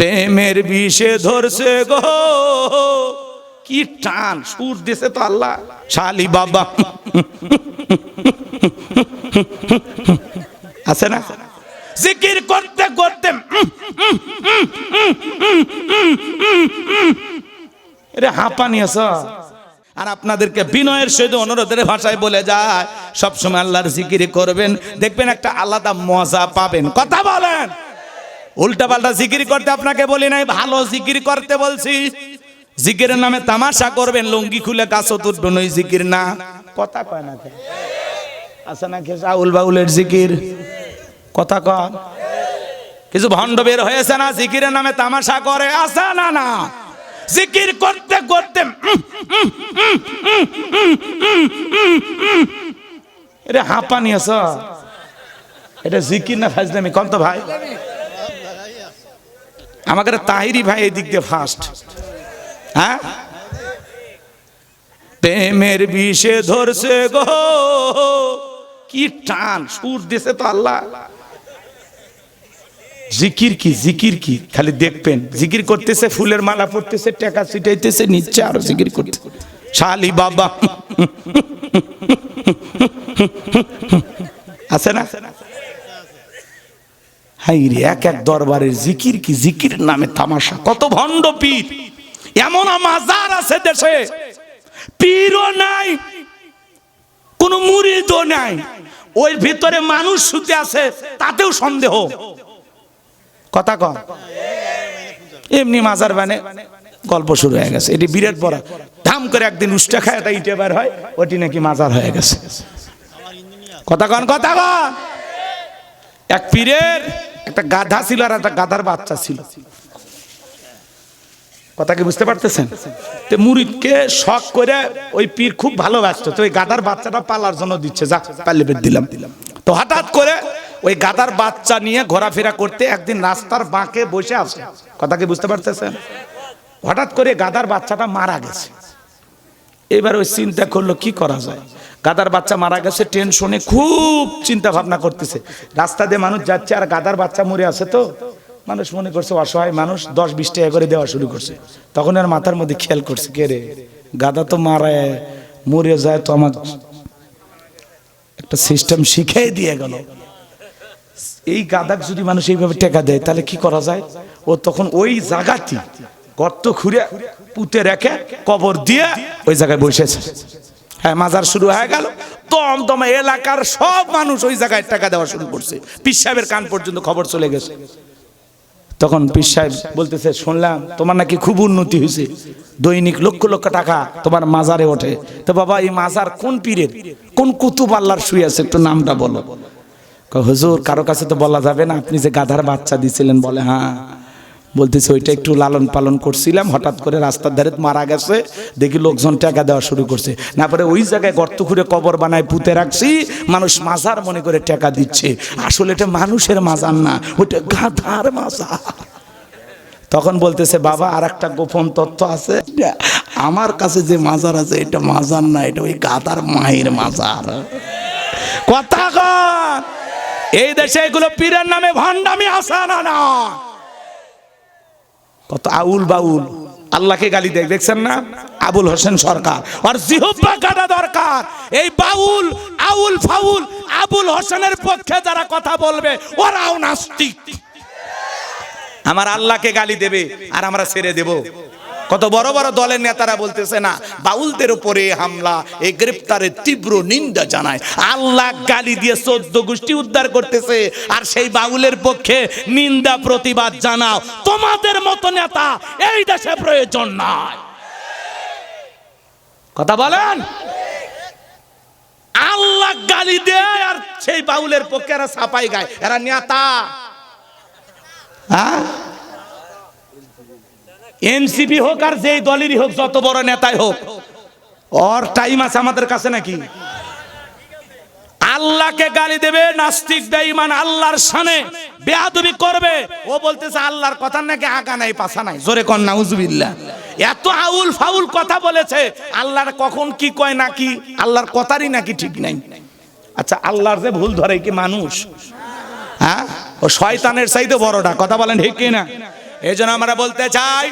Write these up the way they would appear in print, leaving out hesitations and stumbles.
প্রেমের বিষে ধরছে গো, কি টান সুর দিছে তো আল্লাহ। শালি বাবা আছে না, জিকির করতে করতে এরে হাঁপানি আছে। আর আপনাদেরকে বিনয়ের সহিত অনুরোধের ভাষায় বলে যায়, সবসময় আল্লাহর জিকির করবেন, দেখবেন একটা আলাদা মজা পাবেন। কথা বলেন, উল্টা পাল্টা জিকির করতে আপনাকে বলি নাই, ভালো জিকির করতে বলছি। জিকিরের নামে তামাশা করবেন, লুঙ্গি খুলে কাছে তুলবেন, ওই জিকির না। কথা কয় না আছে না কি আউল বাউলের জিকির? কথা কন, কিছু ভণ্ড বের হয়েছে না, জিকিরের নামে তামাশা করে, আছে না? না, জিকির করতে করতে এটা হাঁপানি আছে, এটা জিকির না ফাজলামি? কম তো ভাই, আমাদের তাহিরি ভাই এই দিক দিয়ে ফার্স্ট। হ্যাঁ, প্রেমের বিষে ধরছে গো, কি টান সুর দিছে তো আল্লাহ। জিকির কি, জিকির কি, খালি দেখবেন জিকির করতেছে, ফুলের মালা পড়তেছে, টাকা ছিটাইতেছে, নিচ্ছে আরো জিকির করতে। শালি বাবা আছে না? হাই রে, এক এক দরবারের জিকির কি, জিকির নামে তামাশা। কত ভণ্ড পীর, এমন মাজার আছে দেশে, পীরও নাই, কোন মুরিদও নাই, ওই ভিতরে মানুষ শুতে আছে, তাতেও সন্দেহ। কথা কন, এমনি মাজার বানে গল্প শুরু হয়ে গেছে। এটি বিরাট বড়, ধাম করে একদিন উষ্টা খায়, এটা ইটে বার হয়, ওটি নাকি মাজার হয়ে গেছে। কথা কন, কথা কন। এক পীরের একটা গাধা ছিল আর একটা গাধার বাচ্চা ছিল। কথা কি বুঝতে পারতেছেন? তো মুরিদকে শখ করে ওই পীর খুব ভালোবাসতো, তো ওই গাধার বাচ্চাটা পালার জন্য দিচ্ছে, যা পাল্লে বের দিলাম। তো হঠাৎ করে ওই গাধার বাচ্চা নিয়ে ঘোরাফেরা করতে একদিন রাস্তার বাঁকে বসে আছে। কথা কি বুঝতে পারতেছেন? হঠাৎ করে গাধার বাচ্চাটা মারা গেছে। এবার ওই চিন্তা করলো কি করা যায়, গাধার বাচ্চা মারা গেছে, টেনশনে খুব চিন্তা ভাবনা করতেছে। রাস্তা দিয়ে মানুষ যাচ্ছে আর গাধার বাচ্চা মরে আছে, তো মানুষ মনে করছে অসহায় মানুষ, 10-20 টাকা করে দেওয়া শুরু করছে। তখন আর মাথার মধ্যে খেয়াল করছে, কে রে, গাধা তো মারায় মরে যায়, তো আমার একটা সিস্টেম শিখিয়ে দিয়ে গেল, এই গাধাক যদি মানুষ এইভাবে টাকা দেয় তাহলে কি করা যায়। ও তখন ওই জায়গাটি গর্ত খুঁড়ে পুঁতে রেখে কবর দিয়ে ওই জায়গায় বসেছে। হ্যাঁ, মাজার শুরু হয়ে গেল, দমদমা এলাকার সব মানুষ ওই জায়গায় টাকা দেওয়া শুরু করছে। পীর সাহেবের কান পর্যন্ত খবর চলে গেছে। তখন পীর সাহেব বলতেছে, শুনলাম তোমার নাকি খুব উন্নতি হয়েছে, দৈনিক লক্ষ লক্ষ টাকা তোমার মাজারে ওঠে। তো বাবা, এই মাজার কোন পীরের, কোন কুতুব আল্লাহর শুয়ে আছে, একটু নামটা বলো। হুজুর, কারো কাছে তো বলা যাবে না, আপনি যে গাধার বাচ্চা দিছিলেন। বলে, হ্যাঁ। বলতেছে, ওইটা একটু লালন পালন করছিলাম, হঠাৎ করে রাস্তার ধারে মারা গেছে, দেখি লোকজন টাকা দেওয়া শুরু করছে, না পরে ওই জায়গায় গর্ত খুঁড়ে কবর বানায় পুঁতে রাখছি, মানুষ মাজার মনে করে টাকা দিচ্ছে। আসলে এটা মানুষের মাজার না, ওটা গাধার মাজার। তখন বলতেছে, বাবা, আর একটা গোপন তথ্য আছে, আমার কাছে যে মাজার আছে এটা মাজার না, এটা ওই গাধার মায়ের মাজার। কথা কন, এই দেশে এগুলো পীরের নামে ভণ্ডামি আছে না? কত আউল বাউল আল্লাহকে গালি দেয়, দেখছেন না? আবুল হোসেন সরকার, আর জিহ্বা কাটা দরকার। এই বাউল আউল ফাউল আবুল হোসেনের পক্ষে যারা কথা বলবে ওরাও নাস্তিক। আমার আল্লাহকে গালি দেবে আর আমরা ছেড়ে দেব? কত বড় বড় দলের নেতারা বলতেছে না, বাউলদের উপরে হামলা, এই গ্রেফতারের তীব্র নিন্দা জানায়। আল্লাহ গালি দিয়ে 14 গোষ্ঠী উদ্ধার করতেছে, আর সেই বাউলের পক্ষে নিন্দা প্রতিবাদ জানাও। তোমাদের মতো নেতা এই দেশে প্রয়োজন নাই। কথা বলেন, আল্লাহ গালি দেয় আর সেই বাউলের পক্ষে এরা ছাপাই গায়, এরা নেতা। হ্যাঁ, এনসিপি হোক আর যেই দলেরই হোক, যত বড় নেতাই হোক, ওর টাইম আছে আমাদের কাছে নাকি? আল্লাহকে গালি দেবে, নাস্তিক বেঈমান, আল্লাহর শানে বেয়াদবি করবে। ও বলতেছে আল্লাহর কথা নাকি আগা নাই পাছা নাই। জোরে কন নাউজুবিল্লাহ। এত আউল ফাউল কথা বলেছে, আল্লাহর কখন কি কয় নাকি, আল্লাহর কথারই নাকি ঠিক নাই। আচ্ছা, আল্লাহর যে ভুল ধরে কি মানুষ? হ্যাঁ, ও শয়তানের চাইতে বড়টা। কথা বলেন ঠিক কিনা? এই জন্য আমরা বলতে চাই,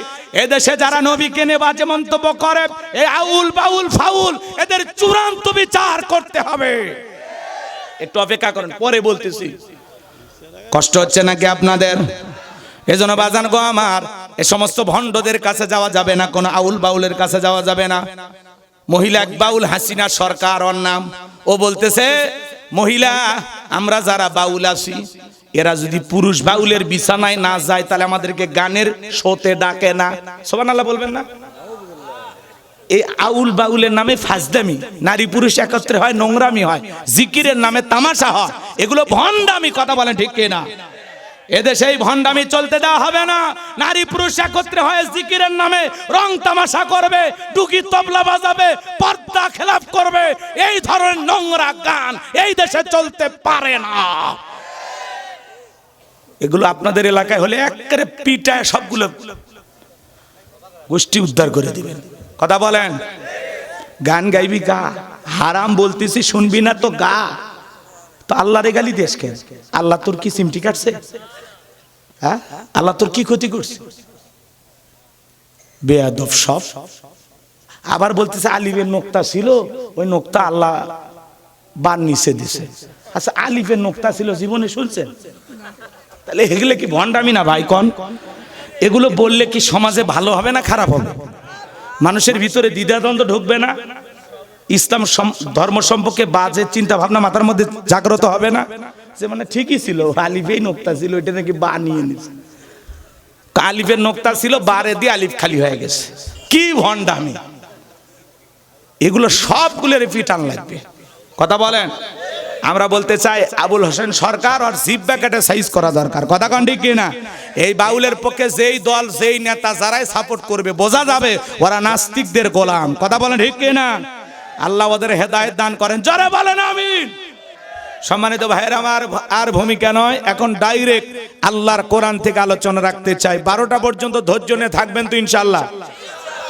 এদেশে যারা নবীকে নিয়ে বাজে মন্তব্য করে, এই আউল বাউল ফাউল, এদের চূড়ান্ত বিচার করতে হবে। একটু অপেক্ষা করেন, পরে বলতেছি। কষ্ট হচ্ছে নাকি আপনাদের? এজন্য বাজান গো আমার, এ সমস্ত ভণ্ডদের কাছে যাওয়া যাবে না, কোন আউল বাউলের কাছে যাওয়া যাবে না। মহিলা এক বাউল হাসিনা সরকার ওর নাম, ও বলতেছে মহিলা আমরা যারা বাউল আছি, এরা যদি পুরুষ বাউলের বিছানায় না যায় তাহলে আমাদেরকে গানের শোতে ডাকে না। সুবহানাল্লাহ বলবেন না? এই আউল বাউলের নামে ফাজদামি, নারী পুরুষ একত্রে হয়, নোংরামি হয়, জিকিরের নামে তামাশা হয়, এগুলো ভণ্ডামি। কথা বলেন ঠিক কিনা? এদেশে এই ভণ্ডামি চলতে দেওয়া হবে না। নারী পুরুষ একত্রে হয়ে জিকিরের নামে রং তামাশা করবে, ডুগি তবলা বাজাবে, পর্দা খেলাফ করবে, এই ধরনের নোংরা গান এই দেশে চলতে পারে না। এগুলো আপনাদের এলাকায় হলে একেবারে পিটায় সবগুলো গোষ্ঠী উদ্ধার করে দিবেন। কথা বলেন। গান গাইবি গা, হারাম বলতেছি শুনবি না তো গা। তো আল্লাহরে গালি দেশ কেন? আল্লাহ তোর কি সিমটি কাটছে? হ্যাঁ, আল্লাহ তোর কি ক্ষতি করছে? বেয়াদব সব। আবার বলতেছে আলিফের নোক্তা ছিল, ওই নোক্তা আল্লাহ বার নিচে দিছে। আচ্ছা, আলিফের নোক্তা ছিল জীবনে শুনছেন? তাহলে এগুলো কি ভণ্ডামি না ভাই? কোন এগুলো বললে কি সমাজে ভালো হবে না খারাপ হবে? মানুষের ভিতরে দ্বিধাদ্বন্দ্ব ঢুকবে না? ইসলাম ধর্ম সম্পর্কে বাজে চিন্তা ভাবনা মাথার মধ্যে জাগ্রত হবে না? যে মানে ঠিকই ছিল, আলিফেই নোক্তা ছিল, এটা নাকি বা নিয়ে নিছে। আলিফের নোক্তা ছিল, বারে দিয়ে আলিফ খালি হয়ে গেছে। কি ভণ্ডামি! এগুলো সবগুলোর পিটান লাগবে। কথা বলেন। আমরা বলতে চাই আবুল হোসেন সরকার আর জিভ ব্যাকেটে সাইজ করা দরকার। কথা কন ঠিক কিনা? এই বাউলের পক্ষে যেই দল যেই নেতা যারাই সাপোর্ট করবে, বোঝা যাবে ওরা নাস্তিকদের গোলাম। কথা বলেন ঠিক কিনা? আল্লাহ ওদের হেদায়েত দান করেন। জোরে বলেন আমিন। সম্মানিত ভাইয়ের আমার, আর ভূমিকা নয়, এখন ডাইরেক্ট আল্লাহর কোরআন থেকে আলোচনা রাখতে চাই। 12টা পর্যন্ত ধৈর্য নিয়ে থাকবেন তো ইনশাআল্লাহ?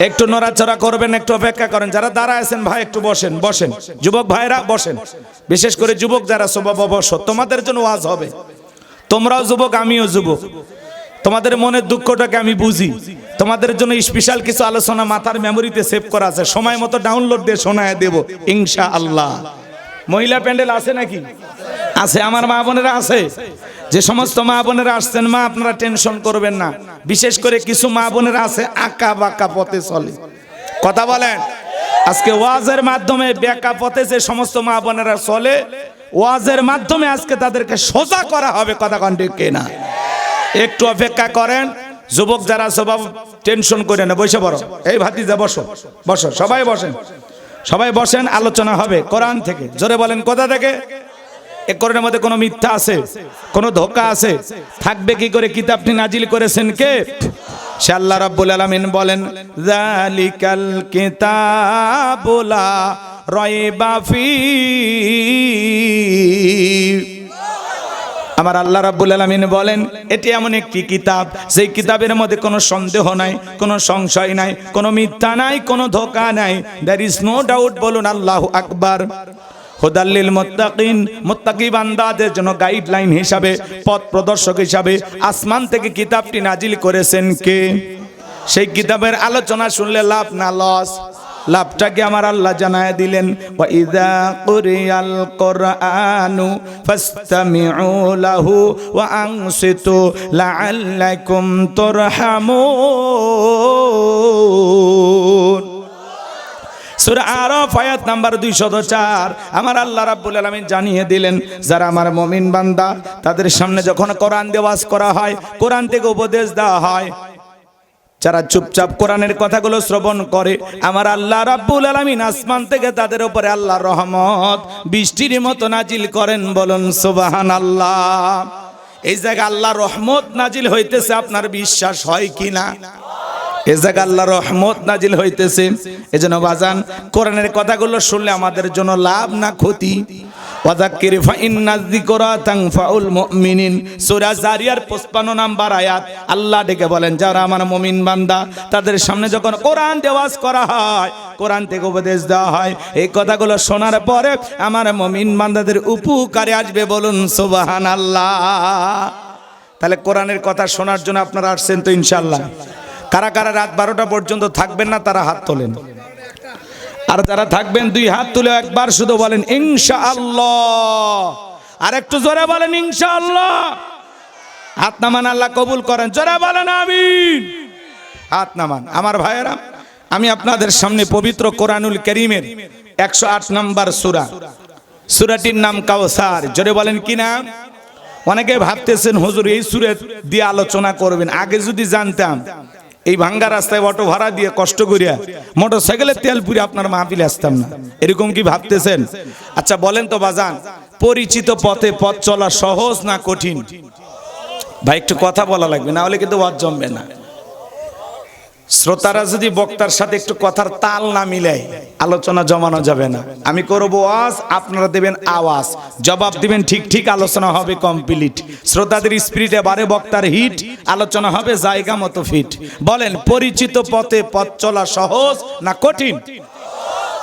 একটু নড়াচড়া করবেন, একটু অপেক্ষা করেন। যারা দাঁড়ায় আছেন ভাই একটু বসেন, বসেন। যুবক ভাইরা বসেন, বিশেষ করে যুবক যারা সবাব বসো, তোমাদের জন্য ওয়াজ হবে। তোমরাও যুবক, আমিও যুবক, তোমাদের মনের দুঃখটাকে আমি বুঝি। তোমাদের জন্য স্পেশাল কিছু আলোচনা মাথার মেমোরিতে সেভ করা আছে, সময় মতো ডাউনলোড দিয়ে শোনায় দেব ইনশাআল্লাহ। মহিলা প্যান্ডেল আছে নাকি? আছে। আমার মা বোনেরা আছে। যে সমস্ত মা বোনেরা আসছেন, মা আপনারা টেনশন করবেন না। বিশেষ করে কিছু মা বোনেরা আছে আঁকা বাঁকা পথে চলে। কথা বলেন। আজকে ওয়াজের মাধ্যমে বেঁকা পথে যে সমস্ত মা বোনেরা চলে, ওয়াজের মাধ্যমে আজকে তাদেরকে সোজা করা হবে। কথা কন ঠিক কিনা? একটু অপেক্ষা করেন। যুবক যারা স্বভাব টেনশন করে না, বসে পড়ো। এই ভাতিজা বসো, বসো, সবাই বসেন, সবাই বসেন। আলোচনা হবে কোরআন থেকে। জোরে বলেন, কোথা থেকে? এ কোরআনের মধ্যে কোনো মিথ্যা আছে? কোনো ধোঁকা আছে? থাকবে কি করে? কিতাবটি নাজিল করেছেন কে? সে আল্লাহ রাব্বুল আলামিন বলেন, যালিকাল কিতাবু লা রাইবা ফি। আমার আল্লাহ রাব্বুল আলামিন বলেন, এটি এমন একটি কিতাব, সেই কিতাবের মধ্যে কোনো সন্দেহ নাই, কোনো সংশয় নাই, কোনো মিথ্যা নাই, কোনো ধোঁকা নাই। There is no doubt. বলুন আল্লাহু আকবার। হুদাল্লিল মুত্তাকিন, মুত্তাকি বান্দাদের জন্য গাইডলাইন হিসাবে, পথ প্রদর্শক হিসাবে আসমান থেকে কিতাবটি নাজিল করেছেন কে? সেই কিতাবের আলোচনা শুনলে লাভ না লস? লাভটাকে আমার আল্লাহ জানায় দিলেন, ওয়া ইযা কুরিয়াল কুরআনু ফাসতামিউ লাহু ওয়া আনসিতু লাআল্লাকুম তুরহামুন। সূরা আরাফ আয়াত নাম্বার 204। আমার আল্লাহ রাব্বুল আলামিন জানিয়ে দিলেন, যারা আমার মুমিন বান্দা, তাদের সামনে যখন কোরআন দিয়ে ওয়াজ করা হয়, কোরআন থেকে উপদেশ দেওয়া হয়, যারা চুপচাপ কোরআনের কথাগুলো শ্রবণ করে, আমার আল্লাহ রাব্বুল আলামিন আসমান থেকে তাদের উপরে আল্লাহর রহমত বৃষ্টির মতো নাজিল করেন। বলুন সুবহানাল্লাহ। এই জায়গায় আল্লাহর রহমত নাজিল হইতেছে, আপনার বিশ্বাস হয় কিনা? এই জায়গায় আল্লাহর রহমত নাজিল হইতেছে। এজন্য বাজান, কোরআনের কথাগুলো শুনলে আমাদের জন্য লাভ না ক্ষতি? ওয়াযাক্কির ফাইন্নায যিকরা তানফাউল মুমিনিন। সূরা জারিয়ার 55 নাম্বার আয়াত। আল্লাহ ডেকে বলেন, যারা আমার মুমিন বান্দা, তাদের সামনে যখন কোরআন দেওয়াজ করা হয়, কোরআন থেকে উপদেশ দেওয়া হয়, এই কথাগুলো শোনার পরে আমার মুমিন বান্দাদের উপকারে আসবে। বলুন সুবহানাল্লাহ। তাহলে কোরআনের কথা শোনার জন্য আপনারা আসছেন তো ইনশাআল্লাহ। কারা কারা রাত 12টা পর্যন্ত থাকবেন না তারা হাত তোলেন, আর যারা থাকবেন 2 হাত তুলে একবার শুধু বলেন ইনশাআল্লাহ। আর একটু জোরে বলেন ইনশাআল্লাহ। হাত নামান, আল্লাহ কবুল করেন। জোরে বলেন আমিন। হাত নামান। আমার ভাইয়েরা, আমি আপনাদের সামনে পবিত্র কোরআনুল কারীমের 108 নম্বর সূরা, সূরাটির নাম কাউসার। জোরে বলেন কি নাম? অনেকে ভাবতেছেন হুজুর এই সূরা দিয়ে আলোচনা করবেন। আগে যদি জানতাম এই ভাঙ্গা রাস্তায় অটো ভাড়া দিয়ে কষ্ট করিয়া মোটরসাইকেলের তেল পুরে আপনার মাহফিলে আসতাম না, এরকম কি ভাবতেছেন? আচ্ছা বলেন তো বাজান, পরিচিত পথে পথ চলা সহজ না কঠিন? ভাই একটু কথা বলা লাগবে, না হলে কিন্তু ওয়াজ জমবে না। শ্রোতারা যদি বক্তার সাথে একটু কথার তাল না মিলায় আলোচনা জমানো যাবে না। আমি করব ওয়াজ, আপনারা দেবেন আওয়াজ, জবাব দিবেন ঠিক ঠিক, আলোচনা হবে কমপ্লিট। শ্রোতাদের স্পিরিটে বারে, বক্তার হিট, আলোচনা হবে জায়গা মতো ফিট। বলেন পরিচিত পথে পথ চলা সহজ না কঠিন?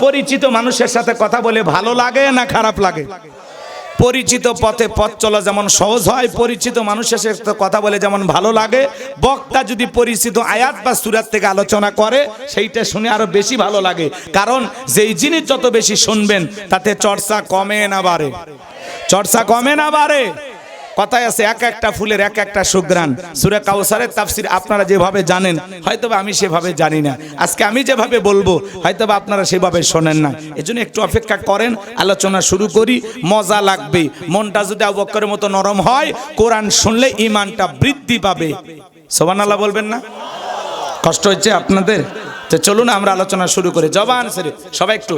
পরিচিত মানুষের সাথে কথা বলে ভালো লাগে না খারাপ লাগে? পরিচিত পথে পথ চলা যেমন সহজ হয়, পরিচিত মানুষের সাথে কথা বলে যেমন ভালো লাগে। বক্তা যদি পরিচিত আয়াত বা সূরা থেকে আলোচনা করে সেইটা শুনে আরো বেশি ভালো লাগে, কারণ যেই জিনিস যত বেশি শুনবেন তাতে চর্চা কমে না বাড়ে? চর্চা কমে না বাড়ে? কথায় আছে এক একটা ফুলের এক একটা সুঘ্রাণ। সূরা কাউসারের তাফসীর আপনারা যেভাবে জানেন হয়তোবা আমি সেভাবে জানি না। আজকে আমি যেভাবে বলবো হয়তোবা আপনারা সেভাবে শোনেন না। এজন্য একটু অপেক্ষা করেন, আলোচনা শুরু করি, মজা লাগবে। মনটা যদি আবু বকরের মতো নরম হয়, কোরআন শুনলে ঈমানটা বৃদ্ধি পাবে। সুবহানাল্লাহ বলবেন না? কষ্ট হচ্ছে আপনাদের? তো চলুন আমরা আলোচনা শুরু করি। জবান ছেড়ে সবাই একটু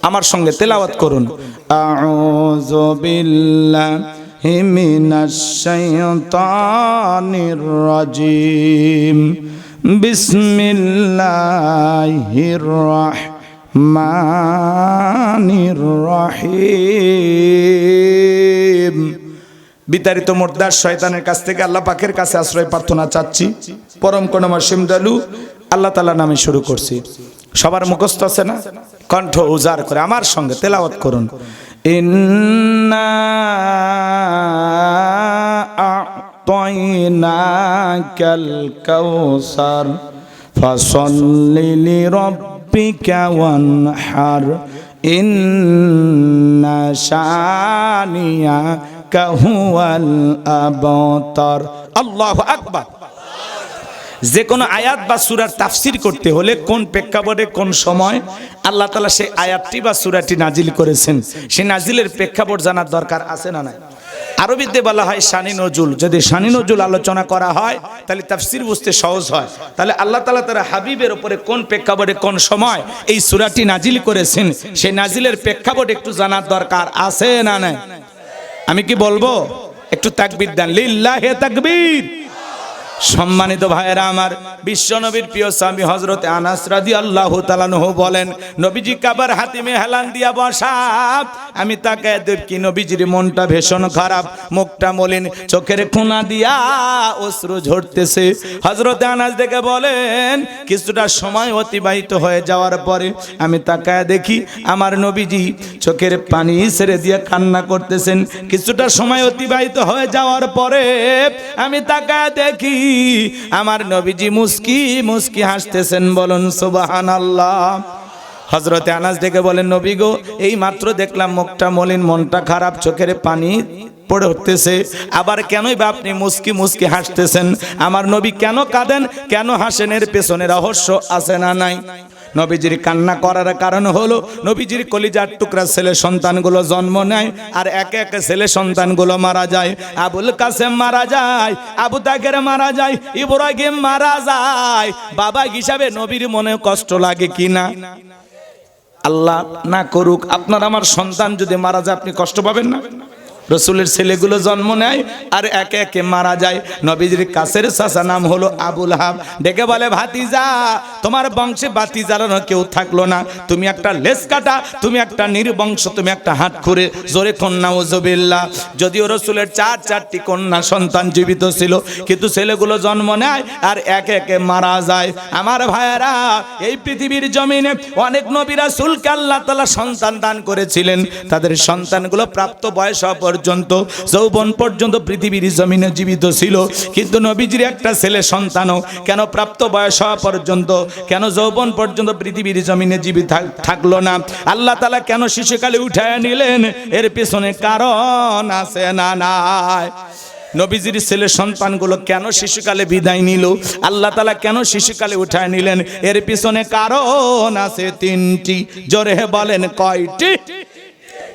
আমার সঙ্গে তেলাওয়াত করুন। আউযু বিল্লাহি মিনাশ শাইতানির রাজিম। বিসমিল্লাহির রাহমানির রহিম। বিতাড়িত মুর্দার শয়তানের কাছ থেকে আল্লাহ পাকের কাছে আশ্রয় প্রার্থনা চাচ্ছি। পরম করুণাময় সিমদালু আল্লাহ তাআলা নামে শুরু করছি। সবার মুখস্থ আছে না? কণ্ঠ উজাড় করে আমার সঙ্গে তেলাওয়াত করুন। ইন্না আ'তাইনাকাল কাউসার ফাসাল্লি লিরাব্বিকা ওয়ানহার ইন্না শানিয়াকা হুয়াল আবতার। আল্লাহু আকবার। যে কোনো আয়াত বা সূরার তাফসীর করতে হলে কোন প্রেক্ষাপটে কোন সময় আল্লাহ তাআলা সেই আয়াতটি বা সূরাটি নাজিল করেছেন, সেই নাজিলের প্রেক্ষাপট জানার দরকার আছে না নাই? আরবিতে বলা হয় শানি নজুল। যদি শানি নজুল আলোচনা করা হয় তাহলে তাফসীর বুঝতে সহজ হয়। তাহলে আল্লাহ তাআলা তার হাবিবের উপরে কোন প্রেক্ষাপটে কোন সময় এই সূরাটি নাজিল করেছেন, সেই নাজিলের প্রেক্ষাপট একটু জানার দরকার আছে না নাই? আমি কি বলবো? একটু তাকবীর দেন, লিল্লাহি তাকবীর। সম্মানিত ভাইয়েরা আমার, বিশ্ব নবীর প্রিয় স্বামী হযরত আনাস রাদিয়াল্লাহু তাআলা আনহু বলেন, নবীজি কাবার হাতিমে হেলান দিয়া বসা। আমি তাকায় দেখি নবীজির মনটা ভীষণ খারাপ, মুখটা মলিন, চোখের কোনা দিয়া অশ্রু ঝরতেছে। হযরত আনাস দেখে বলেন, কিছুটা সময় অতিবাহিত হয়ে যাওয়ার পরে আমি তাকায় দেখি আমার নবীজি চোখের পানি ছেড়ে দিয়ে কান্না করতেছেন। কিছুটা সময় অতিবাহিত হয়ে যাওয়ার পরে আমি তাকায় দেখি আমার নবীজি মুস্কি মুস্কি হাসতেছেন। বলুন সুবহানাল্লাহ। হযরতে আনাস দেখে বলেন, নবী গো, এই মাত্র দেখলাম মুখটা মলিন, মনটা খারাপ, চোখের পানি পড়ে উঠতেছে, আবার কেনই বা আপনি মুস্কি মুস্কি হাসতেছেন? আমার নবী কেন কাঁদেন, কেন হাসেন? এর পেছনে রহস্য আছে না নাই? নবীজির কান্না করার কারণ হলো নবীজির কলিজার টুকরা ছেলে সন্তানগুলো জন্ম নেয়, আর একে একে ছেলে সন্তানগুলো মারা যায়। আবুল কাসেম মারা যায়, আবু তাকের মারা যায়, ইব্রাহিম মারা যায়। বাবা হিসাবে নবীর মনে কষ্ট লাগে কি না? আল্লাহ না করুক আপনার আমার সন্তান যদি মারা যায়, আপনি কষ্ট পাবেন না? রসুলের ছেলেগুলো জন্ম নেয় আর একে একে মারা যায়। নবীজির কাছের চাচা নাম হলো আবু লাহাব, ডেকে বলে, ভাতিজা, তোমার বংশে ভাতিজার কেউ থাকলো না, তুমি একটা লেজ কাটা, তুমি একটা নির্বংশ, তুমি একটা হাত খুঁড়ে। জোরে কন্যা ওযুবিল্লাহ। যদিও রসুলের চারটি কন্যা সন্তান জীবিত ছিল, কিন্তু ছেলেগুলো জন্ম নেয় আর একে একে মারা যায়। আমার ভাইয়েরা, এই পৃথিবীর জমিনে অনেক নবী রাসূলকে আল্লাহ তাআলা সন্তান দান করেছিলেন। তাদের সন্তানগুলো প্রাপ্ত বয়স হওয়ার পর্যন্ত, যৌবন পর্যন্ত পৃথিবীর জমিনে জীবিত ছিল, কিন্তু নবীজির একটা ছেলে সন্তানও কেন প্রাপ্ত বয়স হওয়া পর্যন্ত, কেন যৌবন পর্যন্ত পৃথিবীর জমিনে জীবিত থাকলো না? আল্লাহ তাআলা কেন শিশুকালে উঠায় নিলেন? এর পিছনে কারণ আছে না নাই? নবীজির ছেলে সন্তানগুলো কেন শিশুকালে বিদায় নিল? আল্লাহ তাআলা কেন শিশুকালে উঠায় নিলেন? এর পিছনে কারণ আছে তিনটি। জোরে বলেন কয়টি?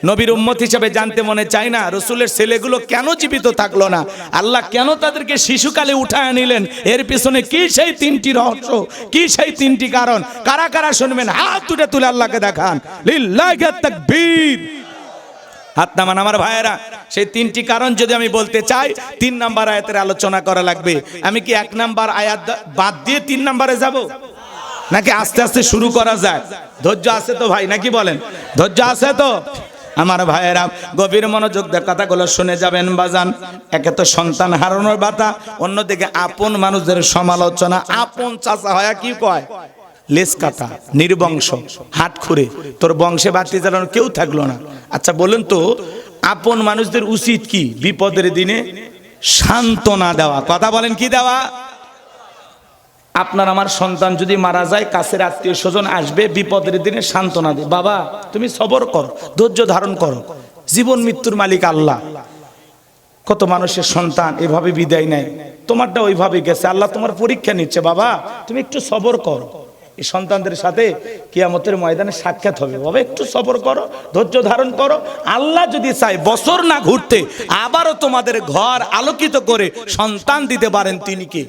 নবীর উম্মত হিসেবে জানতে মনে চায় না রসুলের ছেলেগুলো কেন জীবিত থাকলো না? আল্লাহ কেন তাদেরকে শিশুকালে উঠায় নিলেন? এর পিছনে কি সেই তিনটি রহস্য, কি সেই তিনটি কারণ? কারা কারা শুনবেন হাত তুলে তুলে আল্লাহকে দেখান। লিল্লাহি তাকবীর। হাত নামান আমার ভাইয়েরা। সেই তিনটি কারণ যদি আমি বলতে চাই, 3 নাম্বার আয়াতের আলোচনা করা লাগবে। আমি কি 1 নাম্বার আয়াত বাদ দিয়ে 3 নাম্বারে যাব, নাকি আস্তে আস্তে শুরু করা যায়? ধৈর্য আছে তো ভাই, নাকি বলেন? ধৈর্য আছে তো আমার ভাইয়েরা? গভীর মনোযোগ দিয়ে কথাগুলো শুনে যাবেন বাজান। একে তো সন্তান হারানোর ব্যথা, অন্যদিকে আপন মানুষদের সমালোচনা। আপন চাচা হয় কি কয়? লেস কাটা, নির্বংশ, হাত খুঁড়ে, তোর বংশে বাতি জ্বালানো কেউ থাকলো না। আচ্ছা বলেন তো, আপন মানুষদের উচিত কি? বিপদের দিনে সান্ত্বনা দেওয়া। কথা বলেন, কি দেওয়া? আপনার আমার সন্তান যদি মারা যায়, কাছের আত্মীয় স্বজন আসবে, বিপদের দিনে সান্ত্বনা দেয়, বাবা তুমি সবর করো, ধৈর্য ধারণ করো, জীবন মৃত্যুর মালিক আল্লাহ। কত মানুষের সন্তান এভাবে বিদায় নেয়, তোমারটা ওইভাবে গেছে, আল্লাহ তোমার পরীক্ষা নিচ্ছে, বাবা তুমি একটু সবর করো। এই সন্তানদের সাথে কিয়ামতের ময়দানে সাক্ষাৎ হবে, বাবা একটু সবর করো, ধৈর্য ধারণ করো। আল্লাহ যদি চায় বছর না ঘুরতে আবারও তোমাদের ঘর আলোকিত করে সন্তান দিতে পারেন, তিনি কে?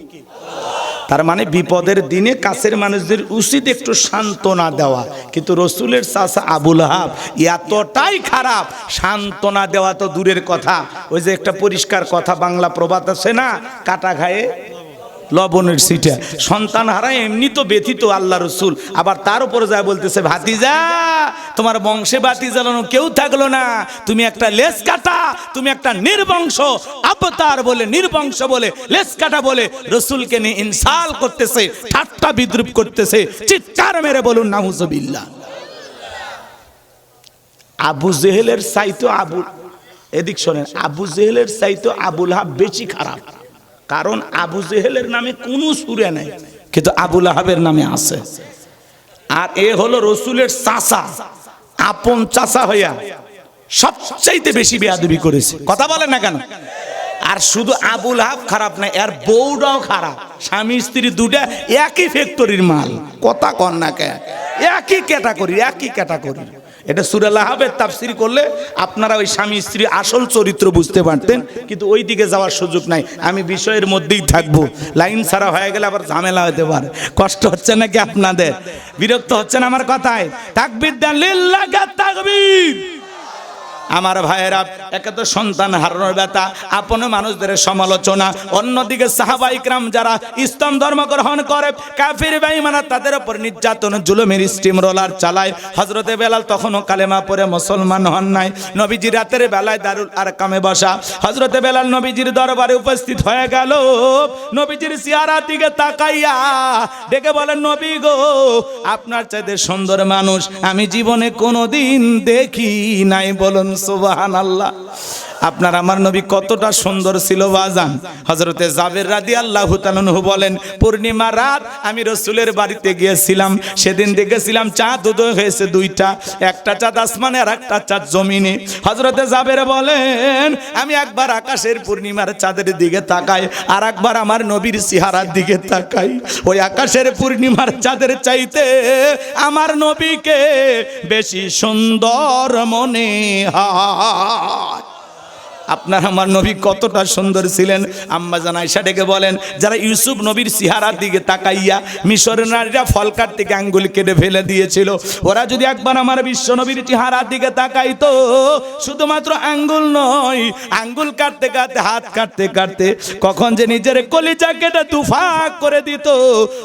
তার মানে বিপদের দিনে কাছের মানুষদের উচিত একটু সান্ত্বনা দেওয়া। কিন্তু রসুলের চাচা আবু লাহাব এতটাই খারাপ, সান্ত্বনা দেওয়া তো দূরের কথা। ওই যে একটা পরিষ্কার কথা বাংলা প্রবাদ আছে না, কাটা খায়ে লবণের সিটা। সন্তান হারায় এমনি তো ব্যথিত আল্লাহ রসুল, আবার তার উপরে যা বলতেছে, ভাতিজা তোমার বংশে বাতি জ্বালানো কেউ থাকলো না, তুমি একটা লেস কাটা, তুমি একটা নির্বংশ। আবতার বলে, নির্বংশ বলে, লেস কাটা বলে রসুলকে নিয়ে ইনসাল করতেছে, ঠাট্টা বিদ্রুপ করতেছে। চিৎকার মেরে বলুন নাউজুবিল্লাহ। আবু জেহেলের চাইতো এদিক শোনেন, আবু জেহেলের চাইতো আবু লাহাব বেশি খারাপ। কারণ আবু জেহেলের নামে কোনো সূরা নাই, কিন্তু আবু লাহাবের নামে আছে। আর এ হলো রসুলের চাচা, আপন চাচা হইয়া সবচাইতে বেশি বেয়াদবি করেছে। কথা বলেন না কেন? আর শুধু আবু লাহাব খারাপ না, এর বউটাও খারাপ। স্বামী স্ত্রী দুটা একই ফ্যাক্টরির মাল। কথা কন না কে? একই ক্যাটাগরি, একই ক্যাটাগরি। এটা সূরা লাহাবের তাফসীর করলে আপনারা ওই স্বামী স্ত্রী আসল চরিত্র বুঝতে পারতেন, কিন্তু ওই দিকে যাওয়ার সুযোগ নাই। আমি বিষয়ের মধ্যেই থাকবো, লাইন ছাড়া হয়ে গেলে আবার ঝামেলা হতে পারে। কষ্ট হচ্ছে নাকি আপনাদের? বিরক্ত হচ্ছেন আমার কথায়? তাকবীর দেন, লিল্লাহি তাকবীর। আমার ভাইয়েরা, একে তো সন্তান হারানোর ব্যথা, আপন মানুষদের সমালোচনা, অন্যদিকে সাহাবা ইকরাম যারা ইসলাম ধর্ম গ্রহণ করে, কাফির বেঈমান তাদের উপর নির্যাতন জুলুমের স্টিম রোলার চালায়। হযরতে বেলাল তখনও কালেমা পড়ে মুসলমান হন নাই। নবীজি রাতের বেলায় দারুল আরকামে বসা, হযরতে বেলাল নবীজির দরবারে উপস্থিত হয়ে গেল। নবীজির চেহারার দিকে তাকাইয়া ডেকে বলেন, নবী গো, আপনার চাইতে সুন্দর মানুষ আমি জীবনে কোনোদিন দেখি নাই। বলুন সুবহানাল্লাহ। আপনার আমার নবী কতটা সুন্দর ছিল বাজান। হযরতে জাবের রাদিয়াল্লাহু তাআলা আনহু বলেন, পূর্ণিমা রাত আমি রাসূলের বাড়িতে গিয়েছিলাম, সেদিন দেখেছিলাম চাঁদ উদয় হয়েছে দুইটা, একটা চাঁদ আসমানে আর একটা চাঁদ জমিনে। হযরতে জাবের বলেন, আমি একবার আকাশের পূর্ণিমার চাঁদের দিকে তাকাই, আর একবার আমার নবীর চেহারার দিকে তাকাই। ওই আকাশের পূর্ণিমার চাঁদের চাইতে আমার নবীকে বেশি সুন্দর মনে হয়। আপনার আমার নবী কতটা সুন্দর ছিলেন। আম্মা জান আয়েশা ডেকে বলেন, যারা ইউসুফ নবীর চেহারার দিকে তাকাইয়া মিশরের নারীরা ফল কাটতে আঙ্গুল কেটে ফেলে দিয়েছিল, ওরা যদি একবার আমার বিশ্ব নবীর চেহারার দিকে তাকাইতো, শুধুমাত্র আঙ্গুল নয়, আঙ্গুল কাটতে কাটতে, হাত কাটতে কাটতে কখন যে নিজের কলিজা কেটে তুফাক করে দিত,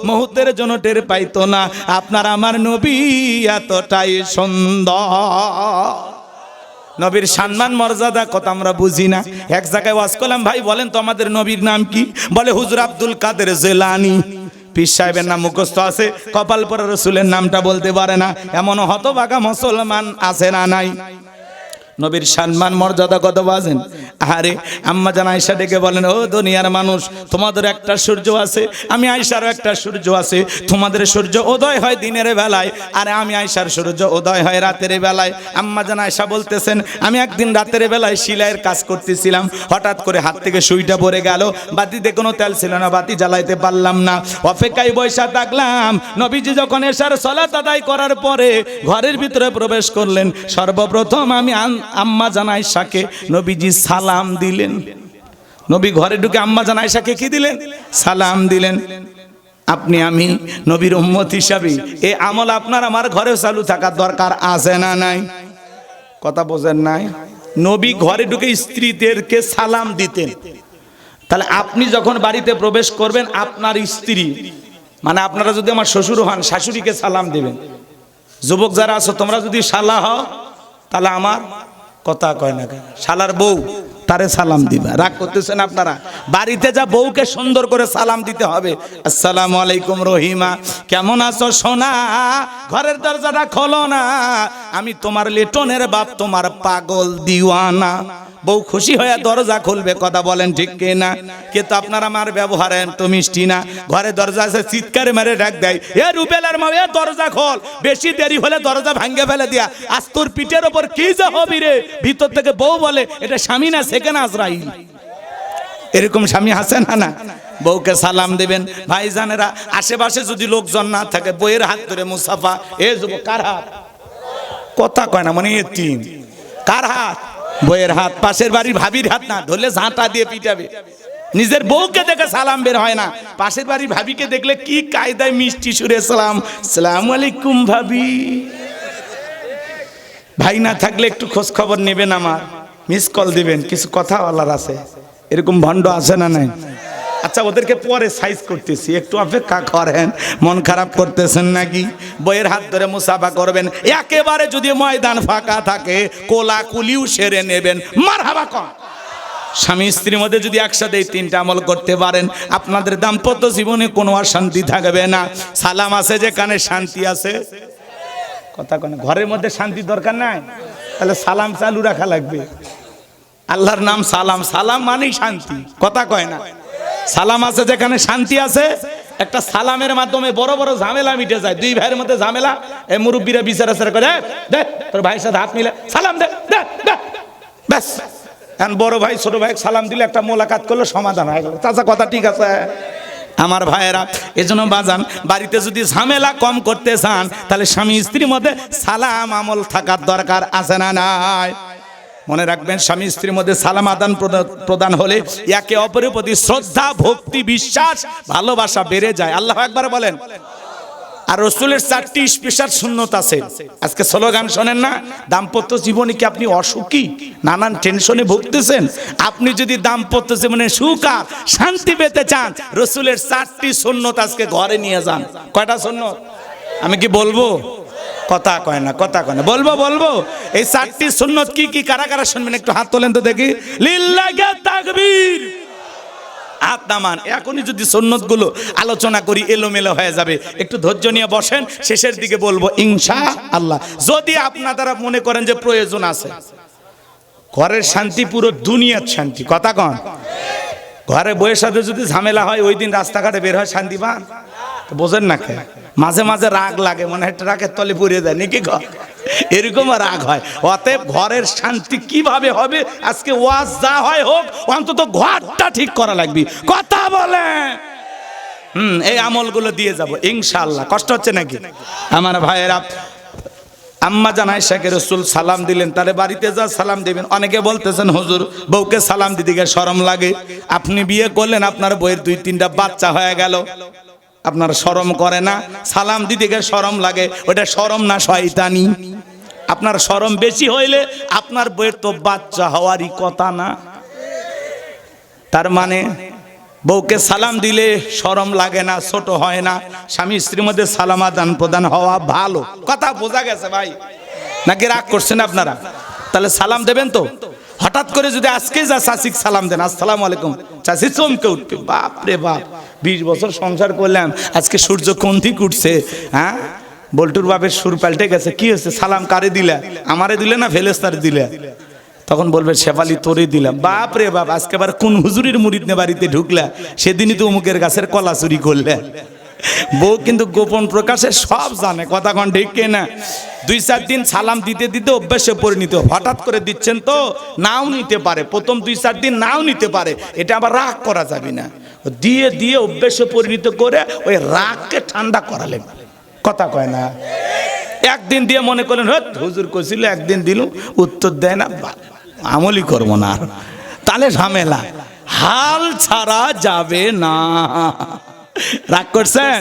মুহূর্তের জন্য টের পাইতো না। আপনার আমার নবী এতটাই সুন্দর। নবীর সম্মান মর্যাদা কত আমরা বুঝি না। এক জায়গায় ওয়াজ করলাম, ভাই বলেন তো আমাদের নবীর নাম কি? বলে হুজুর আব্দুল কাদের জিলানী। পীর সাহেবের নাম মুখস্থ আছে, কপাল পরা রসুলের নামটা বলতে পারে না। এমন হতভাগা মুসলমান আছে না নাই? নবীর সম্মান মর্যাদা কত বাজেন। আরে আম্মা জান আয়েশা ডেকে বলেন, ও দুনিয়ার মানুষ, তোমাদের একটা সূর্য আছে, আমি আয়েশারও একটা সূর্য আছে। তোমাদের সূর্য উদয় হয় দিনের বেলায়, আর আমি আয়েশার সূর্য উদয় হয় রাতের বেলায়। আম্মা জান আয়েশা বলতেছেন, আমি একদিন রাতের বেলায় সেলাইয়ের কাজ করতেছিলাম, হঠাৎ করে হাত থেকে সুইটা পড়ে গেল, বাতিতে কোনো তেল ছিল না, বাতি জ্বালাইতে পারলাম না, অপেক্ষায় বসে থাকলাম। নবীজি যখন এশার সালাত আদায় করার পরে ঘরের ভিতরে প্রবেশ করলেন, সর্বপ্রথম আমি আম্মা জান আয়েশাকে নবীজি সালাম দিলেন। নবী ঘরে ঢুকে আম্মা জান আয়েশাকে কি দিলেন? সালাম দিলেন। আপনি আমি নবীর উম্মত হিসাবে এই আমল আপনার আমার ঘরেও চালু থাকার দরকার আছে না নাই? কথা বোঝেন নাই? নবী ঘরে ঢুকে স্ত্রীদেরকে সালাম দিতেন। তাহলে আপনি যখন বাড়িতে প্রবেশ করবেন, আপনার স্ত্রী মানে আপনারা যদি আমার শ্বশুর হন, শাশুড়িকে সালাম দিবেন। যুবক যারা আছো তোমরা যদি শালা হও, তাহলে আমার কথা কয় না কেন, শালার বউ তারে সালাম দিবা। রাগ করতেছেন আপনারা? বাড়িতে যা বউকে সুন্দর করে সালাম দিতে হবে। আসসালামু আলাইকুম রহিমা, কেমন আছো সোনা, ঘরের দরজাটা খোলো না, আমি তোমার লিটনের বাপ, তোমার পাগল দিওয়ানা। বউ খুশি হয়ে দরজা খুলবে, কথা বলেন ঠিক কিনা? কিন্তু আপনার আমার ব্যবহার তো মিষ্টি না। ঘরে দরজা আছে, চিৎকারে মেরে ডাক দেয়, এ রুবেলের মা, এ দরজা খোল, বেশি দেরি হলে দরজা ভাঙ্গে ফেলে দিয়া, আজ তোর পিঠের ওপর কি যা হবি রে। ভিতর থেকে বউ বলে, এটা স্বামী না সেকেন্ড আজরাইল। এরকম স্বামী আছে না? না। বউকে সালাম দেবেন। ভাইজানেরা, আশেপাশে যদি লোকজন না থাকে, বইয়ের হাত ধরে মুসাফা। এ যুবক, কার হাত? কথা কয় না, মানে এতিম। কার হাত? বইয়ের হাত। পাশের বাড়ির ভাবির হাত না, ধরলে ঝাঁটা দিয়ে পিটাবে। নিজের বউকে দেখে সালাম বের হয় না, পাশের বাড়ির ভাবিকে দেখলে কি কায়দায় মিষ্টি সুরে সালাম, সালাম আলাইকুম ভাবি। ভাই না থাকলে একটু খোঁজ খবর নেবেন, আমার মিস কল দিবেন, কিছু কথা বলার আছে। এরকম ভণ্ড আছে না নাই? আচ্ছা, ওদেরকে পরে সাইজ করতেছি, একটু অপেক্ষা করেন। মন খারাপ করতেছেন নাকি? বইয়ের হাত ধরে মুসাফা করবেন। একেবারে যদি ময়দান ফাঁকা থাকে, কোলাকুলিও সেরে নেবেন। মারহাবা কর। স্বামী স্ত্রীর মধ্যে যদি একসাথে এই তিনটা আমল করতে পারেন, আপনাদের দাম্পত্য জীবনে কোনো অশান্তি থাকবে না। সালাম আছে যেখানে শান্তি আছে। কথা কয় না? ঘরের মধ্যে শান্তি দরকার নাই, তাহলে সালাম চালু রাখা লাগবে। আল্লাহর নাম সালাম, সালাম মানেই শান্তি। কথা কয় না? সালাম আছে যেখানে শান্তি আছে। একটা সালামের মাধ্যমে বড় বড় ঝামেলা মিটে যায়। দুই ভাইয়ের মধ্যে ঝামেলা, এই মুরব্বীরা বিচারা করে, দে তোর ভাইয়ের সাথে হাত মিলে সালাম দে, ব্যাস। এখন বড় ভাই ছোট ভাই সালাম দিলে, একটা মোলাকাত করলে সমাধান হয়ে গেল। চাচা কথা ঠিক আছে? আমার ভাইয়েরা, এজন্য বাজান, বাড়িতে যদি ঝামেলা কম করতে চান, তাহলে স্বামী স্ত্রীর মধ্যে সালাম আমল থাকার দরকার আছে না নাই? মনে রাখবেন, স্বামী স্ত্রীর মধ্যে সালাম আদান প্রদান হলে একে অপরের প্রতি শ্রদ্ধা, ভক্তি, বিশ্বাস, ভালোবাসা বেড়ে যায়। আল্লাহু আকবার বলেন। আর রাসূলের 4টি স্পেশাল সুন্নত আছে। আজকে স্লোগান শোনেন না? দাম্পত্য জীবনে কি আপনি অসুখী, নানান টেনশনে ভুগতেছেন? আপনি যদি দাম্পত্য জীবনে সুখ আর শান্তি পেতে চান, রাসূলের 4টি সুন্নত আজকে ঘরে নিয়ে যান। কয়টা সুন্নত আমি কি বলবো? কথা কয় না, কথা কয় না। বলবো। এই 4টি সুন্নত কি কি, কারা কারা শুনবেন একটু হাত তোলেন তো দেখি। লিল্লাহি তাকবীর। হাত নামান। এখনই যদি সুন্নতগুলো আলোচনা করি, এলোমেলো হয়ে যাবে। একটু ধৈর্য নিয়ে বসেন, শেষের দিকে বলবো ইনশাআল্লাহ। যদি আপনারা মনে করেন যে প্রয়োজন আছে, ঘরের শান্তি পুরো দুনিয়ার শান্তি। কথা কন? ঘরে বউয়ের সাথে যদি ঝামেলা হয়, ওই দিন রাস্তাঘাটে বের হয় শান্তি পান? বোঝেন না কেন? মাঝে মাঝে রাগ লাগে, মনে হয় ট্রাকের তলে পড়ে যায় নাকি ঘর, এরকম রাগ হয়। অতএব ঘরের শান্তি কিভাবে হবে? আজকে ওয়াজ যা হয় হোক, অন্তত ঘরটা ঠিক করা লাগবে। কথা বলে এই আমলগুলো দিয়ে যাব ইনশাআল্লাহ। কষ্ট হচ্ছে নাকি আমার ভাইয়েরা? আম্মা জান আয়েশাকে রাসূল সালাম দিলেন, তারে বাড়িতে যা সালাম দিবেন। অনেকে বলতেছেন, হুজুর বউকে সালাম দিতে গিয়ে শরম লাগে। আপনি বিয়ে করলেন, আপনার বউয়ের 2-3টা বাচ্চা হয়ে গেল, আপনার শরম করে না? সালাম দিতে গিয়ে শরম লাগে, ওটা শরম না শয়তানি। আপনার শরম বেশি হইলে আপনার বউয়ের তো বাচ্চা হওয়ারই কথা না। তার মানে বউকে সালাম দিলে শরম লাগে না, ছোট হয় না। স্বামী স্ত্রীর মধ্যে সালাম আদান প্রদান হওয়া ভালো। কথা বোঝা গেছে ভাই? নাকি রাগ করছেন আপনারা? তাহলে সালাম দেবেন তো। হঠাৎ করে যদি আজকে যা চাচিক সালাম দেন, আসসালামু আলাইকুম, চাচি চমকে উঠবে, বাপ রে বাপ, 20 বছর সংসার করলাম, আজকে সূর্য কোন দিক উঠছে? হ্যাঁ, বল্টুর বাপের সুর পাল্টে গেছে। কি হয়েছে? সালাম কারে দিলা? আমারে দিলে না ফেরেশতারে দিলে? তখন বলবে শেফালি তোরে দিলাম। বাপ রে বাপ, আজকে আবার কোন হুজুরির মুরিদ নে বাড়িতে ঢুকলা, সেদিনই তো অমুকের গাছের কলা চুরি করলে। বউ কিন্তু গোপন প্রকাশে সব জানে, কথা কোন ঠিক না? 2-4 দিন সালাম দিতে দিতে অভ্যাসে পরিণত। হঠাৎ করে দিচ্ছেন তো নাও নিতে পারে, প্রথম 2-4 দিন নাও নিতে পারে, এটা আবার রাগ করা যাবে না। দিয়ে দিয়ে অভ্যাসে পরিণত করে ওই রাগকে ঠান্ডা করালে, কথা কয় না? একদিন দিয়ে মনে করলেন হুজুর কইছিল, একদিন দিল উত্তর দেয় না, আমলই করবো না, তাহলে ঝামেলা, হাল ছাড়া যাবে না। রাগ করছেন?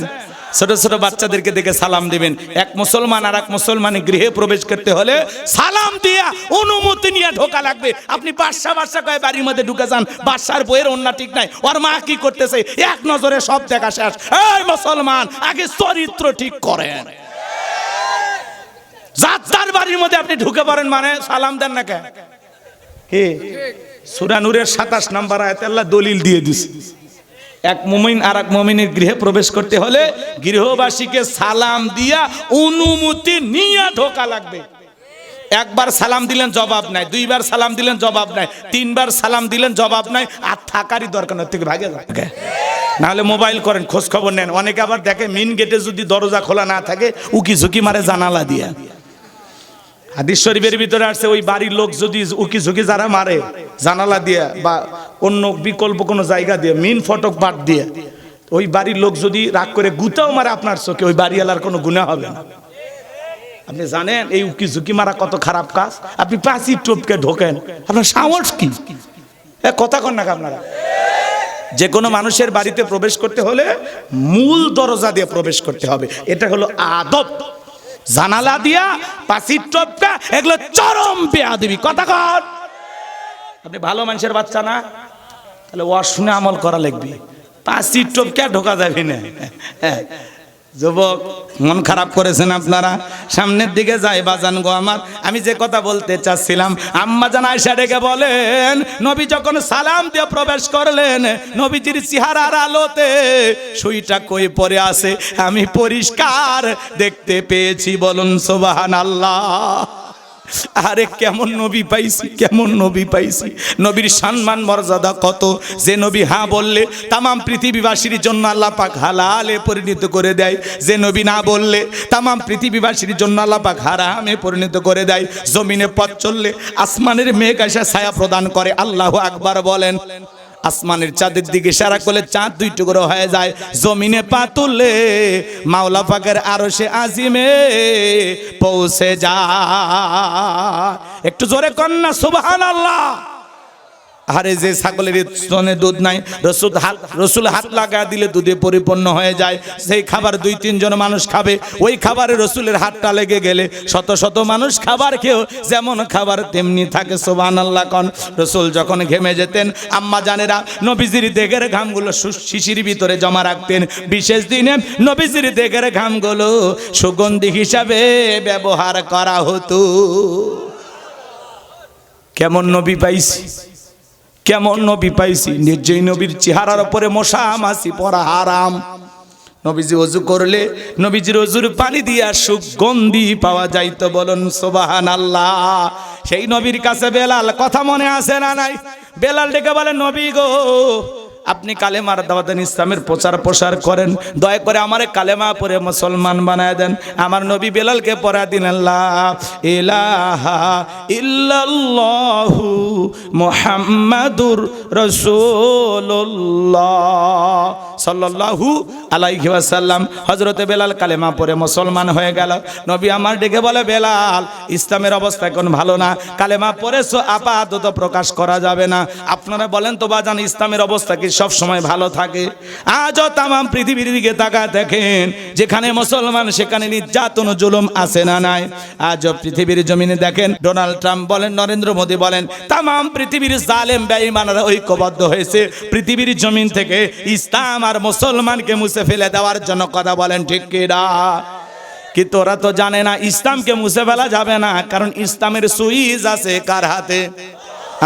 ছোট ছোট বাচ্চাদেরকে দেখে সালাম দিবেন। এক মুসলমান আর এক মুসলমানের গৃহে প্রবেশ করতে হলে সালাম দিয়া অনুমতি নিয়ে ঢোকা লাগবে। আপনি বাদশা কয়ে বাড়ির মধ্যে ঢুকে যান, বাদশার বইয়ের অন্যা ঠিক নাই, ওর মা কি করতেছে এক নজরে সব দেখা শেষ। এই মুসলমান, আগে চরিত্র ঠিক করেন। যার বাড়ির মধ্যে আপনি ঢুকে পড়েন মানে সালাম দেন না কেন? কি সূরা নূরের 27 নম্বর আয়াতে আল্লাহ দলিল দিয়ে দিছে, এক মুমিন আর এক মুমিনের গৃহে প্রবেশ করতে হলে গৃহবাসীকে সালাম দিয়া অনুমতি নিয়ে ঢোকা লাগবে। একবার সালাম দিলেন জবাব নাই, 2বার সালাম দিলেন জবাব নাই, 3বার সালাম দিলেন জবাব নাই, আর থাকারই দরকার নয়, থেকে ভাগে থাকে। নাহলে মোবাইল করেন, খোঁজ খবর নেন। অনেকে আবার দেখে মেইন গেটে যদি দরজা খোলা না থাকে উকি ঝুঁকি মারে জানালা দিয়া। হাদিস শরীফের ভিতরে আসছে ওই বাড়ির লোক যদি উকি ঝুঁকি যারা মারে জানালা দিয়ে বা অন্য বিকল্প কোনো জায়গা দিয়ে, মেইন ফটক বাদ দিয়ে, ওই বাড়ির লোক যদি রাগ করে গুতাও মারে আপনার চোখে, ওই বাড়িওয়ালার কোনো গুনাহ হবে না। আপনি জানেন এই উকি ঝুঁকি মারা কত খারাপ কাজ? আপনি পাঁচি টপকে ঢোকেন, আপনার সাহস কি? কথা কন না আপনারা? যে কোনো মানুষের বাড়িতে প্রবেশ করতে হলে মূল দরজা দিয়ে প্রবেশ করতে হবে, এটা হলো আদব। জানালা দিয়া পাঁচির টপকা, এগুলো চরম বেয়াদবি। কথা কন। আপনি ভালো মানুষের বাচ্চা না, তাহলে ওয়াজ শুনে আমল করা লাগবে। পাঁচির টপকা ঢোকা যাবে না। যুবক মন খারাপ করেছেন আপনারা, সামনের দিকে যাই বাজান গো আমার। আমি যে কথা বলতে চাচ্ছিলাম, আম্মা জান আয়েশা ডেকে বলেন, নবী যখন সালাম দিয়ে প্রবেশ করলেন, নবীজির চেহারার আলোতে সুইটা কই পড়ে আছে আমি পরিষ্কার দেখতে পেয়েছি। বলুন সুবহানাল্লাহ। আরে কেমন নবী পাইছি, কেমন নবী পাইছি। নবীর সম্মান মর্যাদা কত, যে নবী হ্যাঁ বললে তামাম পৃথিবীবাসীর জন্য আল্লাহ পাক হালালে পরিণত করে দেয়, যে নবী না বললে তামাম পৃথিবীবাসীর জন্য আল্লাহ পাক হারামে পরিণত করে দেয়। জমিনে পথ চললে আসমানের মেঘ এসে ছায়া প্রদান করে। আল্লাহু আকবার বলেন। আসমানের চাঁদের দিকে ইশারা করলে চাঁদ 2 টুকরো হয়ে যায়। জমিনে পা তুললে মাওলা পাকের আরশে আজিমে পৌঁছে যায়। একটু জোরে কন না সুবহানাল্লাহ। আরে যে ছাগলের স্তনে দুধ নাই, রসুল হাত লাগা দিলে দুধে পরিপূর্ণ হয়ে যায়। সেই খাবার 2-3 জন মানুষ খাবে, ওই খাবারে রসুলের হাতটা লেগে গেলে শত শত মানুষ খাবার খেয়েও যেমন খাবার তেমনি থাকে। সুবহানাল্লাহ কন। রসুল যখন ঘেমে যেতেন, আম্মা জানেরা নবীজির দেহের ঘামগুলো শিশির ভিতরে জমা রাখতেন। বিশেষ দিনে নবীজির দেহের ঘামগুলো সুগন্ধি হিসাবে ব্যবহার করা হতো। কেমন নবী পাইছি, কেমন নবী পাইছি। যেই নবীর চেহারার উপরে মশা মাছি পড়া হারাম। নবীজি ওযু করলে নবীজির ওযুর পানি দিয়া সুগন্ধি পাওয়া যাইতো। বলুন সুবহানাল্লাহ। সেই নবীর কাছে বেলাল, কথা মনে আছে না নাই? বেলাল ডেকে বলে, নবী গো, আপনি কালেমার দাওয়াত দেন, ইসলামের প্রচার প্রসার করেন, দয়া করে আমারে কালেমা পড়ে মুসলমান বানায় দেন। আমার নবী বেলালকে পড়া দিন, লা ইলাহা ইল্লাল্লাহু মুহাম্মাদুর রাসূলুল্লাহ সাল্লাল্লাহু আলাইহি ওয়াসাল্লাম। হযরতে বেলাল কালেমা পড়ে মুসলমান হয়ে গেল। নবী আমার ডেকে বলে, বেলাল, ইসলামের অবস্থা এখন ভালো না, কালেমা পড়েছো আপাতত প্রকাশ করা যাবে না। আপনারা বলেন তো বাজান, ইসলামের অবস্থা কি সব সময় ভালো থাকে? আজও তামাম পৃথিবীর দিকে তাকায় দেখেন, যেখানে মুসলমান সেখানে নির্যাতন জুলুম আছে না নাই? আজও পৃথিবীর জমিনে দেখেন, ডোনাল্ড ট্রাম্প বলেন, নরেন্দ্র মোদী বলেন, তামাম পৃথিবীর জালেম বেঈমানরা ঐক্যবদ্ধ হয়েছে পৃথিবীর জমিন থেকে ইসলাম আর মুসলমানকে মুছে ফেলে দেওয়ার জন্য। কথা বলেন ঠিক কি না? কিন্তু ওরা তো জানে না ইসলামকে মুছে ফেলা যাবে না, কারণ ইসলামের সুইচ আছে কার হাতে?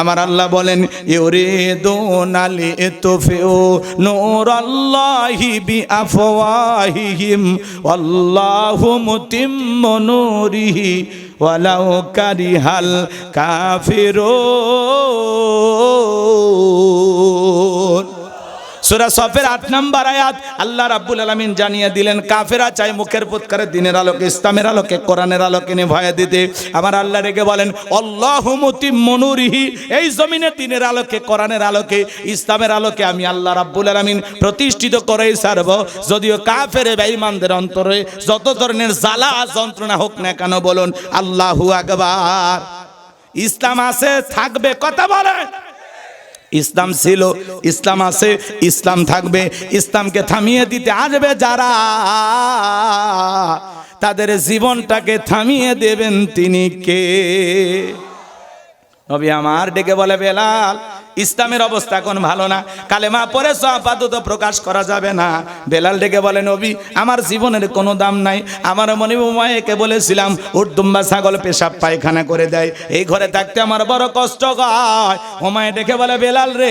আমার আল্লাহ বলেন ইউরিদুনা লিতুফিউ নূরাল্লাহি বিআফওয়াহিহিম ওয়াল্লাহু মুতিম্মু নূরিহি ওয়ালাউ কারিহাল কাফিরুন। সূরা সফের 8 নম্বর আয়াত আল্লাহ রাব্বুল আলামিন জানিয়ে দিলেন কাফেরা চাই মুখের ফুৎকারে দিনের আলোকে ইসলামের আলোকে কোরআনের আলোকে নিভায়া দিতে। আমার আল্লাহ রেগে বলেন আল্লাহু মুতিম্মু নূরিহি, এই জমিনে দিনের আলোকে কোরআনের আলোকে ইসলামের আলোকে আমি আল্লাহ রাব্বুল আলামিন প্রতিষ্ঠিত করেই ছাড়ব। যদিও কাফের বেঈমানদের অন্তরে যত ধরনের জ্বালা যন্ত্রণা হোক না কেন বলুন আল্লাহু আকবার। ইসলাম আছে থাকবে, কথা বলেন। ইসলাম ছিল, ইসলাম আছে, ইসলাম থাকবে। ইসলামকে থামিয়ে দিতে আসবে যারা, তাদের জীবনটাকে থামিয়ে দেবেন তিনি কে? নবী আমার ডেকে বলে বেলাল ইসলামের অবস্থা এখন ভালো না, কালেমা পড়ে আপাতত প্রকাশ করা যাবে না। বেলাল ডেকে বলে নবী আমার জীবনের কোনো দাম নাই। আমার মনে মায়েকে বলেছিলাম উর্দুম্বা ছাগল পেশাব পায়খানা করে দেয়, এই ঘরে থাকতে আমার বড় কষ্ট হয়। ওমায় ডেকে বলে বেলাল রে,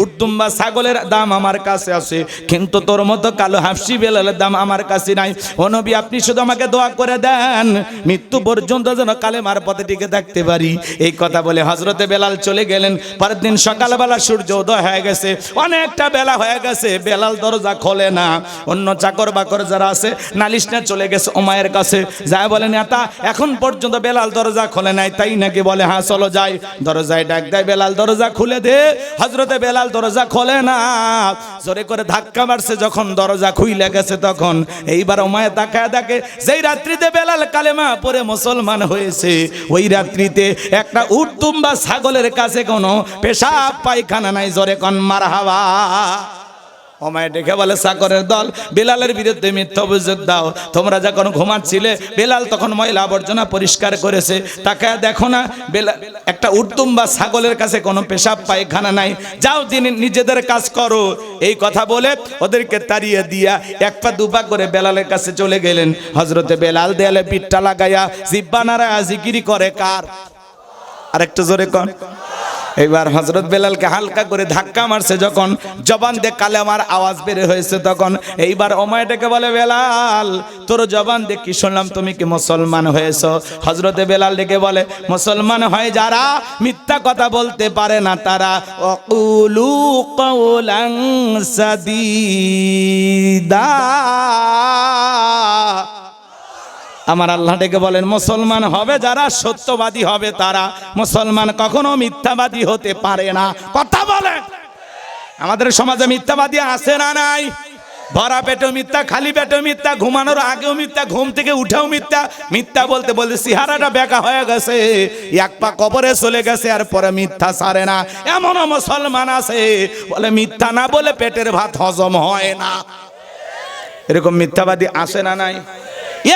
উর্দুম্বা ছাগলের দাম আমার কাছে আছে, কিন্তু তোর মতো কালো হাফসি বেলালের দাম আমার কাছে নাই। ও নবী আপনি শুধু আমাকে দোয়া করে দেন মৃত্যু পর্যন্ত যেন কালেমার পথে টিকে থাকতে পারি। এই কথা বলে হযরতে বেলাল চলে গেলেন। পরের দিন সকালবেলা সূর্য উদয় হয়ে গেছে, অনেকটা বেলা হয়ে গেছে, বেলাল দরজা খোলে না। অন্য চাকর বাকর যারা আছে নালিশ নিয়ে চলে গেছে ওমায়ের কাছে, যায় বলেন এটা এখন পর্যন্ত বেলাল দরজা খোলে নাই, তাই নাকি? বলে হ্যাঁ চলো যাই। দরজায় ডাক দেয় বেলাল দরজা খুলে দে। হযরতে বেলাল দরজা খোলে না, জোরে করে ধাক্কা মারছে। যখন দরজা খুইলে গেছে তখন এইবার ওমায়ে তাকায় দেখে যেই রাত্রিতে বেলাল কালেমা পড়ে মুসলমান হয়েছে, ওই রাত্রিতে একটা উর্দুম্বা ছাগলের কাছে কোনো পেশাব পায়খানা নাই। জোরে কোন মারহাবা। ওমায় ডেকে বলে চাকরের দল বেলালের বিরুদ্ধে মিথ্যা অভিযোগ দাও। তোমরা যখন ঘুমাচ্ছিলে বেলাল তখন ময়লা আবর্জনা পরিষ্কার করেছে, তাকে দেখো না বেলাল একটা উর্দুম্বা ছাগলের কাছে কোনো পেশাব পায়খানা নাই, যাও তিনি নিজেদের কাজ করো। এই কথা বলে ওদেরকে তাড়িয়ে দিয়া এক পা দুপা করে বেলালের কাছে চলে গেলেন। হযরতে বেলাল দেয়ালে পিঠটা লাগাইয়া জিহ্বা নাড়ায়া জিকিরি করে কার? আরেকটু জোরে কোন। এবার হযরত বেলালকে হালকা করে ধাক্কা মারছে, যখন জবান দিয়ে কালেমার আওয়াজ বের হয়েছে তখন এইবার ওমায়টাকে বলে বেলাল তোর জবান দিয়ে কি শুনলাম, তুমি কি মুসলমান হয়েছো? হযরতে বেলাল ডেকে বলে মুসলমান হয় যারা মিথ্যা কথা বলতে পারে না তারা। অকুলু কওলান সাদীদা। আমার আল্লাহ ডেকে বলেন মুসলমান হবে যারা সত্যবাদী হবে তারা। মুসলমান কখনো মিথ্যাবাদী হতে পারে না, কথা বলেন। আমাদের সমাজে মিথ্যাবাদী আছে না নাই? ভরা পেটে মিথ্যা, খালি পেটে মিথ্যা, ঘুমানোর আগেও মিথ্যা, ঘুম থেকে উঠেও মিথ্যা। মিথ্যা বলতে বলতে চেহারাটা বেঁকা হয়ে গেছে, এক পা কবরে চলে গেছে, আর পরে মিথ্যা ছাড়ে না। এমনও মুসলমান আছে বলে মিথ্যা না বলে পেটের ভাত হজম হয় না। এরকম মিথ্যাবাদী আছে না নাই?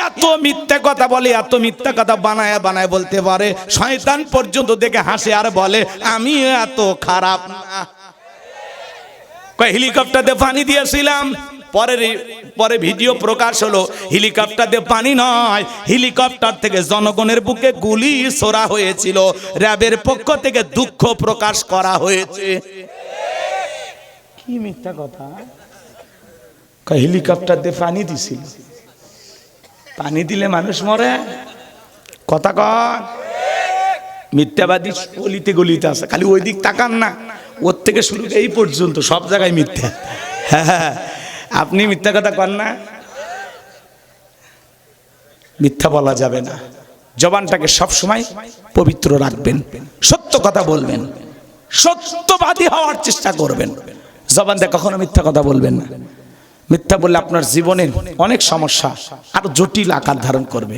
এত মিথ্যা কথা বলে, এত মিথ্যা কথা বানায় বানায় বলতে পারে, শয়তান পর্যন্ত দেখে হাসে আর বলে আমি এত খারাপ না। হেলিকপ্টার দিয়ে পানি দিয়েছিলাম, পরে ভিডিও প্রকাশ হলো হেলিকপ্টার দিয়ে পানি নয়, হেলিকপ্টার থেকে জনগণের বুকে গুলি ছোড়া হয়েছিল। র্যাবের পক্ষ থেকে দুঃখ প্রকাশ করা হয়েছে। কি মিথ্যা কথা! হেলিকপ্টার দিয়ে পানি দিছিল, পানি দিলে মানুষ মরে, কথা কন। মিথ্যাবাদী গলিতে গলিতে আছে, খালি ওই দিক তাকান না, ওর থেকে শুরু এই পর্যন্ত সব জায়গায় মিথ্যা। হ্যাঁ, আপনি মিথ্যা কথা কন না। মিথ্যা বলা যাবে না, জবানটাকে সবসময় পবিত্র রাখবেন, সত্য কথা বলবেন, সত্যবাদী হওয়ার চেষ্টা করবেন। জবান দিয়ে কখনো মিথ্যা কথা বলবেন না। মিথ্যা বললে আপনার জীবনের অনেক সমস্যা আর জটিল আকার ধারণ করবে,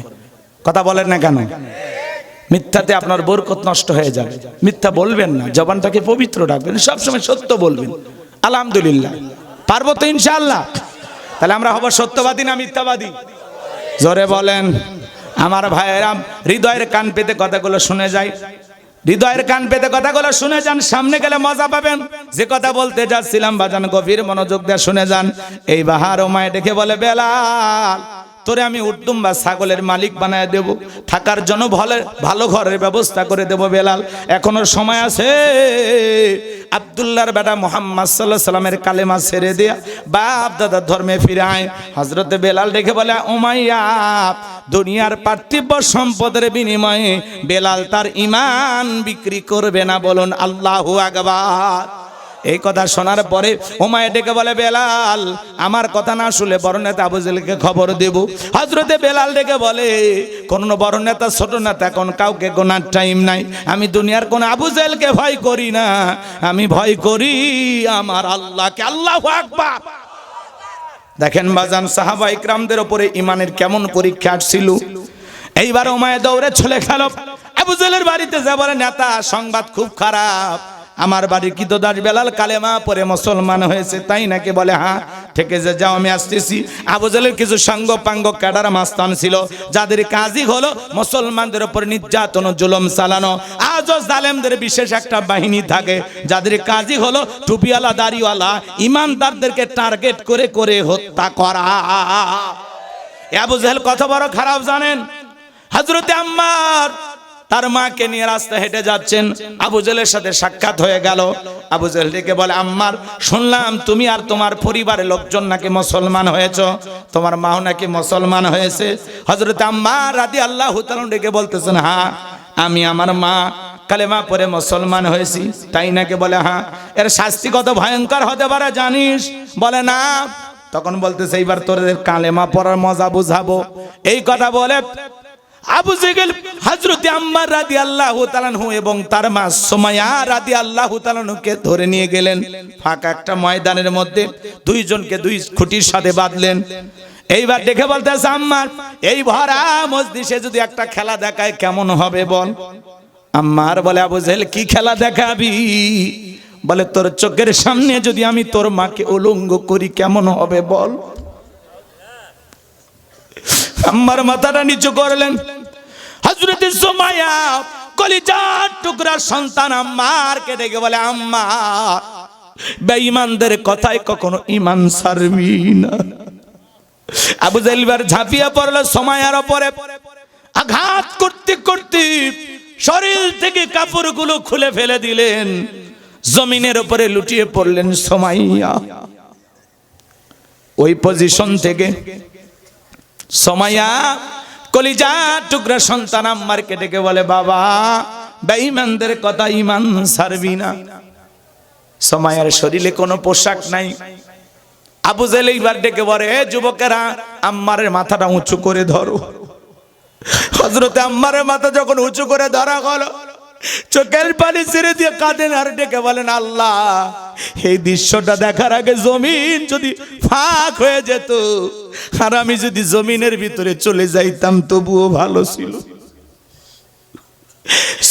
কথা বলেন না কেন? মিথ্যাতে আপনার বরকত নষ্ট হয়ে যাবে। মিথ্যা বলবেন না, জবানটাকে পবিত্র রাখবেন, সবসময় সত্য বলবেন। আলহামদুলিল্লাহ, পারবো তো ইনশাআল্লাহ। তাহলে আমরা হব সত্যবাদী না মিথ্যাবাদী? জোরে বলেন। আমার ভাইয়েরা হৃদয়ের কান পেতে কথাগুলো শুনে যায়, হৃদয়ের কান পেতে কথাগুলো শুনে যান, সামনে গেলে মজা পাবেন। যে কথা বলতে যাচ্ছিলাম বাজান গভীর মনোযোগ দিয়ে শুনে যান। এই বাহার ওমায় ডেকে বলে বেলাল তোরে আমি উটদুম বা ছাগলের মালিক বানায় দেব, থাকার জন্য ভালো ঘরের ব্যবস্থা করে দেব বেলাল। এখনো সময় আছে। আব্দুল্লাহর বেটা মুহাম্মদ সাল্লাল্লাহু আলাইহি সাল্লামের কালেমা ছেড়ে দিয়া বাপ দাদার ধর্মে ফিরে আয়। হযরতে বেলাল ডেকে বলে, উমাইয়া, দুনিয়ার পার্থিব সম্পদের বিনিময়ে বেলাল তার ঈমান বিক্রি করবে না। বলুন আল্লাহু আকবার। এই কথা শোনার পরে উমাইয়া ডেকে বলে, বেলাল, আমার কথা না শুনলে বড় নেতা আবু জেহেলকে খবর দেব। হযরতে বেলাল ডেকে বলে, কোন বড় নেতা ছোট নেতা কোন কাউকে গোনার টাইম নাই। আমি দুনিয়ার কোন আবু জেহেলকে ভয় করি না, আমি ভয় করি আমার আল্লাহকে। আল্লাহু আকবার। দেখেন বাজান, সাহাবা ইকরামদের উপরে ঈমানের কেমন পরীক্ষা আসছিল। এইবার উমাইয়া দৌড়ে চলে গেল আবু জেহেলের বাড়িতে, যা বলে, নেতা, সংবাদ খুব খারাপ, আমার বাড়ির কৃতদাস বেলাল কালেমা পড়ে মুসলমান হয়েছে। তাই নাকি? বলে, হ্যাঁ। ঠিক আছে, যাও, আমি আসতেছি। আবু জেহেলের কিছু সাঙ্গ পাঙ্গ ক্যাডার মাস্তান ছিল, যাদের কাজই হলো মুসলমানদের উপর নির্যাতন জুলুম চালানো। আজও জালেমদের বিশেষ একটা বাহিনী থাকে, যাদের কাজই হলো টুপিওয়ালা দাড়িওয়ালা ইমানদারদেরকে টার্গেট করে করে হত্যা করা। আবু জেহেল কত বড় খারাপ জানেন? হযরতে আম্মার তার মাকে নিয়ে রাস্তা হেঁটে যাচ্ছেন, আবু জেহেলের সাথে সাক্ষাৎ হয়ে গেল। আবু জেহেল ডেকে বলে, আম্মার, শুনলাম তুমি আর তোমার পরিবারের লোকজন নাকি মুসলমান হয়েছো, তোমার মাও নাকি মুসলমান হয়েছে। হযরতে আম্মার রাদিয়াল্লাহু তাআলা ডেকে বলতেছেন, হ্যাঁ, আমি আমার মা কালেমা পড়ে মুসলমান হয়েছি। তাই নাকি? বলে, হ্যাঁ। এর শাস্তি কত ভয়ঙ্কর হতে পারে জানিস? বলে, না। তখন বলতেছে, এইবার তোদের কালেমা পড়ার মজা বুঝাবো। এই কথা বলে আবু জেহেল হযরতে আম্মার রাদিয়াল্লাহু তাআলা আনহু এবং তার মা সুমাইয়া রাদিয়াল্লাহু তাআলা আনহুকে ধরে নিয়ে গেলেন ফাঁকা একটা ময়দানের মধ্যে, দুইজনকে দুই খুঁটির সাথে বাঁধলেন। এইবার দেখে বলতেছে, আম্মার, এই ভরা মজলিসে যদি একটা খেলা দেখায় কেমন হবে বল? আম্মার বলে, আবু জেহেল, কি খেলা দেখাবি? বলে, তোর চোখের সামনে যদি আমি তোর মাকে উলঙ্গ করি কেমন হবে বল? আম্মার মাথাটা নিচু করলেন। হযরতে সুমাইয়া কলিজার টুকরা সন্তান আম্মারকে ডেকে বলে, আম্মা, বেঈমানদের কথায় কখনো ঈমান ছাড়বি না। আবু জেহেল ঝাঁপিয়ে পড়ল সুমাইয়ার উপরে, আঘাত করতে করতে শরীর থেকে কাপড়গুলো খুলে ফেলে দিলেন, জমিনের উপরে লুটিয়ে পড়লেন সুমাইয়া। ওই পজিশন থেকে সুমাইয়া কলিজা টুকরা সন্তান আম্মারকে ডেকে বলে, বাবা, বেঈমানদের কথা ঈমান ছাড়বি না। সুমাইয়ার শরীরে কোনো পোশাক নাই। আবু জেহেল এইবার ডেকে বলে, যুবকেরা, আম্মারের মাথাটা উঁচু করে ধরো। হযরতে আম্মারের মাথা যখন উঁচু করে ধরা হলো, চোখের পানি ছেড়ে দিয়ে কাঁদেন আর ডেকে বলেন, আল্লাহ, এই দৃশ্যটা দেখার আগে জমিন যদি ফাঁক হয়ে যেত আর আমি যদি জমিনের ভিতরে চলে যাইতাম তবুও ভালো ছিল।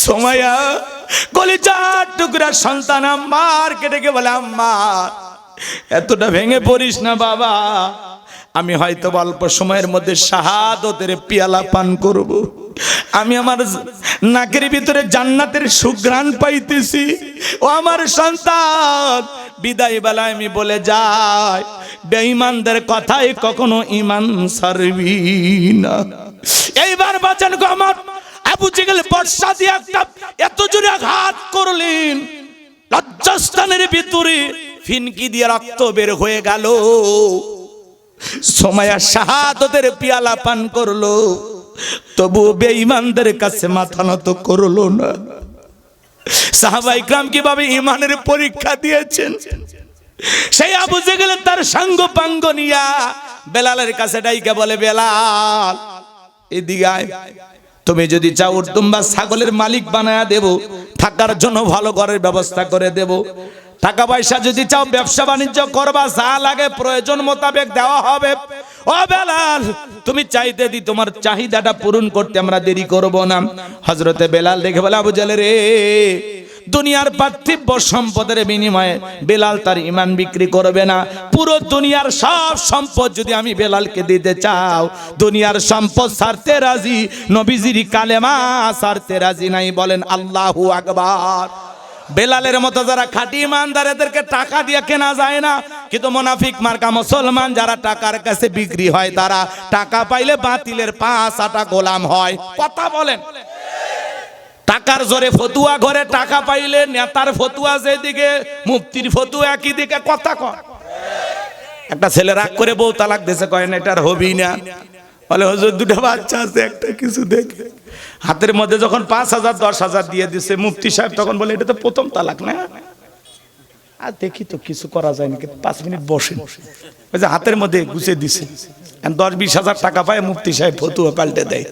সুমাইয়া কলিজার টুকরা সন্তান আম্মারকে ডেকে বলে, আম্মা, এতটা ভেঙে পড়িস না বাবা, আমি হয়তো অল্প সময়ের মধ্যে শাহাদতের পিয়ালা পান করব। আমি আমার নাকের ভিতরে জান্নাতের সুঘ্রাণ পাইতেছি। ও আমার সন্তান, বিদায় বেলায় আমি বলে যাই, বেঈমানদের কথায় কখনো ঈমান ছাড়বি না। এইবার বাঁচান গো আমার, আবু জেহেল বর্ষা দিয়ে একটা এত জোরে আঘাত করলেন, লজ্জাস্থানের ভিতরে ফিনকি দিয়ে রক্ত বের হয়ে গেল। সুমাইয়া শাহাদতের পিয়ালা পান করলো, তবু বেঈমানদের কাছে মাথা নত করলো না। সাহাবা ইকরাম কিভাবে ঈমানের পরীক্ষা দিয়েছেন, সেই আবু জেহেল তার সাঙ্গ পাঙ্গ নিয়া বেলালের কাছে ডাইকা বলে, বেলাল, এদিকে আয়, তুমি যদি চাও উটদুম্বা ছাগলের মালিক বানায়া দেব, থাকার জন্য ভালো ঘরের ব্যবস্থা করে দেব, টাকা পয়সা যদি চাও ব্যবসা বাণিজ্য করবা, যা লাগে প্রয়োজন মোতাবেক দেওয়া হবে। ও বেলাল, তুমি চাইতে দি, তোমার চাহিদাটা পূরণ করতে আমরা দেরি করব না। হযরতে বেলাল দেখে বলে, আবু জেহেল রে, দুনিয়ার পার্থিব সম্পদের বিনিময়ে বেলাল তার ঈমান বিক্রি করবে না। পুরো দুনিয়ার সব সম্পদ যদি আমি বেলালকে দিতে চাও, দুনিয়ার সম্পদ ছাড়তে রাজি, নবীজির কালেমা ছাড়তে রাজি নাই। বলেন আল্লাহু আকবার। বেলালের মতো যারা খাঁটি ইমানদার এদেরকে টাকা দিয়ে কেনা যায় না, কিন্তু মুনাফিক মার্কা মুসলমান যারা টাকার কাছে বিক্রি হয় তারা টাকা পাইলে বাতিলের 5 আটা গোলাম হয়। কথা বলেন। টাকার জোরে ফতুয়া ঘরে টাকা পাইলে নেতার ফতুয়া যেদিকে মুফতির ফতুয়া একই দিকে। কথা কয়। একটা ছেলে রাগ করে বউ তালাক দিয়েছে, কয় না এটার হবি না। বলে হুজুর দুটো বাচ্চা আছে, একটা কিছু দেখে হাতের মধ্যে যখন 5,000 10,000 দিয়ে দিছে মুফতি সাহেব, তখন বলে এটা তো প্রথম তালাক না। আর দেখি তো কিছু করা যায় নাকি, 5 মিনিট বসে ওই যে হাতের মধ্যে গুছিয়ে দিছে। 10-20,000 টাকা পায় মুফতি সাহেব ফতুয়া পাল্টে দেয়।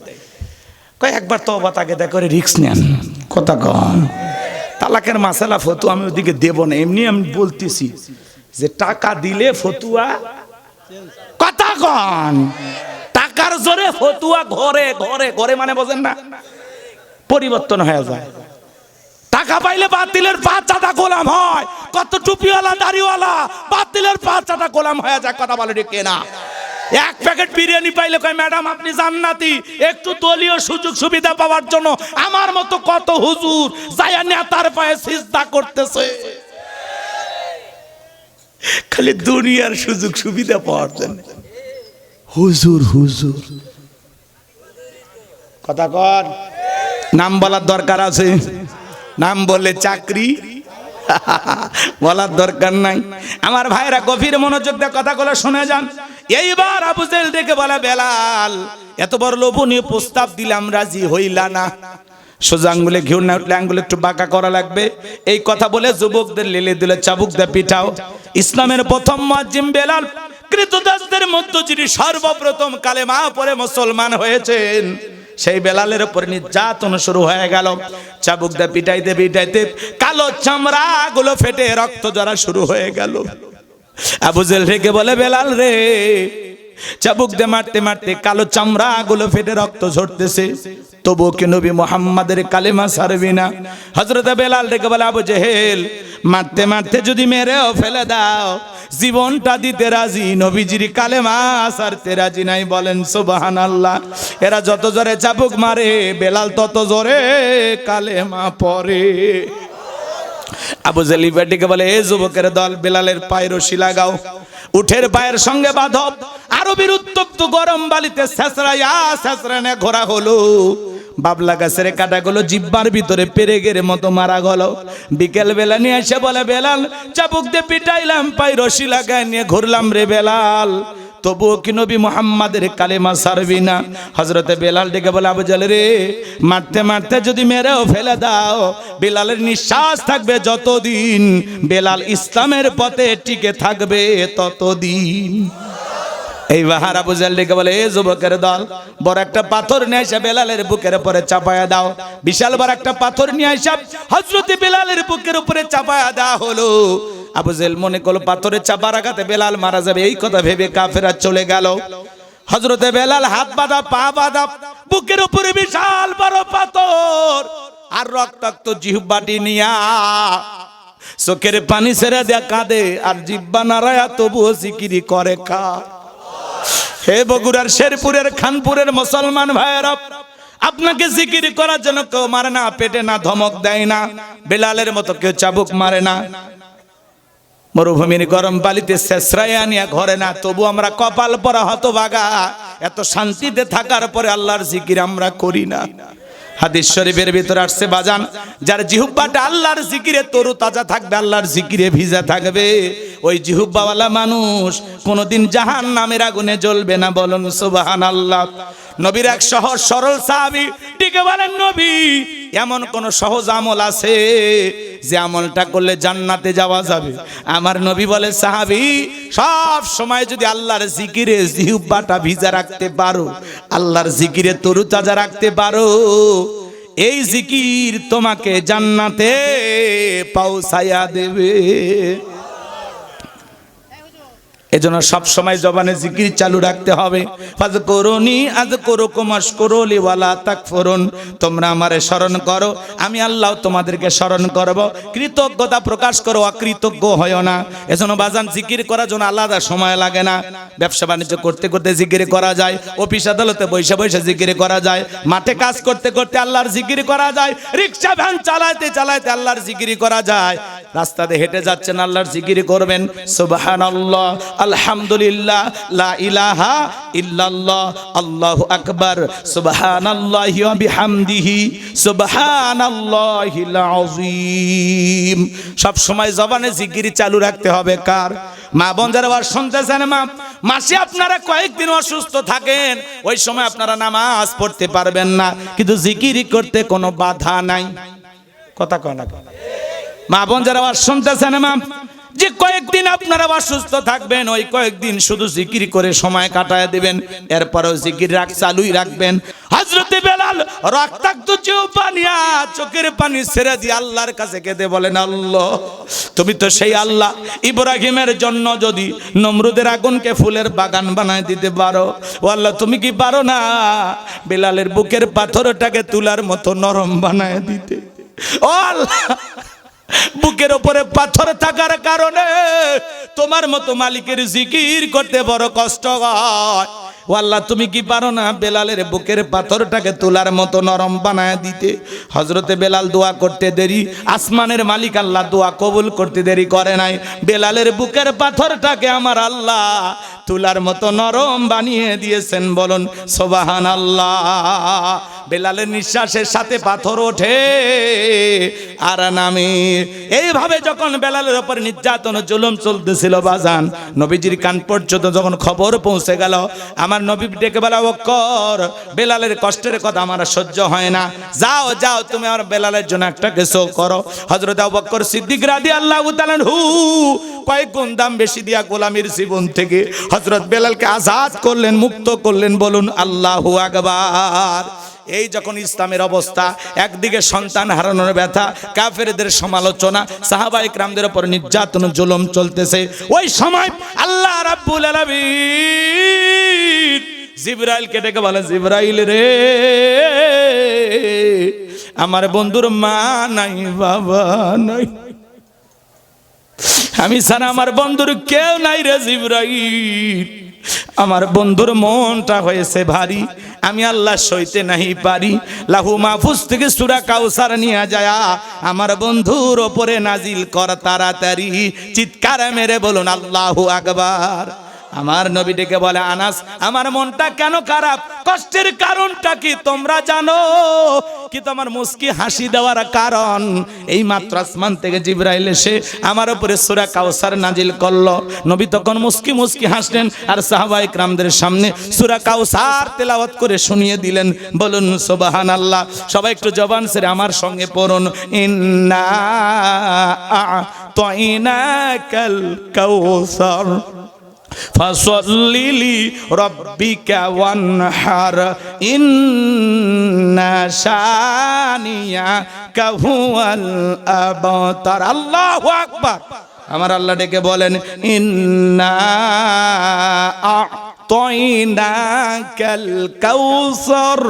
কয় একবার তো অবাত আগে দেখা করে রিস্ক নেন। কথা কন। তালাকের মাসালা ফতুয়া আমি ওদিকে দেব না, এমনি আমি বলতেছি যে টাকা দিলে ফতুয়া। কথা কন। টাকার জোরে ফতুয়া ঘরে ঘরে ঘরে মানে বোঝেন না, পরিবর্তন হয়ে যায়। টাকা পাইলে বাতিলের 5 আটা গোলাম হয়। কত টুপিওয়ালা দাড়িওয়ালা বাতিলের 5 আটা গোলাম হয়ে যায়। কথা বলে ঠিক না? এক প্যাকেট বিরিয়ানি পাইলে কয় ম্যাডাম আপনি জান্নাতি। একটু দলীয় সুযোগ সুবিধা পাওয়ার জন্য আমার মতো কত হুজুর যায়া নেতার পায়ে সিজদা করতেছে, খালি দুনিয়ার সুযোগ সুবিধা পাওয়ার জন্য। হুজুর হুজুর। কথা কর। নাম বলার দরকার আছে? নাম বললে চাকরি বলার দরকার নাই। আমার ভাইরা গভীর মনোযোগ দিয়ে কথাগুলো শুনে যান। এইবার আবু জেহেল ডেকে বলে, বেলাল এত বড় লোভনীয় প্রস্তাব দিলাম, রাজি হইলা না। সোজা আঙ্গুলে ঘিউ না উঠলে আঙ্গুলে একটু বাঁকা করা লাগবে। এই কথা বলে যুবকদের লেলে দিলে চাবুক দিয়ে পিটাও। ইসলামের প্রথম মুয়াজ্জিন বেলাল, কৃতদাসদের মধ্য যিনি সর্বপ্রথম কালেমা পড়ে মুসলমান হয়েছেন, সেই বেলালের উপর নির্যাতন শুরু হয়ে গেল। চাবুক দিয়ে পিটাইতে পিটাইতে কালো চামড়া গুলো ফেটে রক্ত ঝরা শুরু হয়ে গেল। আবু জেহেল রেগে বলে, বেলাল রে, চাবুক দিয়ে মারতে মারতে কালো চামড়া গুলো ফেটে রক্ত ঝরতেছে, তবু কি নবী মুহাম্মাদের কালেমা ছাড়বি না? হযরত বেলাল রেগে বলে, আবু জেহেল মারতে মারতে যদি মেরেও ফেলে দাও, জীবনটা দিতে রাজি, নবীজির কালেমা ছাড়তে রাজি নাই। বলেন সুবহানাল্লাহ। এরা যত জোরে চাবুক মারে বেলাল তত জোরে কালেমা পড়ে। আবু জেহেল ডেকে বলে, এ যুবকের দল, বেলালের পায়ের রশি লাগাও, উঠের পায়ের সঙ্গে বাঁধো। আরবের উত্তপ্ত গরম বালিতে ছেঁচড়াইয়া ছেঁচড়ানে ঘোরা হলো। বাবলা গাছের কাটাগুলো জিব্বার ভিতরে পেরেকের মতো মারা গেল। বিকেল বেলা নিয়ে এসে বলে, বেলাল চাবুক দিয়ে পিটাইলাম, পায়ে রশি লাগাই নিয়ে ঘুরলাম রে বেলাল, তবুও কি নবী মুহাম্মাদের কালেমা ছাড়বি না? হযরতে বেলাল ডেকে বলে, আবু জেহেল রে, মারতে মারতে যদি মেরেও ফেলে দাও, বেলালের নিঃশ্বাস থাকবে যতদিন, বেলাল ইসলামের পথে টিকে থাকবে ততদিন। এইবার আবু জেহেল ডেকে বলে, এ যুবকের দল, বড় একটা পাথর নিয়ে এসে বেলালের বুকের উপরে চাপায়া দাও। বিশাল বড় একটা পাথর নিয়ে এসে হযরতে বেলালের বুকের উপরে চাপায়া দেওয়া হলো। আবু জেহেল মনে করলো পাথরে চাপার আঘাতে বেলাল মারা যাবে, এই কথা ভেবে কাফেররা চলে গেল। হযরতে বেলাল হাত বাঁধা পা বাঁধা, বুকের উপরে বিশাল বড় পাথর আর রক্তাক্ত জিহ্বাটি নিয়া চোখের পানি ছেড়ে দেয়া কাঁদে আর জিহ্বা নাড়ায়া তবুও জিকিরি করে কা। হে বগুড়ার শেরপুরের খানপুরের মুসলমান ভাইয়েরা, আপনাকে জিকির করার জন্য কেউ মারে না, পেটে না ধমক দেয় না, বেলালের মতো কেউ চাবুক মারে না, মরুভূমির গরম বালিতে ছেঁচড়াইয়া নিয়ে ঘরে না, তবু আমরা কপাল পরা হতভাগা, এত শান্তিতে থাকার পরে আল্লাহর জিকির আমরা করি না। হাদিস শরীফের ভিতরে আসছে বাজান, যার জিহ্বাটা আল্লাহর জিকিরে তরু তাজা থাকবে, আল্লাহর জিকিরে ভিজা থাকবে, ওই জিহ্বাওয়ালা মানুষ কোনোদিন জাহান্নামের আগুনে জ্বলবে না। বলুন সুবহানাল্লাহ। নবীর এক সহজ সরল সাহাবী ডেকে বলেন, নবী এমন কোন সহজ আমল আছে যে আমলটা করলে জান্নাতে যাওয়া যাবে? আমার নবী বলে, সাহাবী সব সময় যদি আল্লাহর জিকিরে জিহ্বাটা ভিজা রাখতে পারো, আল্লাহর জিকিরে তরুতাজা রাখতে পারো, এই জিকির তোমাকে জান্নাতে পৌঁছায়া দেবে। এজন্য সব সময় জবানে জিকির চালু রাখতে হবে। ফাযকুরুনি আযকুরুকুম ওয়াশকুরুলি ওয়ালা তাকফুরুন, তোমরা আমারে স্মরণ করো, আমি আল্লাহ তোমাদেরকে স্মরণ করব। কৃতজ্ঞতা প্রকাশ করো, অকৃতজ্ঞ হয়ো না। এজন্য বাজান জিকির করার জন্য আলাদা সময় লাগে না। ব্যবসা বাণিজ্য করতে করতে জিকির করা যায়, অফিস আদালতে বসে বসে জিকির করা যায়, মাঠে কাজ করতে করতে আল্লাহর জিকির করা যায়, রিকশা ভ্যান চালাতে চালাতে আল্লাহর জিকির করা যায়, রাস্তাতে হেঁটে যাচ্ছেন আল্লাহর জিকির করবেন। সুবহানাল্লাহ, আলহামদুলিল্লাহ, লা ইলাহা ইল্লাল্লাহ, আল্লাহু আকবার, সুবহানাল্লাহি ওয়া বিহামদিহি, সুবহানাল্লাহিল আযীম। সব সময় জবানে জিকির চালু রাখতে হবে। কার? মা বোন যারা আবার শুনতেছেন, মাসে আপনারা কয়েকদিন অসুস্থ থাকেন, ওই সময় আপনারা নামাজ পড়তে পারবেন না, কিন্তু জিকির করতে কোনো বাধা নাই। কথা কয় না? মা বোন যারা আবার শুনতেছেন, যে কয়েকদিন আপনারা অসুস্থ থাকবেন, ওই কয়েকদিন শুধু জিকির করে সময় কাটায় দিবেন, এরপরও জিকির চালুই রাখবেন। হযরতে বেলাল রক্তাক্ত পানিয়া চোখের পানি ছেড়ে দিয়ে আল্লাহর কাছে কেঁদে বলেন, আল্লাহ তুমি তো সেই আল্লাহ, ইব্রাহিমের জন্য যদি নমরুদের আগুনকে ফুলের বাগান বানায় দিতে পারো, ও আল্লাহ তুমি কি পারো না বেলালের বুকের পাথরটাকে তুলার মতো নরম বানায় দিতে? ও আল্লাহ, বুকের উপরে পাথর থাকার কারণে তোমার মতো মালিকের জিকির করতে বড় কষ্ট হয়। ও আল্লাহ তুমি কি পারো না বেলালের বুকের পাথরটাকে তুলার মতো নরম বানায় দিতে? হযরতে বেলাল দোয়া করতে দেরি, আসমানের মালিক আল্লাহ দোয়া কবুল করতে দেরি করে নাই। বেলালের বুকের পাথরটাকে আমার আল্লাহ তুলার মতো নরম বানিয়ে দিয়েছেন। বলুন সুবহানাল্লাহ। বেলালের নিঃশ্বাসের সাথে পাথর ওঠে আর নামে। এইভাবে যখন বেলালের উপর নির্যাতন জুলুম চলতেছিল বাজান, নবীজির কান পর্যন্ত যখন খবর পৌঁছে গেল, আমার নবী ডেকে বলা, বকর বেলালের কষ্টের কথা আমার সহ্য হয় না, যাও যাও তুমি আমার বেলালের জন্য একটা কিছু করো। হযরত আবু বকর সিদ্দিক রাদিয়াল্লাহু তাআলা কয়েক গুণ দাম বেশি দিয়া গোলামীর জীবন থেকে হযরত বেলালকে আজাদ করলেন, মুক্ত করলেন। বলুন আল্লাহু আকবার। এই যখন ইসলামের অবস্থা, একদিকে সন্তান হারানোর ব্যথা, কাফেরদের সমালোচনা, সাহাবায়ে কেরামদের উপর নির্যাতন জুলুম চলতেছে, ওই সময় আল্লাহ রাব্বুল আলামিন জিবরাইলকে ডেকে বলে, জিবরাইল রে, আমার বন্ধুর মা নাই, বাবা নাই, আমি ছাড়া আমার বন্ধুর কেউ নাই রে জিবরাইল। আমার বন্ধুর মনটা হয়েছে ভারী, আমি আল্লাহ সইতে নাহি পারি। লাহু মাহফুজ থেকে সূরা কাউসার নিয়ে যায় আমার বন্ধুর ওপরে নাজিল কর তাড়াতাড়ি। চিৎকার মেরে বলুন আল্লাহু আকবার। আমার নবী ডেকে বলে, আনাস আমার মনটা কেন খারাপ, কষ্টের কারণটা কি তোমরা জানো? কি তোমার মুস্কি হাসি দেওয়ার কারণ? এই মাত্র আসমান থেকে জিবরাইল এসে আমার উপরে সূরা কাউসার নাজিল করলো। নবী তখন মুস্কি মুস্কি হাসলেন আর সাহাবায়ে কেরামদের সামনে সূরা কাউসার তেলাওয়াত করে শুনিয়ে দিলেন। বলুন সুবহানাল্লাহ। সবাই একটু জবান ছেড়ে আমার সঙ্গে পড়ুন, ইন্না আ'তাইনাকাল কাউসার ফাসল্লি লিরাব্বিকা ওয়ানহার ইন্না শানিয়াকা হুয়াল আবতার। আল্লাহু আকবার। আমার আল্লাহ ডেকে বলেন, ইন্না আ'তাইনাকাল কাউসার,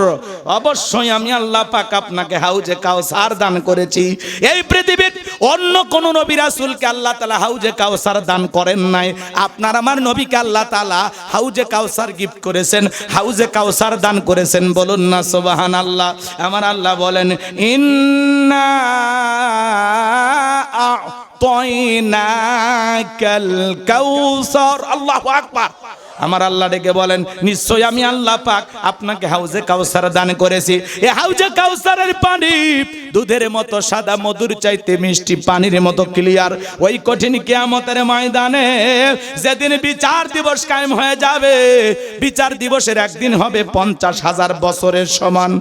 অবশ্যই আমি আল্লাহ পাক আপনাকে হাউজে কাউসার দান করেছি। এই পৃথিবীর অন্য কোন নবী রাসূলকে আল্লাহ তাআলা হাউজে কাউসার দান করেন নাই। আপনার আমার নবীকে আল্লাহ তাআলা হাউজে কাউসার গিফট করেছেন, হাউজে কাউসার দান করেছেন। বলুন না সুবহানাল্লাহ। আমার আল্লাহ বলেন, ইন্না আ'তাইনাকাল কাউসার। আল্লাহু আকবার। আমার আল্লাহ ডেকে বলেন, নিশ্চয় আমি আল্লাহ পাক আপনাকে হাউজে কাউসার দান করেছি। এই হাউজে কাউসারের পানি দুধের মতো সাদা, মধুর চাইতে মিষ্টি, পানির মতো ক্লিয়ার। ওই কঠিন কিয়ামতের ময়দানে যেদিন বিচার দিবস কায়েম হয়ে যাবে, বিচার দিবসের একদিন হবে 50,000 বছরের সমান।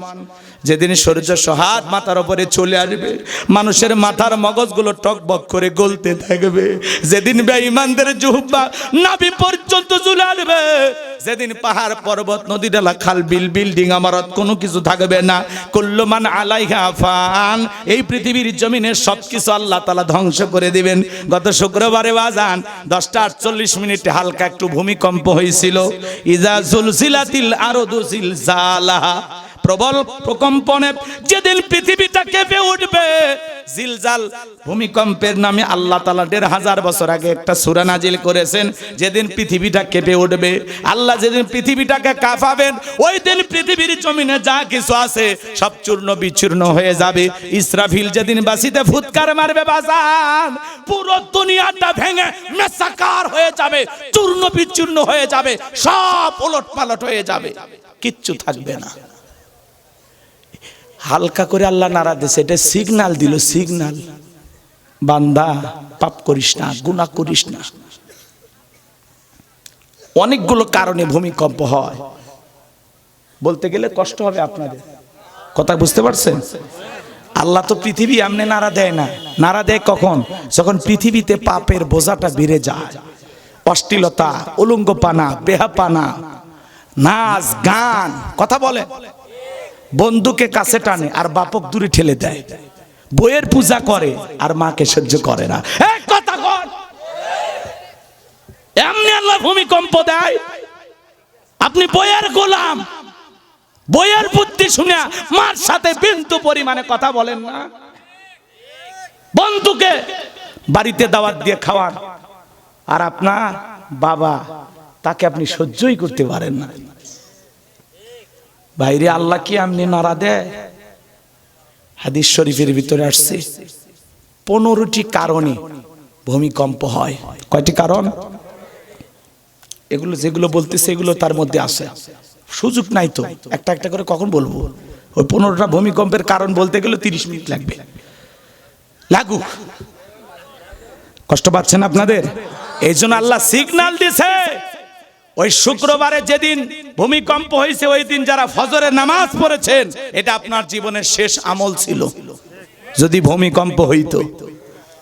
যেদিন সূর্য সোহাগ মাথার উপরে চলে আসবে, মানুষের মাথার মগজগুলো টকবক করে গলতে থাকবে। যেদিন বেঈমানদের জিহ্বা নাভি পর্যন্ত চলে আসবে, যেদিন পাহাড় পর্বত নদী ডালা খাল বিল বিল্ডিং আমারত কোনো কিছু থাকবে না। কুল্লু মান আলাইহা ফান, এই পৃথিবীর জমিনের সবকিছু আল্লাহ তাআলা ধ্বংস করে দিবেন। গত শুক্রবারে বাজান 10:48 হালকা একটু ভূমিকম্প হয়েছিল। ইজা জুলজিলাতিল আরদু জিলজালাহা, প্রবল প্রকম্পনে যেদিন পৃথিবীটা কেঁপে উঠবে। জিলজাল ভূমিকম্পের নামে আল্লাহ তাআলা 1500 বছর আগে একটা সূরা নাজিল করেছেন। যেদিন পৃথিবীটা কেঁপে উঠবে, আল্লাহ যেদিন পৃথিবীটাকে কাঁপাবেন, ওই দিন পৃথিবীর জমিনে যা কিছু আছে সব চূর্ণ বিচূর্ণ হয়ে যাবে। ইসরাফিল যেদিন বাঁশিতে ফুৎকার মারবে বাজান, পুরো দুনিয়াটা ভেঙে মেসাকার হয়ে যাবে, চূর্ণ বিচূর্ণ হয়ে যাবে, সব ওলটপালট হয়ে যাবে, কিচ্ছু থাকবে না। হালকা করে আল্লাহ নাড়া দিয়েছে, এটা সিগন্যাল দিল, সিগন্যাল, বান্দা পাপ করিস না, গুনাহ করিস না। অনেকগুলো কারণে ভূমিকম্প হয়, বলতে গেলে কষ্ট হবে আপনাদের, কথা বুঝতে পারছেন? আল্লাহ তো পৃথিবী এমনি নাড়া দেয় না, নাড়া দেয় কখন? যখন পৃথিবীতে পাপের বোঝাটা বেড়ে যায়, অশ্লীলতা, উলঙ্গপানা, বেহাপানা, নাচ গান, কথা বলে, বন্ধুকে কাছে টানে আর বাপক দূরে ঠেলে দেয়, বইয়ের পূজা করে আর মাকে সহ্য করে না। এই কথা কর, এমনি আল্লাহ ভূমিকম্প দেয়। আপনি বইয়ের গোলাম, বইয়ের বুদ্ধি শুনে মার সাথে বিন্দু পরিমাণে কথা বলেন না। বন্ধুকে বাড়িতে দাওয়াত দিয়ে খাওয়ান আর আপনার বাবা, তাকে আপনি সহ্যই করতে পারেন না। বাইরে আল্লাহ কি আমনি নাড়া দেয়? হাদিস শরীফের ভিতরে আসছে 15টি কারণে ভূমিকম্প হয়। কয়টি কারণ? এগুলো যেগুলো বলতেছে এগুলো তার মধ্যে আছে, সুযোগ নাই তো একটা একটা করে কখন বলবো। ওই 15টা ভূমিকম্পের কারণ বলতে গেলে 30 মিনিট লাগবে, লাগুক। কষ্ট পাচ্ছেন আপনাদের? এই জন্য আল্লাহ সিগন্যাল দিছে। ওই শুক্রবারে যেদিন ভূমিকম্প হয়েছে, ওই দিন যারা ফজরের নামাজ পড়েছেন, এটা আপনার জীবনের শেষ আমল ছিল। যদি ভূমিকম্প হইতো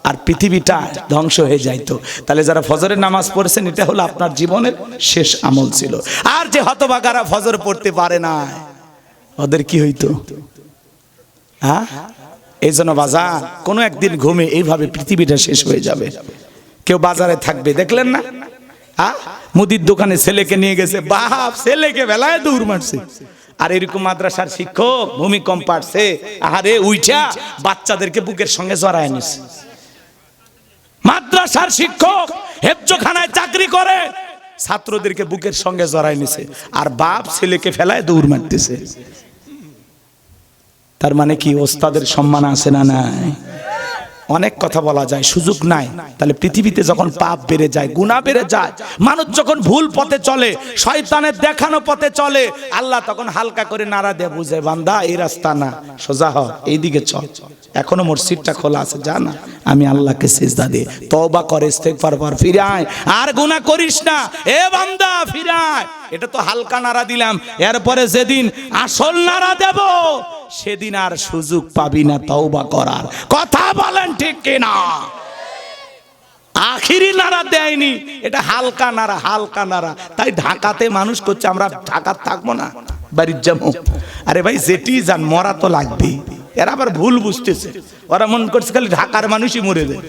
আর পৃথিবীটা ধ্বংস হয়ে যাইতো, তাহলে যারা ফজরের নামাজ পড়েছেন, এটা হলো আপনার জীবনের শেষ আমল ছিল। আর যে হতভাগারা ফজর পড়তে পারে না, ওদের কি হইতো? হ্যাঁ, এই জন্য বাজার কোনো একদিন ঘুমে এইভাবে পৃথিবীটা শেষ হয়ে যাবে। কেউ বাজারে থাকবে, দেখলেন না? মুদির দোকানে ছেলেকে নিয়ে গেছে, বাপ ছেলেকে বেলায় দৌড় মারছে। আর এরকম মাদ্রাসার শিক্ষক ভূমিকম্প আসছে, আহারে উইঠা বাচ্চাদেরকে বুকের সঙ্গে জড়ায় নিছে। মাদ্রাসার শিক্ষক হেফজখানায় চাকরি করে, ছাত্রদেরকে বুকের সঙ্গে জড়ায় নিছে, আর বাপ ছেলেকে ফেলায় দৌড় মারতেছে। তার মানে কি ওস্তাদের সম্মান আছে না নাই? অনেক কথা বলা যায়, সুযোগ নাই। তাহলে পৃথিবীতে যখন পাপ বেড়ে যায়, গুনাহ বেড়ে যায়, মানুষ যখন ভুল পথে চলে, শয়তানের দেখানো পথে চলে, আল্লাহ তখন হালকা করে নাড়া দেয়, বুঝে বান্দা এই রাস্তা না, সোজা হ, এইদিকে চল। এখনো মসজিদটা খোলা আছে, জানা আমি আল্লাহকে সিজদা দে, তওবা করে, ইস্তেগফার কর, ফিরে আয়, আর গুনাহ করিস না, এ বান্দা ফিরে আয়। এটা তো হালকা নাড়া দিলাম, এরপরে যেদিন আসল নাড়া দেব, সেদিন আর সুযোগ পাবি না তওবা করার। কথা বলেন ঠিক কিনা? আখিরি নাড়া দেয়নি, এটা হালকা নাড়া, হালকা নাড়া। তাই ঢাকাতে মানুষ করছে, আমরা ঢাকার থাকবো না, বাড়ির যাবো। আরে ভাই যেটি যান, মরা তো লাগবেই। এরা আবার ভুল বুঝতেছে, ওরা মনে করছে খালি ঢাকার মানুষই মরে যায়।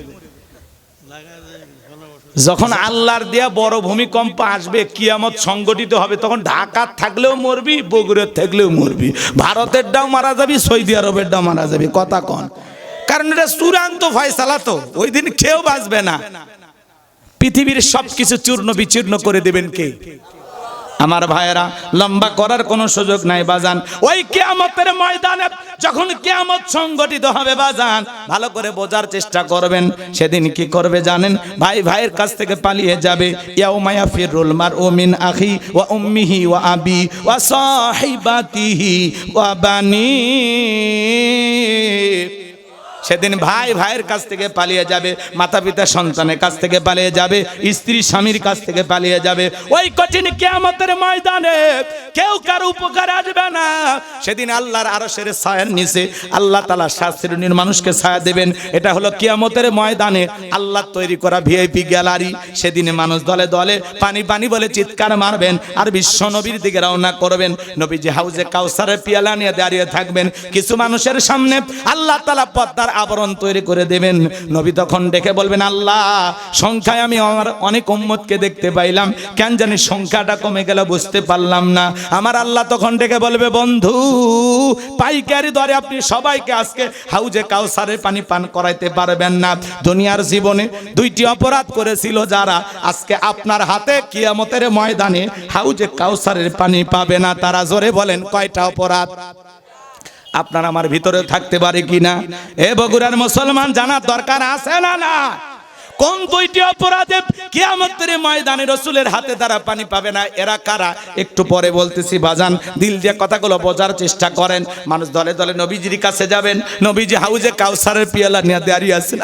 যখন আল্লাহর দেয়া বড় ভূমিকম্প আসবে, কিয়ামত সংগঠিত হবে, তখন ঢাকার থাকলেও মরবি, বগুড়ার থাকলেও মরবি, ভারতের ডাও মারা যাবি, সৌদি আরবের ডাও মারা যাবি। কথা কন, কারণ এটা চূড়ান্ত ফয়সালা, তো ওই দিন কেউ বাঁচবে না। পৃথিবীর সবকিছু চূর্ণ বিচূর্ণ করে দেবেন কে? আমার ভাইয়েরা, লম্বা করার কোনো সুযোগ নাই বাজান। ওই কিয়ামতের ময়দানে যখন কিয়ামত সংগঠিত হবে বাজান, ভালো করে বোঝার চেষ্টা করবেন। সেদিন কি করবে জানেন? ভাই ভাইয়ের কাছ থেকে পালিয়ে যাবে। ইয়াউমা ইয়াফিরুল মারউ মিন আখি ওয়া উম্মিহি ওয়া আবি ওয়া সাহিবাতিহি ওয়া বানি। সেদিন ভাই ভাইয়ের কাছ থেকে পালিয়ে যাবে, মাতা পিতা সন্তানের কাছ থেকে পালিয়ে যাবে, স্ত্রী স্বামীর কাছ থেকে পালিয়ে যাবে। ওই কঠিন কিয়ামতের ময়দানে কেউ কারো উপকার আসবে না। সেদিন আল্লাহর আরশের ছায়ার নিচে আল্লাহ তাআলা 7 শ্রেণীর মানুষকে ছায়া দেবেন। এটা হলো কিয়ামতের ময়দানে আল্লাহ তৈরি করা ভিআইপি গ্যালারি। সেদিনে মানুষ দলে দলে পানি পানি বলে চিৎকার মারবেন আর বিশ্ব নবীর দিকে রওনা করবেন। নবীজি হাউজে কাউসারের পিয়ালা নিয়ে দাঁড়িয়ে থাকবেন। কিছু মানুষের সামনে আল্লাহ তাআলা পর্দার আবরণ তৈরি করে দেবেন। নবী তখন ডেকে বলবেন, আল্লাহ, সংখ্যায় আমি আমার অনেক উম্মতকে দেখতে পাইলাম, কেন জানি সংখ্যাটা কমে গেল, বুঝতে পারলাম না। আমার আল্লাহ তখন ডেকে বলবে, বন্ধু, পাইকারি দরে আপনি সবাইকে আজকে হাউজে কাউসারের পানি পান করাইতে পারবেন না। দুনিয়ার জীবনে 2টি অপরাধ করেছিল যারা, আজকে আপনার হাতে কিয়ামতের ময়দানে হাউজে কাউসারের পানি পাবে না। তারা জোরে বলেন, কয়টা অপরাধ? আপনার আমার ভিতরে থাকতে পারে কিনা? এ বগুড়ার মুসলমান জানার দরকার আছে না না? কোন 2টি অপরাধে কিয়ামতের ময়দানে রাসূলের হাতে তারা পানি পাবে না? এরা কারা? একটু পরে বলতেছি বাজান, দিল দিয়ে কথাগুলো বোঝার চেষ্টা করেন। মানুষ দলে দলে নবীজির কাছে যাবেন। নবীজি হাউজে কাউসারের পিয়ালা নিয়ে দাঁড়িয়ে আছেন।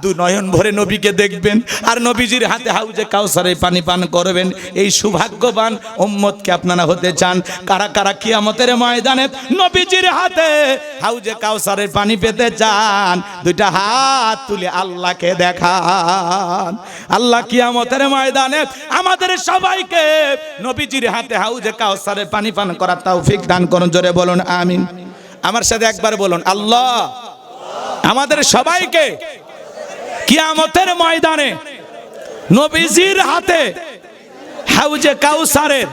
দু নয়ন ভরে নবীকে দেখবেন আর নবীজির হাতে হাউজে কাউসারের পানি পান করবেন। এই সৌভাগ্যবান উম্মতকে আপনারা হতে চান? কারা কারা কিয়ামতের ময়দানে নবীজির হাতে হাউজে কাউসারের পানি পেতে চান? 2টা হাত তুলে আল্লাহকে দেখান। আল্লাহ কিয়ামতের ময়দানে আমাদের সবাইকে নবীজির হাতে হাউজে কাউসারের পানি পান করার তৌফিক দান করুন। জোরে বলুন আমিন। আমার সাথে একবার বলুন, আল্লাহ আমাদের সবাইকে কিয়ামতের ময়দানে নবীজির হাতে হাউজে কাউসারের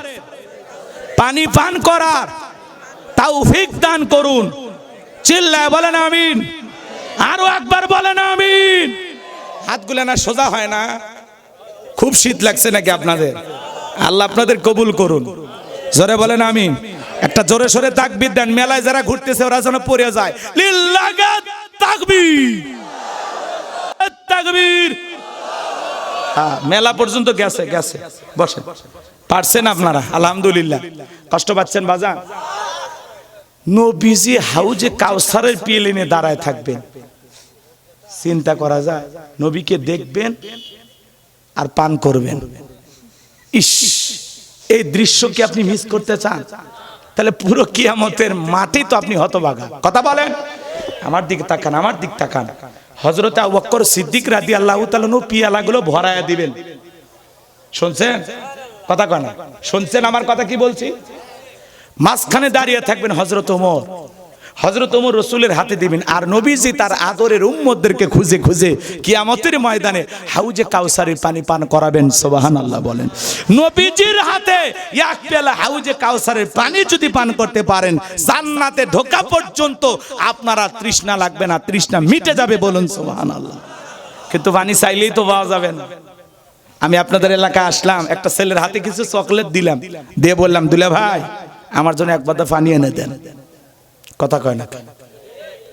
পানি পান করার তৌফিক দান করুন। চিল্লায় বলেন আমিন। আরো একবার বলেন আমিন। হাতগুলো না সোজা হয় না? খুব শীত লাগছে নাকি আপনাদের? আল্লাহ আপনাদের কবুল করুন। জোরে বলেন আমিন। একটা জোরে সোরে তাকবীর দেন। মেলায় যারা ঘুরতেছে ওরা যেন পড়ে যায়। লিল্লাহি তাকবীর, তাকবীর। মেলা পর্যন্ত গেছে গেছে। বসেন। পারছেন আপনারা? আলহামদুলিল্লাহ। কষ্ট পাচ্ছেন বাজান? নবীজি হাউজে কাউসারের পিয়ালা নিয়ে দাঁড়ায় থাকবেন। চিন্তা করা যায়? নবীকে দেখবেন আর পান করবেন। ইস, এই দৃশ্য কি আপনি মিস করতে চান? তাহলে পুরো কিয়ামতের মাটি তো আপনি হতভাগা। কথা বলেন। আমার দিকে তাকান, আমার দিক তাকান। হযরত আবু বকর সিদ্দিক রাদিয়াল্লাহু তাআলা পিয়ালাগুলো ভরায়া দিবেন। শুনছেন কথা? কয় না? শুনছেন আমার কথা কি বলছি? মাঝখানে দাঁড়িয়ে থাকবেন হযরত ওমর। হযরত ওমর রাসূলের হাতে দিবেন আর নবীজি তার আদরের উম্মতদেরকে খুঁজে খুঁজে কিয়ামতের ময়দানে হাউজে কাউসারের পানি পান করাবেন। সুবহানাল্লাহ বলেন। নবীজির হাতে এক পেয়ালা হাউজে কাউসারের পানি যদি পান করতে পারেন, জান্নাতে ঢোকা পর্যন্ত আপনারা তৃষ্ণা লাগবে না, তৃষ্ণা মিটে যাবে। বলুন সুবহানাল্লাহ। কিন্তু পানি চাইলেই তো পাওয়া যাবে না। আমি আপনাদের এলাকায় আসলাম, একটা ছেলের হাতে কিছু চকলেট দিলাম, দিয়ে বললাম, দুলা ভাই আমার জন্য এক বোতল পানি এনে দেন। কথা কয় না?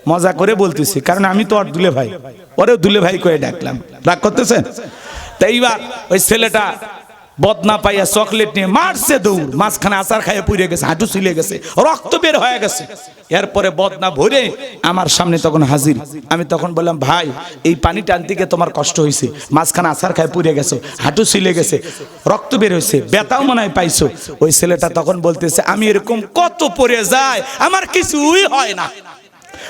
মজা করে বলতেছি, কারণ আমি তো আর দুলে ভাই, ওরেও দুলে ভাই কয়ে ডাকলাম। রাগ করতেছেন? তাই এইবার ওই ছেলেটা বদনা পাইয়া চকলেট নিয়ে মারছে দৌড়, মাঝখানে আচার খাইয়ে পুড়ে গেছে, হাঁটু ছিলে গেছে, রক্ত বের হয়ে গেছে। এরপরে বদনা ভরে আমার সামনে তখন হাজির। আমি তখন বললাম, ভাই এই পানি টানতে গিয়ে তোমার কষ্ট হয়েছে, মাঝখানে আচার খাইয়ে পুড়ে গেছো, হাঁটু ছিলে গেছে, রক্ত বের হয়েছে, ব্যথাও মনে হয় পাইছো। ওই ছেলেটা তখন বলতেছে, আমি এরকম কত পড়ে যাই, আমার কিছুই হয় না।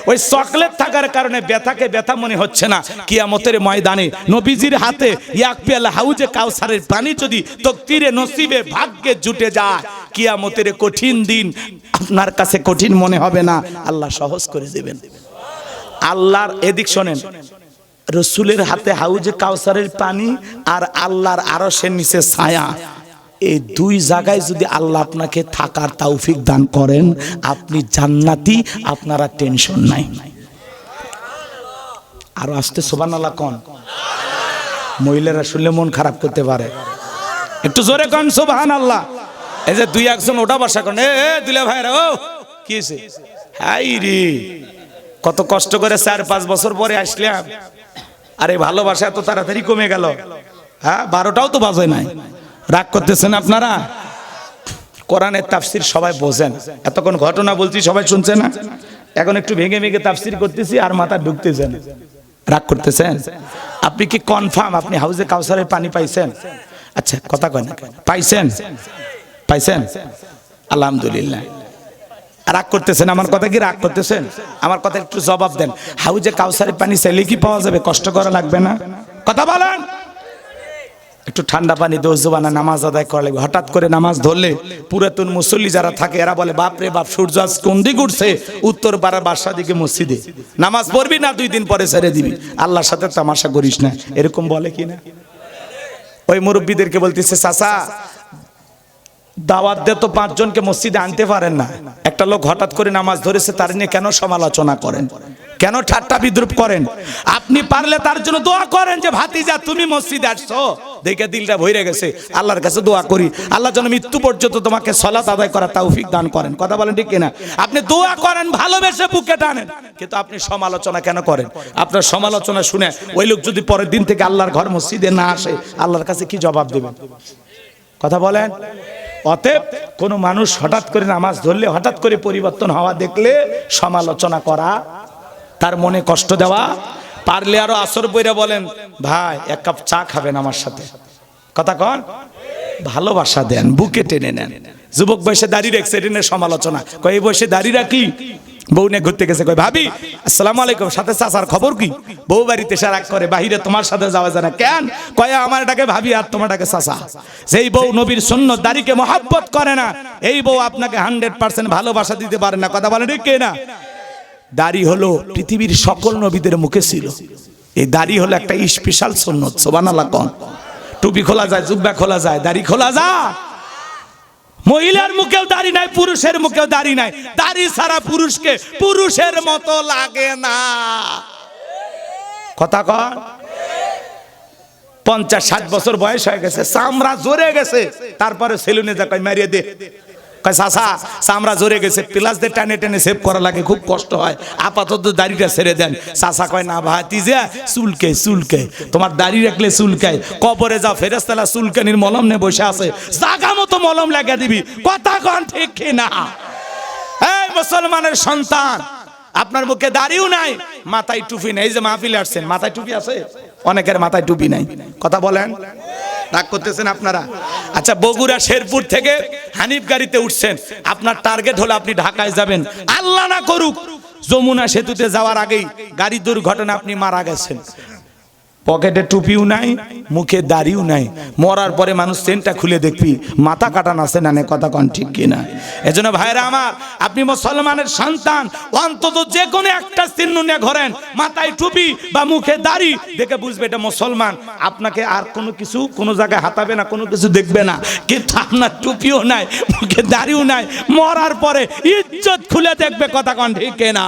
ওই চকলেট থাকার কারণে ব্যথাকে ব্যথা মনে হচ্ছে না। কিয়ামতের ময়দানে নবীজির হাতে এক পেয়ালা হাউজে কাউসারের পানি যদি তকদিরে নসিবে ভাগ্যে জুটে যায়, কিয়ামতের কঠিন দিন আপনার কাছে কঠিন মনে হবে না, আল্লাহ সহজ করে দেবেন। আল্লাহর এদিক শোনেন, রাসূলের হাতে হাউজে কাউসারের পানি আর আল্লাহর আরশের নিচে ছায়া, এই 2 জায়গায় যদি আল্লাহ আপনাকে থাকার তৌফিক দান করেন, আপনি জান্নাতি, আপনারা টেনশন নাই। আর আসতে সুবহানাল্লাহ কোন মহিলারা শুনলে মন খারাপ করতে পারে, একটু জোরে কোন সুবহানাল্লাহ। এই যে 2-1জন ওটা বসা করেন, এ দুলা ভাইরা, ও কি হইছে? হাই রে, কত কষ্ট করে 4-5 বছর পরে আসলাম, আরে ভালোবাসা এত তাড়াতাড়ি কমে গেল। হ্যাঁ, 12টাও তো বাজে নাই। রাগ করতেছেন আপনারা? কোরআনের তাফসীর সবাই বোঝেন, এতক্ষণ ঘটনা বলছি সবাই শুনছে না? এখন একটু ভেঙে ভেঙে তাফসীর করতেছি আর মাথা ঢুকতেছে না। রাগ করতেছেন? আপনি কি কনফার্ম আপনি হাউজে কাউসারের পানি পাইছেন? আচ্ছা কথা কয় না, পাইছেন? পাইছেন? আলহামদুলিল্লাহ। রাগ করতেছেন? আমার কথা কি রাগ করতেছেন? আমার কথা একটু জবাব দেন। হাউজে কাউসারের পানি চাইলে কি পাওয়া যাবে? কষ্ট করা লাগবে না? কথা বলেন। একটু ঠান্ডা পানি দোজবানা নামাজ আদায় করা লাগবে। হঠাৎ করে নামাজ ধরলে পুরাতন মুসল্লি যারা থাকে এরা বলে বাপ রে বাপ, সূর্য আজ কোন দিকে উঠছে? উত্তর পাড়ার বাসা দিকে মসজিদে। নামাজ পড়বি না 2 দিন পরে ছেড়ে দিবি, আল্লাহর সাথে তামাশা করিস না, এরকম বলে কি না? ওই মুরব্বীদেরকে বলতেছে চাচা দাওয়াত দে তো 5 জনকে মসজিদে আনতে পারেন না। একটা লোক হঠাৎ করে নামাজ ধরেছে, তার নিয়ে কেন সমালোচনা করেন? কেন ঠাট্টা বিদ্রুপ করেন? আপনি পারলে তার জন্য দোয়া করেন যে ভাতিজা তুমি মসজিদে আসছো দেখে দিলটা ভরে গেছে, আল্লাহর কাছে দোয়া করি আল্লাহ যেন মৃত্যু পর্যন্ত তোমাকে সালাত আদায় করার তৌফিক দান করেন। কথা বলেন ঠিক কিনা? আপনি দোয়া করেন, ভালোবেসে বুকে টানেন, কিন্তু আপনি সমালোচনা কেন করেন? আপনার সমালোচনা শুনে ওই লোক যদি পরের দিন থেকে আল্লাহর ঘর মসজিদে না আসে, আল্লাহর কাছে কি জবাব দেবেন? কথা বলেন। অতএব কোন মানুষ হঠাৎ করে নামাজ ধরলে, হঠাৎ করে পরিবর্তন হওয়া দেখলে সমালোচনা করা, তার মনে কষ্ট দেওয়া, পারলে আরো আসর বইরা বলেন ভাই 1 কাপ চা খাবেন আমার সাথে। কথা কন, ভালোবাসা দেন, বুকে টেনে নেন। যুবক বয়সে দাঁড়িয়ে রাখছে, এটা নিয়ে সমালোচনা। কয় এই বয়সে দাঁড়িয়ে রাখি? বউ নিয়ে ঘুরতে গেছে, কয় ভাবি আসসালামু আলাইকুম, সাথে চাচার খবর কি? বউ বাড়িতে সে রাগ করে, বাহিরে তোমার সাথে যাওয়া যায় না কেন? কয় আমার ডাকে ভাবি আর তোমার ডাকে চাচা। যেই বউ নবীর সুন্নত দাড়িকে মহব্বত করে না, এই বউ আপনাকে 100% ভালোবাসা দিতে পারে না। কথা বলেন ঠিক না? দাড়ি হলো পৃথিবীর সকল নবীদের মুখে ছিল, এই দাড়ি হলো একটা স্পেশাল সুন্নত। সুবহানাল্লাহ কোন? টুপি খোলা যায়, জুব্বা খোলা যায়, দাড়ি খোলা যায়? মহিলার মুখেও দাড়ি নাই, পুরুষের মুখেও দাড়ি নাই। দাড়ি ছাড়া পুরুষকে পুরুষের মতো লাগে না। কথা কন। 50-60 বছর বয়স হয়ে গেছে, চামড়া জোরে গেছে, তারপরে সেলুনে যা কয় মারিয়ে দে। কয় চাচা চামড়া জোরে গেছে, প্লাস দিয়ে টানে টানে সেভ করা লাগে, খুব কষ্ট হয়, আপাতত দাড়িটা ছেড়ে দেন। চাচা কয় না ভাতিজা চুলকে চুলকে, তোমার দাড়ি রাখলে চুলকায়, কবরে যাও ফেরেশতারা চুলকানির মলম নিয়ে বসে আছে, জাগা মতো মলম লাগা দিবি। কথা কন ঠিক কিনা? এই মুসলমানের সন্তান, আপনার মুখে দাড়িও নাই, মাথায় টুপি নেই। এই যে মাহফিলে আসছেন, মাথায় টুপি আছে? অনেকের মাথায় টুপি নাই। কথা বলেন। রাগ করতেছেন আপনারা? আচ্ছা বগুড়া শেরপুর থেকে হানিফ গাড়িতে উঠছেন, আপনার টার্গেট হলো আপনি ঢাকায় যাবেন, আল্লাহ না করুক যমুনা সেতুতে যাওয়ার আগেই গাড়ি দুর্ঘটনা আপনি মারা গেছেন, পকেটে টুপিও নাই, মুখে দাড়িও নাই, মরার পরে মানুষ চেনটা খুলে দেখবি মাথা কাটানো আছে না? কথা কন ঠিক কিনা? এজন্য ভাইরা আমার, আপনি মুসলমানের সন্তান, অন্তত যে কোনো একটা চিহ্ন নিয়ে ঘোরেন, মাথায় টুপি বা মুখে দাড়ি, দেখে বুঝবে এটা মুসলমান। আপনাকে আর কোনো কিছু কোনো জায়গায় হাতাবে না, কোনো কিছু দেখবে না। কিন্তু আপনার টুপিও নাই, মুখে দাড়িও নাই, মরার পরে ইজ্জত খুলে দেখবে। কথা কন ঠিক কিনা?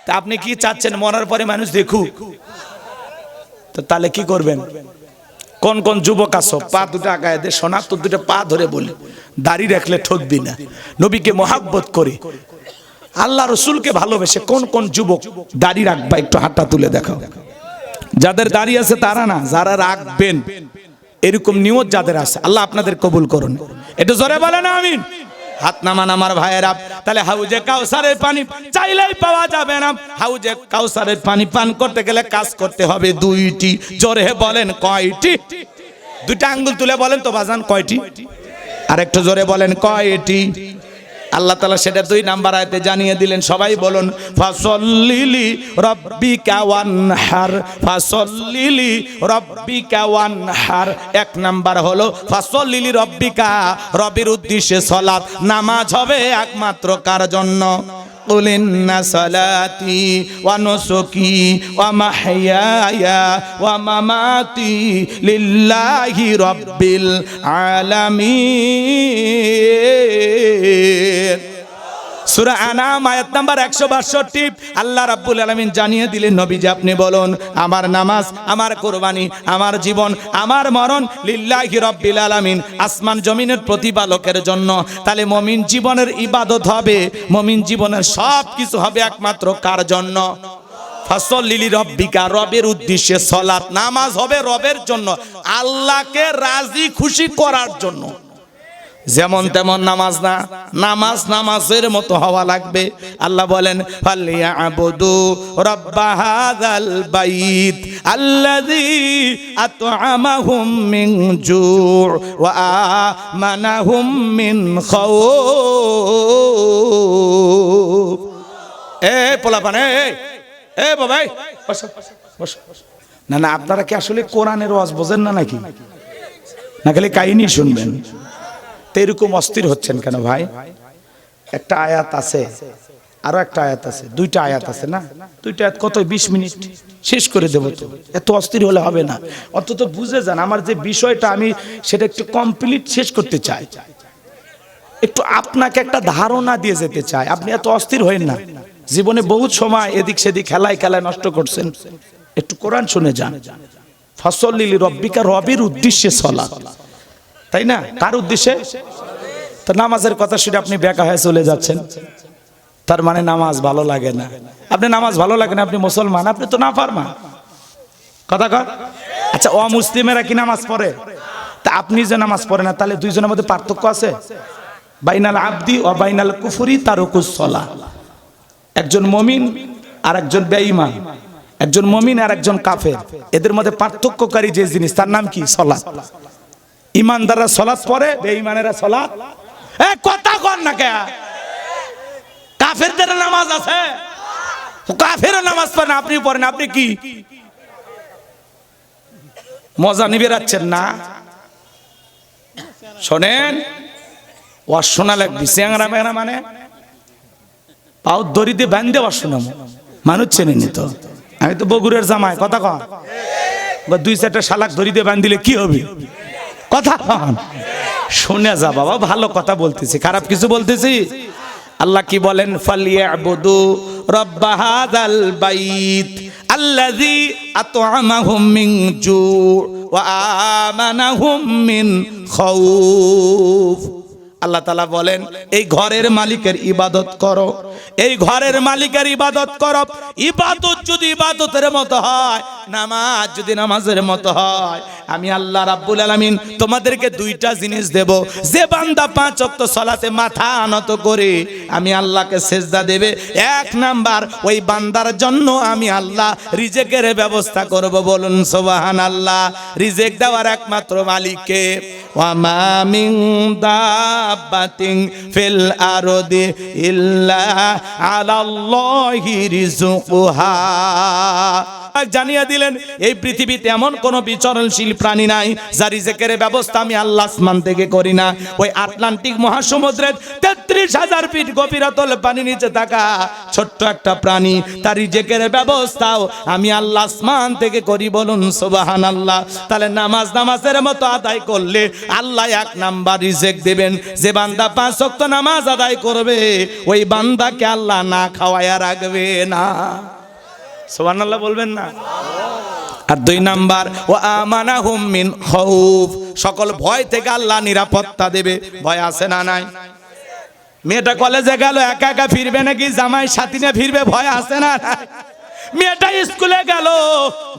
তা আপনি কি চাচ্ছেন মরার পরে মানুষ দেখুক? তো তাহলে কি করবেন? কোন কোন যুবক আছো পা দুটো আগায় দে, সোনা তো দুটো পা ধরে বলি, দাড়ি রাখলে ঠকবি না, নবীকে মহাব্বত করে আল্লাহ রসুলকে ভালোবেসে কোন কোন যুবক দাড়ি রাখবা? একটু হাতটা তুলে দেখাও। যাদের দাড়ি আছে তারা না, যারা রাখবেন এরকম নিয়ত যাদের আছে, আল্লাহ আপনাদের কবুল করুন। একটু জোরে বলেন আমিন। হাত নামান আমার ভাইয়েরা। তাহলে হাউজে কাউসারের পানি চাইলেই পাওয়া যাবে না। হাউজে কাউসারের পানি পান করতে গেলে কাজ করতে হবে 2টি। জোরে বলেন কয়টি? 2টা আঙ্গুল তুলে বলেন তো বাজান কয়টি? আর একটু জোরে বলেন কয়টি? আল্লাহ তাআলা সেটা 2 নাম্বার আয়াতে জানিয়ে দিলেন। সবাই বলুন ফাসল্লিলি রাব্বিকা ওয়ানহার, ফাসল্লিলি রাব্বিকা ওয়ানহার। 1 নাম্বার হলো ফাসল্লিলি রাব্বিকা, রবের উদ্দেশ্যে সালাত, নামাজ হবে একমাত্র কার জন্য? قل إن صلاتي ونسكي ومحياي ومماتي لله رب العالمين। সূরা আনাম আয়াত নাম্বার 162। আল্লাহ রাব্বুল আলামিন জানিয়ে দিলেন নবীজি আপনি বলুন আমার নামাজ, আমার কুরবানি, আমার জীবন, আমার মরণ লিল্লাহি রাব্বিল আলামিন, আসমান জমিনের প্রতিপালকের জন্য। তাহলে মুমিন জীবনের ইবাদত হবে, মুমিন জীবনের সব কিছু হবে একমাত্র কার জন্য? ফাসল্লিলি রাব্বিকা, রবের উদ্দেশ্যে সালাত, নামাজ হবে রবের জন্য, আল্লাহকে রাজি খুশি করার জন্য। যেমন তেমন নামাজ না, নামাজ নামাজের মতো হওয়া লাগবে। আল্লাহ বলেন ফালিয়াবুদু রাব্বা হাযাল বাইত আল্লাযী আত'আমাহুম মিন জু' ওয়া আমানাহুম মিন খাউফ। পোলাপান বাবা বসো বসো। না না, আপনারা কি আসলে কোরআনের ওয়াজ বোঝেন না নাকি? না খালি কাহিনী শুনবেন? তো এরকম অস্থির হচ্ছেন কেন ভাই? একটা আয়াত আছে, আরো একটা আয়াত আছে, দুইটা আয়াত আছে না? দুইটা আয়াত কত? 20 মিনিট শেষ করে দেবো। তো এত অস্থির হলে হবে না, অন্তত বুঝে যান আমার যে বিষয়টা, আমি সেটা একটু কমপ্লিট শেষ করতে চাই, একটু আপনাকে একটা ধারণা দিয়ে যেতে চাই। আপনি এত অস্থির হয়েন না, জীবনে বহুত সময় এদিক সেদিক খেলায় খেলায় নষ্ট করছেন। একটু কোরআন শুনে যান। ফসল্লি রব্বিকা, রবের উদ্দেশ্যে সালাত, তাই না? কার উদ্দেশ্যে? তো নামাজের কথা শুনে আপনি বেকা হয়ে চলে যাচ্ছেন, তার মানে নামাজ ভালো লাগে না। আপনি নামাজ ভালো লাগে না, আপনি মুসলমান, আপনি তো না পারমান কথা কর। আচ্ছা, অমুসলিমেরা কি নামাজ পড়ে? তা আপনি যে নামাজ পড়ে না, তাহলে দুইজনের মধ্যে পার্থক্য আছে। বাইনাল আবদি ও বাইনাল কুফরি তারকুস সালাহ। একজন মুমিন আর একজন বেঈমান, একজন মুমিন আর একজন কাফের, এদের মধ্যে পার্থক্যকারী যে জিনিস, তার নাম কি? সালাত। ইমানদাররা সালাত পড়ে, বেঈমানেরা সালাত কথা কর না কে? কাফেরদের নামাজ আছে, কাফেরও নামাজ পড়ে না, আপনি পড়েন। আপনি কি মজা নিবে রাখছেন না? শোনেন, ওয়াজ শোনা লাগবে। চেংরা মেংরা মানে পাও দড়িতে বান্ধে ওয়াজ শোনাবো, মানুষ চেনে নি তো। আমি তো বগুড়ের জামাই, কথা কন। 2-4টা শালাক দড়িতে বান্ধিলে কি হবে? কথা কন, শুনে যা বাবা, ভালো কথা বলতেছি, খারাপ কিছু বলতেছি? আল্লাহ কি বলেন? ফালিয়াবুদু রাব্বা হাযাল বাইত আল্লাযী আত'আমাহুম মিন জু' ওয়া আমানাহুম মিন খাউফ। আল্লাহ তাআলা বলেন, এই ঘরের মালিকের ইবাদত করো, এই ঘরের মালিকের ইবাদত করো। ইবাদত যদি ইবাদতের মতো হয়, নামাজ যদি নামাজের মতো হয়, আমি আল্লাহ রাব্বুল আলামিন তোমাদেরকে দুইটা জিনিস দেব। যে বান্দা 5 ওয়াক্ত সালাতে মাথা নত করে আমি আল্লাহকে সিজদা দেবে, 1 নাম্বার ওই বান্দার জন্য আমি আল্লাহ রিজিকের ব্যবস্থা করব। বলুন সুবহানাল্লাহ। রিজিক দেওয়ার একমাত্র মালিক কে? ওয়া মা মিন দাব্বাতিন ফিল আরদি ইল্লা আলাল্লাহি রিজকুহা। জানিয়ে দিলেন, এই পৃথিবীতে এমন কোন বিচরণশীল প্রাণী নাই যার রিজিকের ব্যবস্থা আমি আল্লাহ আসমান থেকে করি না। ওই আটলান্টিক মহাসমুদ্রের 33,000 ফিট গভীরতল পানি নিচে থাকা ছোট্ট একটা প্রাণী, তার রিজিকের ব্যবস্থাও আমি আল্লাহ আসমান থেকে করি। বলুন সুবহানাল্লাহ। তাহলে নামাজ নামাজের মতো আদায় করলে আল্লাহ 1 নাম্বার রিজিক দেবেন। যে বান্দা 5 ওয়াক্ত নামাজ আদায় করবে, ওই বান্দাকে আল্লাহ না খাওয়ায়া রাখবে না। সুবহানাল্লাহ বলবেন না? আর 2 নাম্বার, ওয়া আমানাহুম মিন খাউফ, সকল ভয় থেকে আল্লাহ নিরাপত্তা দেবে। ভয় আছে না নাই? মেয়েটা কলেজে গেল, একা একা ফিরবে নাকি জামাই সাথী নিয়ে ফিরবে? ভয় আছে না নাই? মেয়েটা স্কুলে গেল,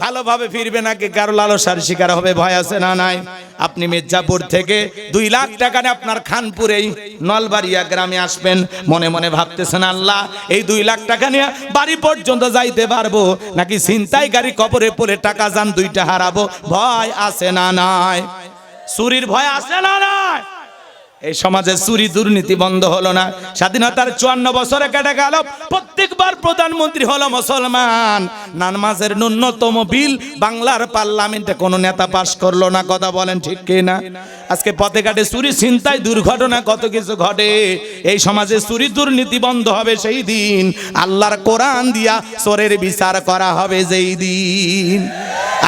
ভালোভাবে ফিরবে নাকি কারো লালসার শিকার হবে? ভয় আছে না নাই? আপনি মির্জাপুর থেকে 2 লাখ টাকা নিয়ে আপনার খানপুরেই নলবাড়িয়া গ্রামে আসবেন, মনে মনে ভাবতেছেন, আল্লাহ এই 2 লাখ টাকা নিয়ে বাড়ি পর্যন্ত যাইতে পারবো নাকি ছিনতাই গাড়ি কবরে পড়ে টাকা যান 2টা হারাবো? ভয় আছে না নাই? চুরির ভয় আছে না নাই? এই সমাজে চুরি দুর্নীতি বন্ধ হলো না। স্বাধীনতার 54 বছরে কেটে গেল, প্রত্যেকবার প্রধানমন্ত্রী হলো মুসলমান। নামাজের ন্যূনতম বিল বাংলার পার্লামেন্টে কোনো নেতা পাস করলো না। কথা বলেন ঠিক কি না? আজকে পথে ঘাটে চুরি ছিনতাই দুর্ঘটনা কত কিছু ঘটে। এই সমাজে চুরি দুর্নীতি বন্ধ হবে সেই দিন, আল্লাহর কোরআন দিয়া চোরের বিচার করা হবে যেই দিন।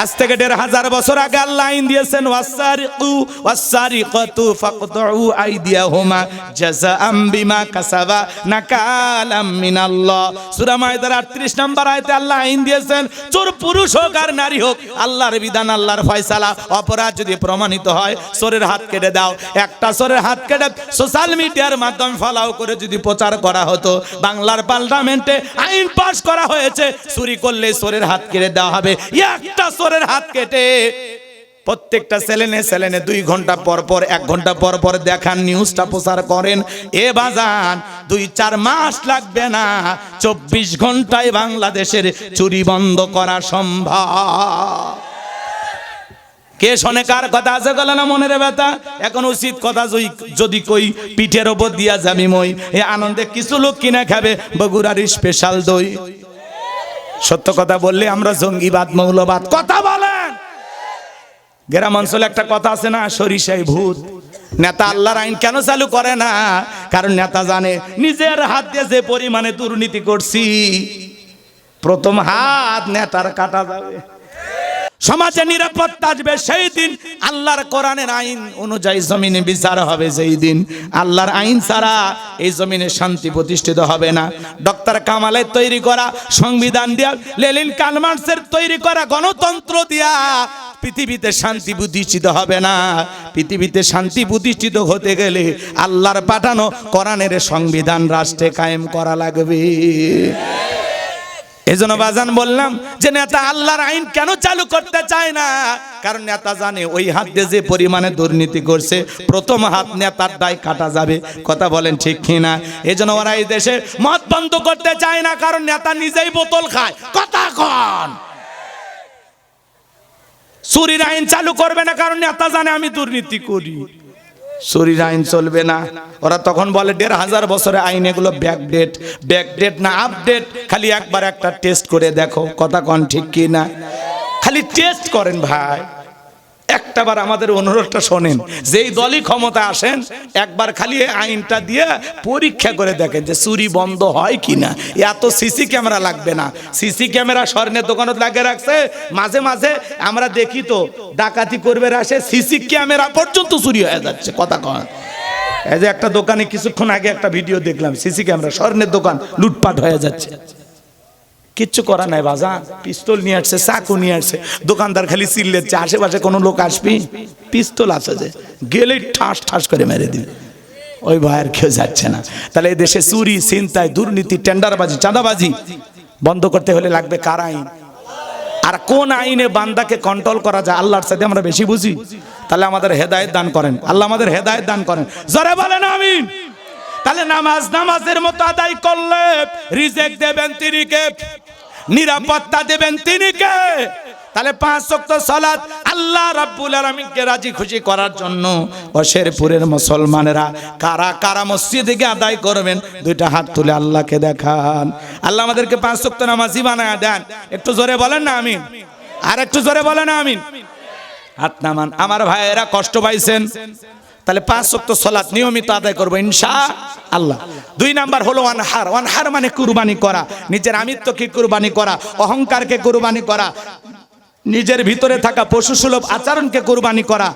আজ থেকে 1500 বছর আগে আল্লাহ আইন দিয়েছেন, ওয়াসারিকু ওয়াসারিকাতু ফাকতউ আইদিয়াহুমা জাযাআম বিমা কাসাবা নাকালাম মিনাল্লাহ। সূরা মায়দার 38 নম্বর আয়াতে আল্লাহ আইন দিয়েছেন, চোর পুরুষ হোক আর নারী হোক, আল্লাহর বিধান, আল্লাহর ফয়সালা। অপরাধ যদি প্রমাণিত হয়, চোরের হাত কেটে দাও। একটা চোরের হাত কেটে সোশ্যাল মিডিয়ার মাধ্যমে ফলাও করে যদি প্রচার করা হতো, বাংলার পার্লামেন্টে আইন পাস করা হয়েছে, চুরি করলে চোরের হাত কেটে দেওয়া হবে। একটা চোরের হাত কেটে প্রত্যেকটা চ্যানেলে 2 ঘন্টা পর পর 1 ঘন্টা পর পর দেখান, নিউজটা প্রচার করেন। এ বাজান 2-4 মাস লাগবে না, 24 ঘন্টায় বাংলাদেশের চুরি বন্ধ করা সম্ভব। কে শোনে কার কথা? আছে গলা না মনের ব্যথা? এখন উচিত কথা যদি কই পিঠের ওপর দিয়া যাবি মই, এ আনন্দে কিছু লোক কিনে খাবে বগুড়ার স্পেশাল দই। সত্য কথা বললে আমরা জঙ্গিবাদ মৌলবাদ কথা বলেন। গ্রাম অঞ্চলে একটা কথা আছে না, সরিষাই ভূত। নেতা আল্লাহর আইন কেন চালু করে না? কারণ নেতা জানে নিজের হাত দিয়ে যে পরিমাণে দুর্নীতি করছি, প্রথম হাত নেতার কাটা যাবে। সমাজে নিরাপত্তা আসবে সেই দিন, আল্লাহর কোরআনের আইন অনুযায়ী জমিনে বিচার হবে যেই দিন। আল্লাহর আইন ছাড়া এই জমিনে শান্তি প্রতিষ্ঠিত হবে না। ডক্টর কামালের তৈরি করা সংবিধান দিয়া, লেনিন কার্ল মার্কসের তৈরি করা গণতন্ত্র দিয়া পৃথিবীতে শান্তি প্রতিষ্ঠিত হবে না। পৃথিবীতে শান্তি প্রতিষ্ঠিত হতে গেলে আল্লাহর পাঠানো কোরআনের সংবিধান রাষ্ট্রে কায়েম করা লাগবে। এজন্য বাজান বললাম যে নেতা আল্লাহর আইন কেন চালু করতে চায় না? কারণ নেতা জানে ওই হাত দিয়ে যে পরিমাণে দুর্নীতি করছে, প্রথম হাত নেতার দায় কাটা যাবে। কথা বলেন ঠিক কিনা? এজন্য ওরা এই দেশে মদ বন্ধ করতে চায় না, কারণ নেতা নিজেই বোতল খায়। কথা কন। চুরির আইন চালু করবে না, কারণ নেতা জানে আমি দুর্নীতি করি। চুরির আইন চলবে না। ওরা তখন বলে 1500 বছরের আইন, এগুলো ব্যাকডেট না আপডেট, খালি একবার একটা টেস্ট করে দেখো। কথা কন ঠিক কি না? খালি টেস্ট করেন ভাই। একটাবার আমাদের অনুরোধটা শোনেন, যেই দলই ক্ষমতা আসেন একবার খালি আইনটা দিয়ে পরীক্ষা করে দেখেন যে চুরি বন্ধ হয় কিনা। এত সিসি ক্যামেরা লাগবে না। সিসি ক্যামেরা স্বর্ণের দোকানত লাগিয়ে রাখছে, মাঝে মাঝে আমরা দেখি তো ডাকাতি করবে আসে, সিসি ক্যামেরা পর্যন্ত চুরি হয়ে যাচ্ছে। কথা কন। এই যে একটা দোকানে কিছুক্ষণ আগে একটা ভিডিও দেখলাম, সিসি ক্যামেরা, স্বর্ণের দোকান লুটপাট হয়ে যাচ্ছে। কিচ্ছু করা নাই বাজান, পিস্তল নিয়ে আসছে, চাকু নিয়ে আসছে, দোকানদার খালি চিল্লাচ্ছে। আশেপাশে কোনো লোক আসবি, পিস্তল আছে যে গেলেই ঠাস ঠাস করে মেরে দিবে। ওই ভয় আর কেউ যাচ্ছে না। তাহলে এই দেশে চুরি, ছিনতাই, দুর্নীতি, টেন্ডারবাজি, চাঁদাবাজি বন্ধ করতে হলে লাগবে কার আইন? আর কোন আইনে বান্দাকে কন্ট্রোল করা যায় আল্লাহর সাথে আমরা বেশি বুঝি। তাহলে আমাদের হেদায়েত দান করেন আল্লাহ, আমাদের হেদায়েত দান করেন। জোরে বলেন আমিন। তাহলে নামাজের মতো আদায় করলে রিজেক্ট দেবেন তিনি কে? নিরাপত্তা দেবেন তিনি কে? তাহলে 5 ওয়াক্ত সালাত আল্লাহ রাব্বুল আলামিনকে রাজি খুশি করার জন্য শেরপুরের মুসলমানেরা কারা কারা মসজিদে গিয়ে আদায় করবেন, 2টা হাত তুলে আল্লাহকে দেখান। আল্লাহ আমাদেরকে 5 ওয়াক্ত নামাজি বানায় দেন। একটু জোরে বলেন না আমিন। আর একটু জোরে বলেন আমিন। হাত নামান। আমার ভাইয়েরা কষ্ট পাইছেন, তাহলে 5 ওয়াক্ত সালাত নিয়মিত আদায় করব ইনশাআল্লাহ। 2 নাম্বার হলো ওয়ানহার। ওয়ানহার মানে কুরবানি করা, নিজের আমিত্বকে কুরবানি করা, অহংকারকে কুরবানি করা, নিজের ভিতরে থাকা পশুসুলভ আচরণকে কুরবানি করা,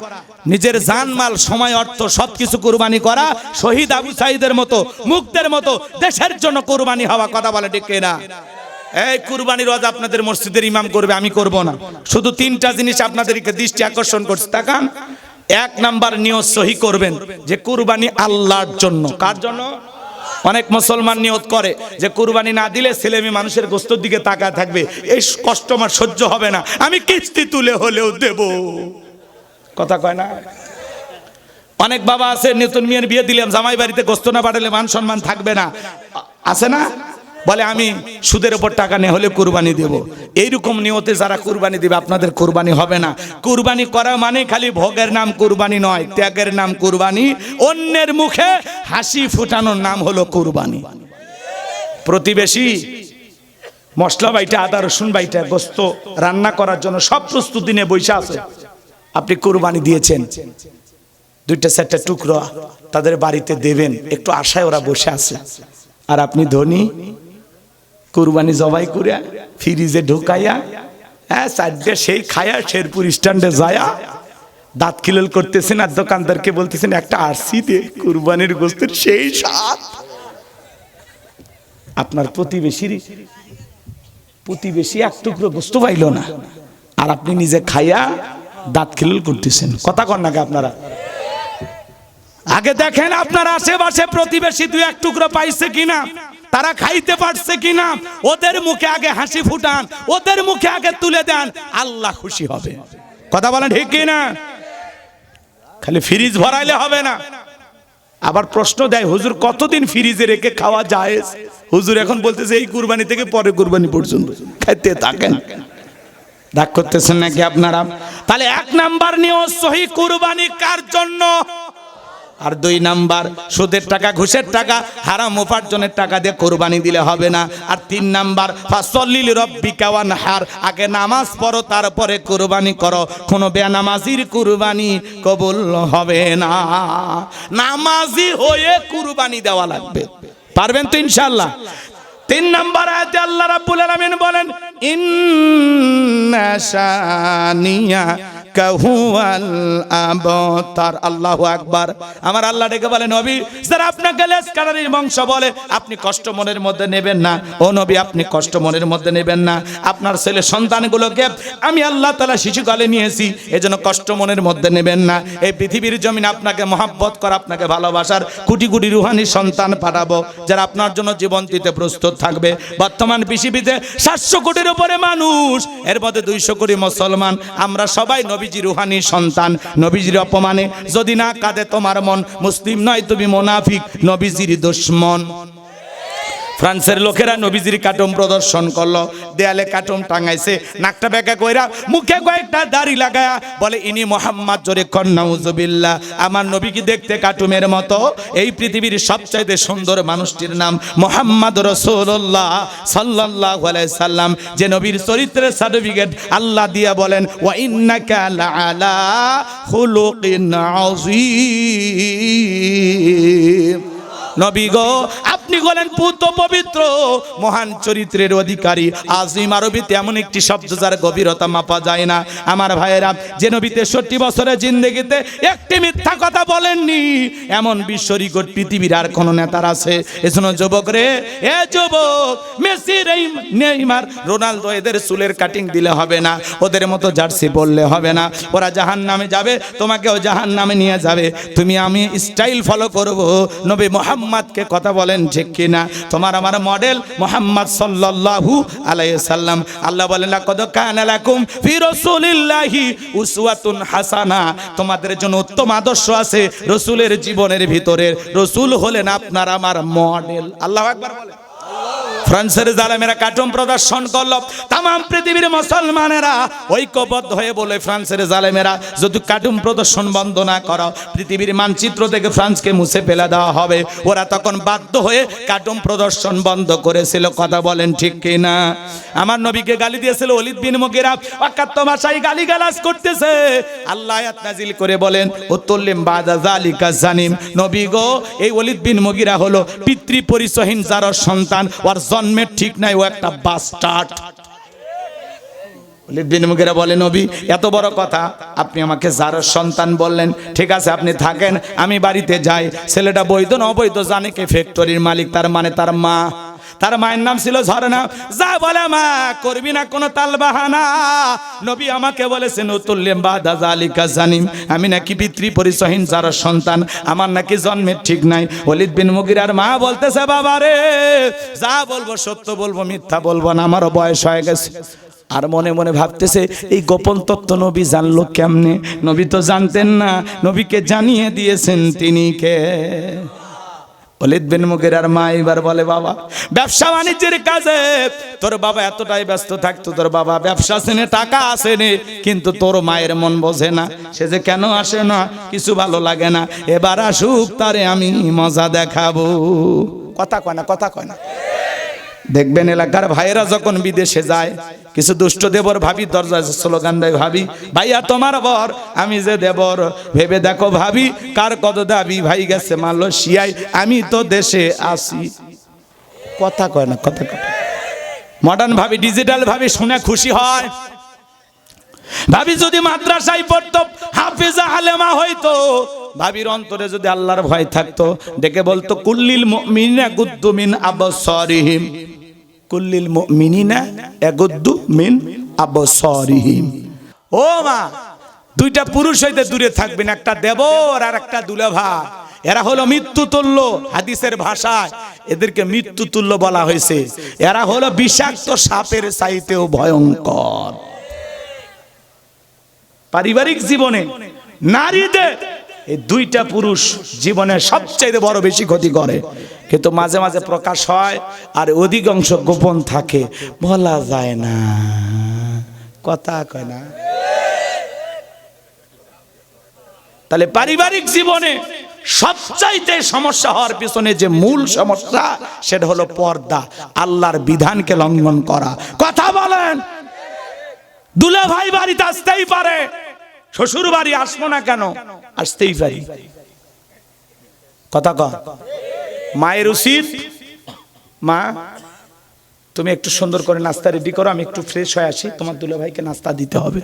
নিজের জানমাল, সময়, অর্থ সবকিছু কুরবানি করা। শহীদ আবু সাঈদের মতো, মুগ্ধের মতো দেশের জন্য কুরবানি হওয়া। কথা বলে ঠিক না? এই কুরবানির ওয়াজ আপনাদের মসজিদের ইমাম করবে, আমি করব না। শুধু 3টা জিনিস আপনাদেরকে দৃষ্টি আকর্ষণ করছে, তাকান। 1 নাম্বার নিয়ত সহি করবেন যে কুরবানি আল্লাহর জন্য। কার জন্য? অনেক মুসলমান নিয়ত করে যে কুরবানি না দিলে ছেলেমেয়ে মানুষের গোশতের দিকে তাকায় থাকবে, এই কষ্ট আমার সহ্য হবে না, আমি কিস্তি তুলে হলেও দেব। কথা কয় না? অনেক বাবা আছে, নতুন মেয়ের বিয়ে দিলাম, জামাই বাড়িতে গোশত না পাঠালে মান সম্মান থাকবে না, আছে না? বলে আমি সুদের উপর টাকা নিয়ে হলে কুরবানি দেব। এইরকম নিয়তে যারা কুরবানি দিবে আপনাদের কুরবানি হবে না। কুরবানি করা মানে খালি ভোগের নাম কুরবানি নয়, ত্যাগের নাম কুরবানি, অন্যের মুখে হাসি ফুটানোর নাম হলো কুরবানি। প্রতিবেশী মশলা বাইটা, আদা রসুন বাইটা, গোশত রান্না করার জন্য সব প্রস্তুতি নিয়ে বসে আছে, আপনি কুরবানি দিয়েছেন, 2-4টা টুকরো তাদের বাড়িতে দেবেন, একটু আশায় ওরা বসে আছে। আর আপনি ধনী, কুরবানি জবাই করে ফ্রিজে ঢুকাইয়া, হ্যাঁ, 4টে সেই খায়া শেরপুর স্ট্যান্ডে যায়া দাঁত খিলল করতেছেন, আর দোকানদারকে বলতেছেন একটা আরসি দে, কুরবানির গোশতের সেই স্বাদ। আপনার প্রতিবেশী 1 টুকরো গোশত পাইল না, আর আপনি নিজে খাইয়া দাঁত খিলল করতেছেন। কথা কন নাকি আপনারা? আগে দেখেন আপনার আশেপাশে প্রতিবেশী 2-1 টুকরো পাইছে কিনা, তারা খাইতে পারছে কিনা, ওদের মুখে আগে হাসি ফুটান, ওদের মুখে আগে তুলে দেন, আল্লাহ খুশি হবে। কথা বলেন ঠিক কি না? খালি ফ্রিজ ভরাইলে হবে না। আবার প্রশ্ন দেয়, হুজুর কতদিন ফ্রিজে রেখে খাওয়া যায়? হুজুর এখন বলতেছে এই কুরবানি থেকে পরে কুরবানি পর্যন্ত খাইতে থাকেন। ডাক করতেছেন নাকি আপনারা? তাহলে 1 নাম্বার নিয়ত সহি কুরবানি কার জন্য? আর 2 নাম্বার সুদের টাকা, ঘুষের টাকা, হারাম উপার্জনের টাকা দিয়ে কুরবানি দিলে হবে না। আর 3 নাম্বার ফাসল্লি লিরাব্বিকা ওয়ানহার, আগে নামাজ পড়ো তারপরে কুরবানি করো। কোনো বেনামাজির কুরবানি কবুল হবে না। নামাজি হয়ে কুরবানি দেওয়া লাগবে। পারবেন তো ইনশাআল্লাহ? 3 নাম্বার আয়াতে আল্লাহ রাব্বুল আলামিন বলেন, ইন্না শানিয়া কাহুয়াল আবতার। আল্লাহু আকবার। আমার আল্লাহ ডেকে বলেন, নবী যারা আপনাকে লেজকাটারির বংশ বলে আপনি কষ্ট মনের মধ্যে নেবেন না। ও নবী, আপনি কষ্ট মনের মধ্যে নেবেন না। আপনার ছেলে সন্তানগুলোকে আমি আল্লাহ তাআলা শিশুকালে নিয়েছি, এজন্য কষ্ট মনের মধ্যে নেবেন না। এই পৃথিবীর জমিনে আপনাকে মহব্বত করা, আপনাকে ভালোবাসার কোটি কোটি রুহানি সন্তান পাঠাবো যারা আপনার জন্য জীবন দিতে প্রস্তুত থাকবে। বর্তমান পৃথিবীতে 700 কোটির উপরে মানুষ, এর মধ্যে 200 কোটি মুসলমান। আমরা সবাই নবীজি রুহানি সন্তান। নবীজির অপমানে যদি না কাঁদে তোমার মন, মুসলিম নয় তুমি মুনাফিক, নবীজির দুশমন। ফ্রান্সের লোকেরা নবীজির কার্টুন প্রদর্শন করলো, দেয়ালে কার্টুন টাঙাইছে, নাকটা বেঁকা কইরা, মুখে কয়েকটা দাড়ি লাগায়া বলে ইনি মোহাম্মদ, জোরে কর নাউজুবিল্লাহ। আমার নবী কি দেখতে কার্টুনের মতো? এই পৃথিবীর সবচাইতে সুন্দর মানুষটির নাম মুহাম্মদ রাসূলুল্লাহ সাল্লাল্লাহু আলাইহি সাল্লাম, যে নবীর চরিত্রের সার্টিফিকেট আল্লাহ দিয়া বলেন ওয়া ইন্নাকা লাআলা খুলুকিন আযীম। নবী গো, আপনি হলেন পুত পবিত্র মহান চরিত্রের অধিকারী। আজিম আরবিতে এমন একটি শব্দ যার গভীরতা মাপা যায় না। আমার ভাইয়েরা, যে নবী 63 বছরের জিন্দেগিতে একটি মিথ্যা কথা বলেননি, এমন বিশ্ব রেকর্ড পৃথিবীর আর কোন নেতার আছে? এজন্য যুবক রে, এ যুবক, মেসি, নেইমার, রোনালদো এদের চুলের কাটিং দিলে হবে না, ওদের মতো জার্সি পরলে হবে না। ওরা জাহান্নামে যাবে, তোমাকেও জাহান্নামে নিয়ে যাবে। তুমি আমি স্টাইল ফলো করব। নবী মুহাম্মদকে কথা বলেন ঠিক কিনা? তোমার আমার মডেল মুহাম্মদ সাল্লাল্লাহু আলাইহি সাল্লাম। আল্লাহ বলেন লাকাদ কানা লাকুম ফি রাসূলিল্লাহি উসওয়াতুন হাসানা, তোমাদের জন্য উত্তম আদর্শ আছে রাসূলের জীবনের ভিতরে। রাসূল হলেন আপনার আমার মডেল। আল্লাহু আকবার বলেন। ফ্রান্সের জালেমেরা কার্টুন প্রদর্শন করলো, তাম পৃথিবীর মুসলমানেরা ঐক্যবদ্ধ হয়ে বলে ফ্রান্সের জালেমেরা যদি কার্টুন প্রদর্শন বন্ধ না করো, পৃথিবীর মানচিত্র থেকে ফ্রান্সকে মুছে ফেলে দেওয়া হবে। ওরা তখন বাধ্য হয়ে কার্টুন প্রদর্শন বন্ধ করেছিল। কথা বলেন ঠিক কিনা? আমার নবীকে গালি দিয়েছিল ওলীদ বিন মুগীরা, অকাত্য ভাষায় গালিগালাজ করতেছে। আল্লাহ আয়াত নাজিল করে বলেন উতুল্লিম বাদা যালিকা জানিম। নবী গো, এই ওলীদ বিন মুগীরা হলো পিতৃ পরিচয়হীন যার সন্তান, ওর জন্মের ঠিক নাই, ও একটা বাস্টার্ড। ওলীদ বিন মুগীরা বলে নবী, এত বড় কথা, আপনি আমাকে যার সন্তান বললেন, ঠিক আছে আপনি থাকেন, আমি বাড়িতে যাই। ছেলেটা বৈধ না অবৈধ জানে কে? ফ্যাক্টরির মালিক, তার মানে তার মা। তার মায়ের নাম ছিল ঝর্ণা। যা বলে মা, করবি না কোনো তালবাহানা। নবী আমাকে বলেছেন উতুল্লিম বাদা যালিকা জানিম, আমি নাকি পিতৃ পরিচয়হীন যার সন্তান, আমার নাকি জন্মের ঠিক নাই। ওলীদ বিন মুগীরার মা বলতেছে বাবা রে, যা বলবো সত্য বলবো, মিথ্যা বলবো না, আমারও বয়স হয়ে গেছে। আর মনে মনে ভাবতেছে এই গোপন তত্ত্ব নবী জানলো কেমনে? নবী তো জানতেন না, নবীকে জানিয়ে দিয়েছেন তিনি কে? ওলীদ বিন মুগীরার মা এবার বলে বাবা, ব্যবসা বাণিজ্যের কাজে তোর বাবা এতটাই ব্যস্ত থাকতো, তোর বাবা ব্যবসা আসেনে, টাকা আসেনে, কিন্তু তোর মায়ের মন বোঝে না। সে যে কেন আসে না, কিছু ভালো লাগে না, এবার আসুক, তারে আমি মজা দেখাবো। কথা কয় না, কথা কয় না। দেখবেন এলাকার ভাইয়েরা যখন বিদেশে যায়, কিছু দুষ্ট দেবর ভাবি দরজায় স্লোগান দেয়, ভাবি ভাইয়া তোমার বর, আমি যে দেবর, ভেবে দেখো ভাবি কার কত দাবি, ভাই গেছে মালয়েশিয়ায়, আমি তো দেশে আসি। কথা কয় না, কথা কয়। মডার্ন ভাবি, ডিজিটাল ভাবি শুনে খুশি হয়। ভাবি যদি মাদ্রাসায় পড়তো, হাফেজা আলেমা হইতো, ভাবির অন্তরে যদি আল্লাহর ভয় থাকতো, ডেকে বলতো কুল্লিল মুমিনিনা ইয়াগুদ্দু মিন আবসারিহিম, কুল্লিল মুমিনিনা ইয়াগুদ্দু মিন আবসারিহিম। ও মা, দুইটা পুরুষ হইতে দূরে থাকবেন, একটা দেবর আর একটা দুলাভা। এরা হলো মৃত্যুতুল্য। হাদিসের ভাষায় এদেরকে মৃত্যুতুল্য বলা হয়েছে। এরা হলো বিষাক্ত সাপের চাইতেও ভয়ঙ্কর। পারিবারিক জীবনে নারীদের এই দুইটা পুরুষ জীবনে সবচেয়ে বড় বেশি ক্ষতি করে, কিন্তু মাঝে মাঝে প্রকাশ হয় আর অধিকাংশ গোপন থাকে, বলা যায় না, কথা কয় না। তাহলে পারিবারিক জীবনে সবচাইতে সমস্যা হওয়ার পিছনে যে মূল সমস্যা সেটা হলো পর্দা, আল্লাহর বিধানকে লঙ্ঘন করা। কথা বলেন। দুলা ভাই বাড়িতে আসতেই পারে, শ্বশুর বাড়ি আসবো না কেন? আসতেই পারি। কথা কর। মায়ের উচিত, মা তুমি একটু সুন্দর করে নাস্তা রেডি করো, আমি একটু ফ্রেশ হয়ে আসি, তোমার দুলা ভাইকে নাস্তা দিতে হবে।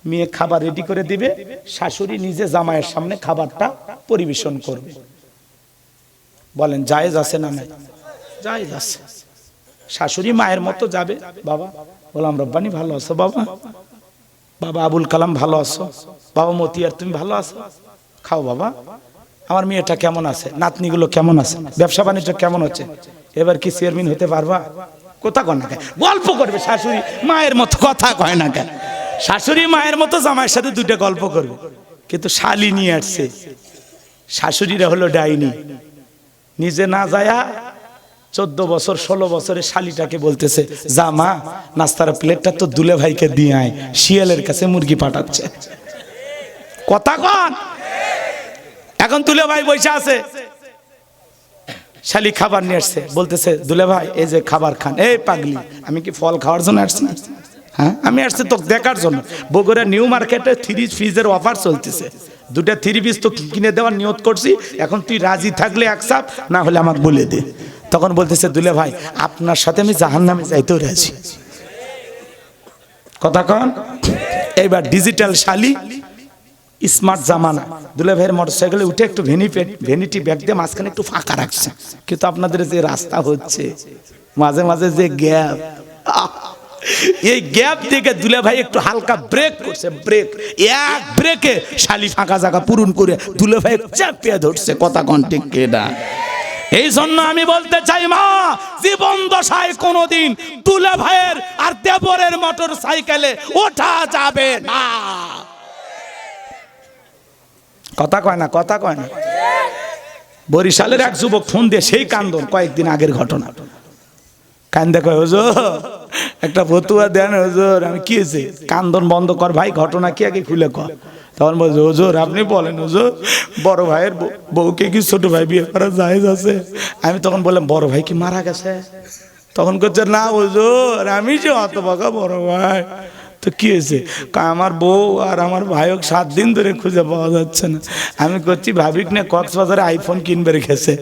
মেয়ে খাবার রেডি করে দিবে, শাশুড়ি নিজে জামাইয়ের সামনে খাবারটা পরিবেশন করবে। বলেন জায়েজ আছে না নাই? জায়েজ আছে। শাশুড়ি মায়ের মতো যাবে, বাবা গোলাম রব্বানি ভালো আছো বাবা, বাবা আবুল কালাম ভালো আছো, বাবা মতিয়ার তুমি ভালো আছো, খাও বাবা, আমার মেয়েটা কেমন আছে, নাতনিগুলো কেমন আছে, ব্যবসা বাণিজ্য কেমন হচ্ছে, এবার কি চেয়ারম্যান হতে পারবা? কথা কয় না কেন? গল্প করবে শাশুড়ি মায়ের মতো, কথা কয় না কেন? শাশুড়ি মায়ের মতো জামাইয়ের সাথে দুইটা গল্প করবে, কিন্তু শালি নিয়ে আসছে। শাশুড়িরা হলো ডাইনি, নিজে না যায়া 14 বছর 16 বছরের শালিটাকে বলতেছে, যা মা নাস্তার প্লেটটা তো দুলে ভাইকে দিয়ে আয়, শিয়ালের কাছে মুরগি পাঠাচ্ছে। কথা কন। এখন দুলে ভাই বসে আছে, শালি খাবার নিয়ে আসছে, বলতেছে দুলে ভাই এই যে খাবার খান। এই পাগলি, আমি কি ফল খাওয়ার জন্য আসছি না? হ্যাঁ, আমি আসছি তো দেখার জন্য। বগুড়া নিউ মার্কেটে 3 ফ্রিজের অফার চলতেছে, 2টা 3 পিস তো কিনে দেওয়ার নিয়ত করছি, এখন তুই রাজি থাকলে এক চাপ, না হলে আমাকে বলে দে। তখন বলতেছে দুলে ভাই আপনার সাথে আমি জাহান্নামে যাইতেও রাজি। কথা কন। এইবার ডিজিটাল শালি, স্মার্ট জামানা, দুলে ভাইয়ের মোটরসাইকেলে উঠে একটু ভ্যানিটি ব্যাগ দিয়ে মাঝখানে একটু ফাঁকা রাখছে, কিন্তু আপনাদের যে রাস্তা হচ্ছে মাঝে মাঝে যে গ্যাপ, এই গ্যাপ থেকে দুলে ভাই একটু হালকা ব্রেক করছে, ব্রেক, এক ব্রেকে শালি ফাঁকা জায়গা পূরণ করে দুলে ভাই চাপিয়ে ধরছে। কথা কন ঠিক কিনা? এই জন্য আমি বলতে চাই মা, জীবন দশায় কোনোদিন দুলে ভাইয়ের আর দেবরের মোটর সাইকেলে ওঠা যাবে না। কথা কয় না? কথা কয় না? বরিশালের এক যুবক ফোন দিয়ে সেই কান্দন, কয়েকদিন আগের ঘটনা, কান্দে কয় হুজুর একটা ফতুয়া দেন হুজুর। আমি কি হয়েছে? কান্দন বন্ধ কর ভাই, ঘটনা কি আগে খুলে কর। তখন বলছে হুজুর আপনি বলেন হুজুর, বড় ভাইয়ের বউকে কি ছোট ভাই বিয়ে করা জায়েজ আছে? আমি তখন বললাম বড় ভাই কি মারা গেছে? তখন করছে না হুজুর, আমি যে হতভাগা বড় ভাই। তো কি হয়েছে? আমার বউ আর আমার ভাইও 7 দিন ধরে খুঁজে পাওয়া যাচ্ছে না। আমি করছি ভাবিক না কক্সবাজারে আইফোন কিনবে রেখেছে,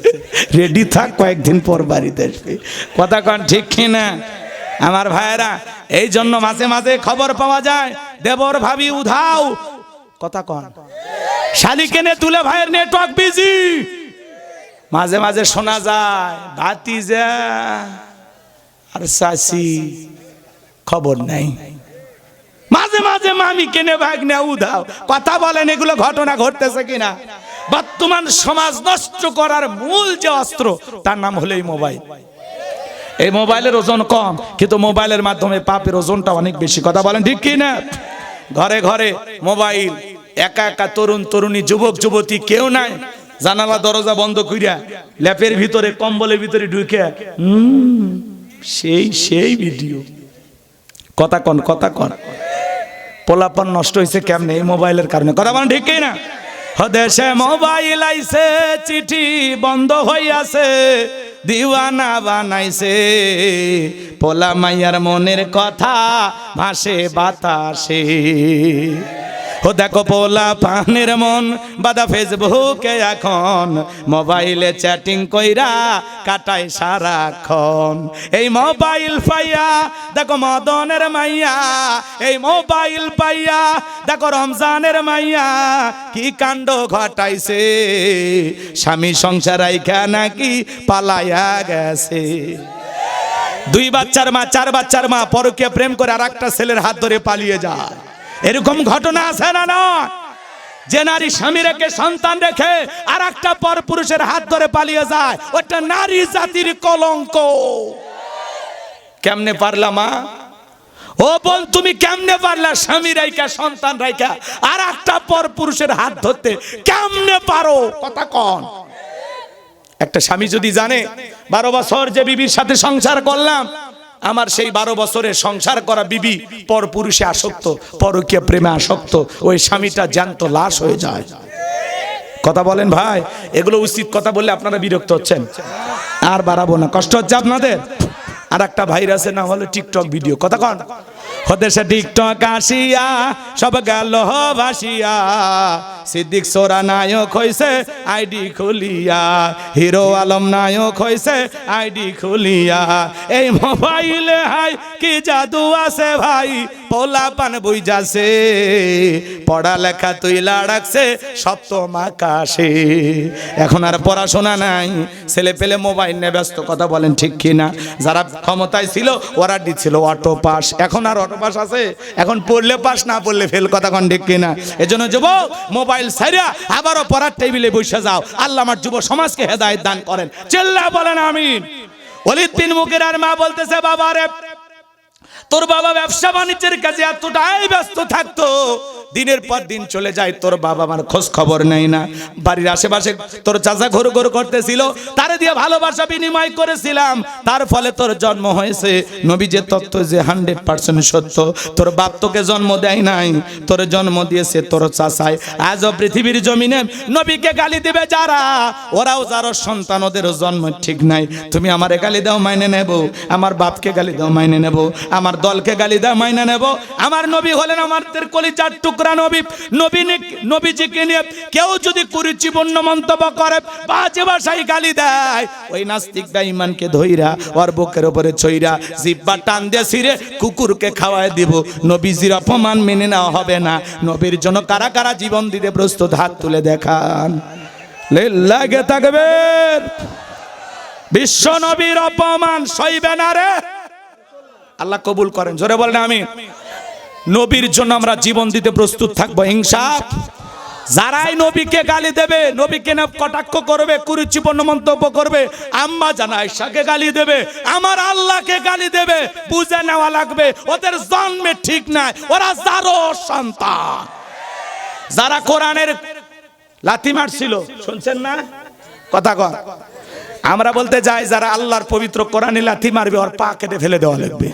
রেডি থাক কয়েকদিন পর বাড়িতে আসবে। কথা কন ঠিক কিনা আমার ভাইয়েরা? এই জন্য মাঝে মাঝে খবর পাওয়া যায় দেবর ভাবি উধাও। কথা কন। শালিকেনে তুলে ভাইয়ের নেটওয়ার্ক বিজি, মাঝে মাঝে শোনা যায় ভাতিজা আর চাচি খবর নাই, মাঝে মাঝে মামি কেনে ভাগ্নে উধাও। কথা বলেন এগুলো ঘটনা ঘটতেছে কিনা? বর্তমান সমাজ নষ্ট করার মূল যে অস্ত্র তার নাম হলো এই মোবাইল। এই মোবাইলের ওজন কম, কিন্তু মোবাইলের মাধ্যমে পাপের ওজনটা অনেক বেশি। কথা বলেন ঠিক কিনা? ঘরে ঘরে মোবাইল, একা একা তরুণ তরুণী যুবক যুবতী কেউ নাই, জানালা দরজা বন্ধ কইরা ল্যাপের ভিতরে কম্বলের ভিতরে ঢুকে সেই ভিডিও। কথা কন, কথা কন। পোলাপন নষ্ট হয়েছে কেমনে? এই মোবাইলের কারণে। কথা বলেন ঠিক কিনা? দেশে মোবাইল আইছে, চিঠি বন্ধ হইয়াছে, দিওয়ানা বানাইছে, পোলা মাইয়ার মনের কথা ভাসে বাতাসে। ও দেখো পোলা পানের মন বাদা ফেসবুকে এখন, মোবাইলে চ্যাটিং কইরা কাটায় সারাক্ষণ। এই মোবাইল পাইয়া দেখো মদনের মাইয়া, এই মোবাইল পাইয়া দেখো রমজানের মাইয়া কি কাণ্ড ঘটাইছে, স্বামী সংসার আইখা নাকি পালাইয়া গেছে। 2 বাচ্চার মা 4 বাচ্চার মা পরকীয়া প্রেম করে আর একটা ছেলের হাত ধরে পালিয়ে যায়। এরকম ঘটনা আছে না? না, যে নারী স্বামী রেখে সন্তান রেখে আর একটা পর পুরুষের হাত ধরে পালিয়ে যায়, ওটা নারী জাতির কলঙ্ক। কেমনে পারলা মা? ও বোন, তুমি কেমনে পারলা স্বামী রাইকা সন্তান রাইকা আর একটা পর পুরুষের হাত ধরতে? কেমনে পারো? কথা কন। একটা স্বামী যদি জানে 12 বছর যে বিবির সাথে সংসার করলাম, আমার সেই 12 বছরে সংসার করা বিবি পর পুরুষে আসক্ত, পরকীয়া প্রেমে আসক্ত, ওই স্বামীটা জ্যান্ত লাশ হয়ে যায়। কথা বলেন ভাই, এগুলো উচিত কথা বললে আপনারা বিরক্ত হচ্ছেন, আর বাড়াবো না, কষ্ট হচ্ছে আপনাদের। আর একটা ভাইরাসে না হলে টিকটক ভিডিও, কথা কন। হদেশে টিকটক আসিয়া সব গেল ভাসিয়া, সিদ্দিক সোরা নায়ক হইছে আইডি খুলিয়া, হিরো আলম নায়ক হইছে আইডি খুলিয়া। এই মোবাইলে হাই কি জাদু আছে ভাই, পোলা পান বুঝাছে, পড়ালেখা তুইলা রাখছে সপ্তম আকাশে। এখন আর পড়াশোনা নাই, ছেলে পেলে মোবাইল নিয়ে ব্যস্ত, কথা বলেন ঠিক কিনা? যারা ক্ষমতায় ছিল ওরা দিচ্ছিল অটো পাস, এখন আর অটো পাস আছে? এখন পড়লে পাস, না পড়লে ফেল, কথা কন ঠিক কিনা? এজন্য যুবক, মোবাইল ছাইরা আবারও পড়ার টেবিলে বসে যাও। আল্লাহ আমার যুব সমাজকে হেদায়েত দান করেন, চিল্লা বলেন আমিন। ওয়ালিদ বিন মুগিরার মা বলতেছে, বাবা রে, তোর বাবা ব্যবসা বাণিজ্যের কাজে এতটাই ব্যস্ত থাকতো, দিনের পর দিন চলে যায়, তোর বাবা আমার খোঁজ খবর নেই না। বাড়ির আশেপাশে তোর চাচা ঘুর ঘুর করতেছিল, তারে দিয়ে ভালোবাসা বিনিময় করেছিলাম, তার ফলে তোর জন্ম হয়েছে। নবী যে তত্ত্ব যে 100% সত্য, তোর বাপ তোকে জন্ম দেয় নাই, তোর জন্ম দিয়েছে তোর চাচাই। আজও পৃথিবীর জমিনে নবীকে গালি দিবে যারা, ওরাও যারা সন্তান, ওদের জন্ম ঠিক নাই। তুমি আমারে গালি দাও মাইনে নেব, আমার বাপকে গালি দাও মাইনে নেব, আমার দলকে গালি দাও মাইনে নেব। আমার নবী হলেন আমাদের কলিজার টুকরা নবী। নবীজিকে নিয়ে কেউ যদি কুরুচিপূর্ণ মন্তব্য করে, বাজে ভাষায় গালি দেয়, ওই নাস্তিক বেঈমানকে ধইরা ওর বুকের উপরে ছইরা জিহ্বা টান দিয়ে ছিঁড়ে কুকুরকে খাওয়ায় দিব। নবীজির অপমান মেনে নেওয়া হবে না। নবীর জন্য কারা কারা জীবন দিতে প্রস্তুত, হাত তুলে দেখান। লিল্লাহি তাকবীর। বিশ্ব নবীর অপমান সইবে না রে, আল্লাহ কবুল করেন, জোরে বলেন আমিন। নবীর জন্য আমরা জীবন দিতে প্রস্তুত থাকবো ইনশাআল্লাহ। যারাই নবীকে গালি দেবে, নবীকে না কটাক্ষ করবে, কুরুচিপূর্ণ মন্তব্য করবে, আম্মা জান আয়েশাকে গালি দেবে, আমার আল্লাহকে গালি দেবে, বুঝে নেওয়া লাগবে ওদের জন্মে ঠিক নাই, ওরা যারো সন্তান। যারা কোরআনের লাথি মারছিল, শুনছেন না কথা কর? আমরা বলতে যাই, যারা আল্লাহর পবিত্র কোরআনে লাথি মারবে, ওর পা কেটে ফেলে দেওয়া লাগবে।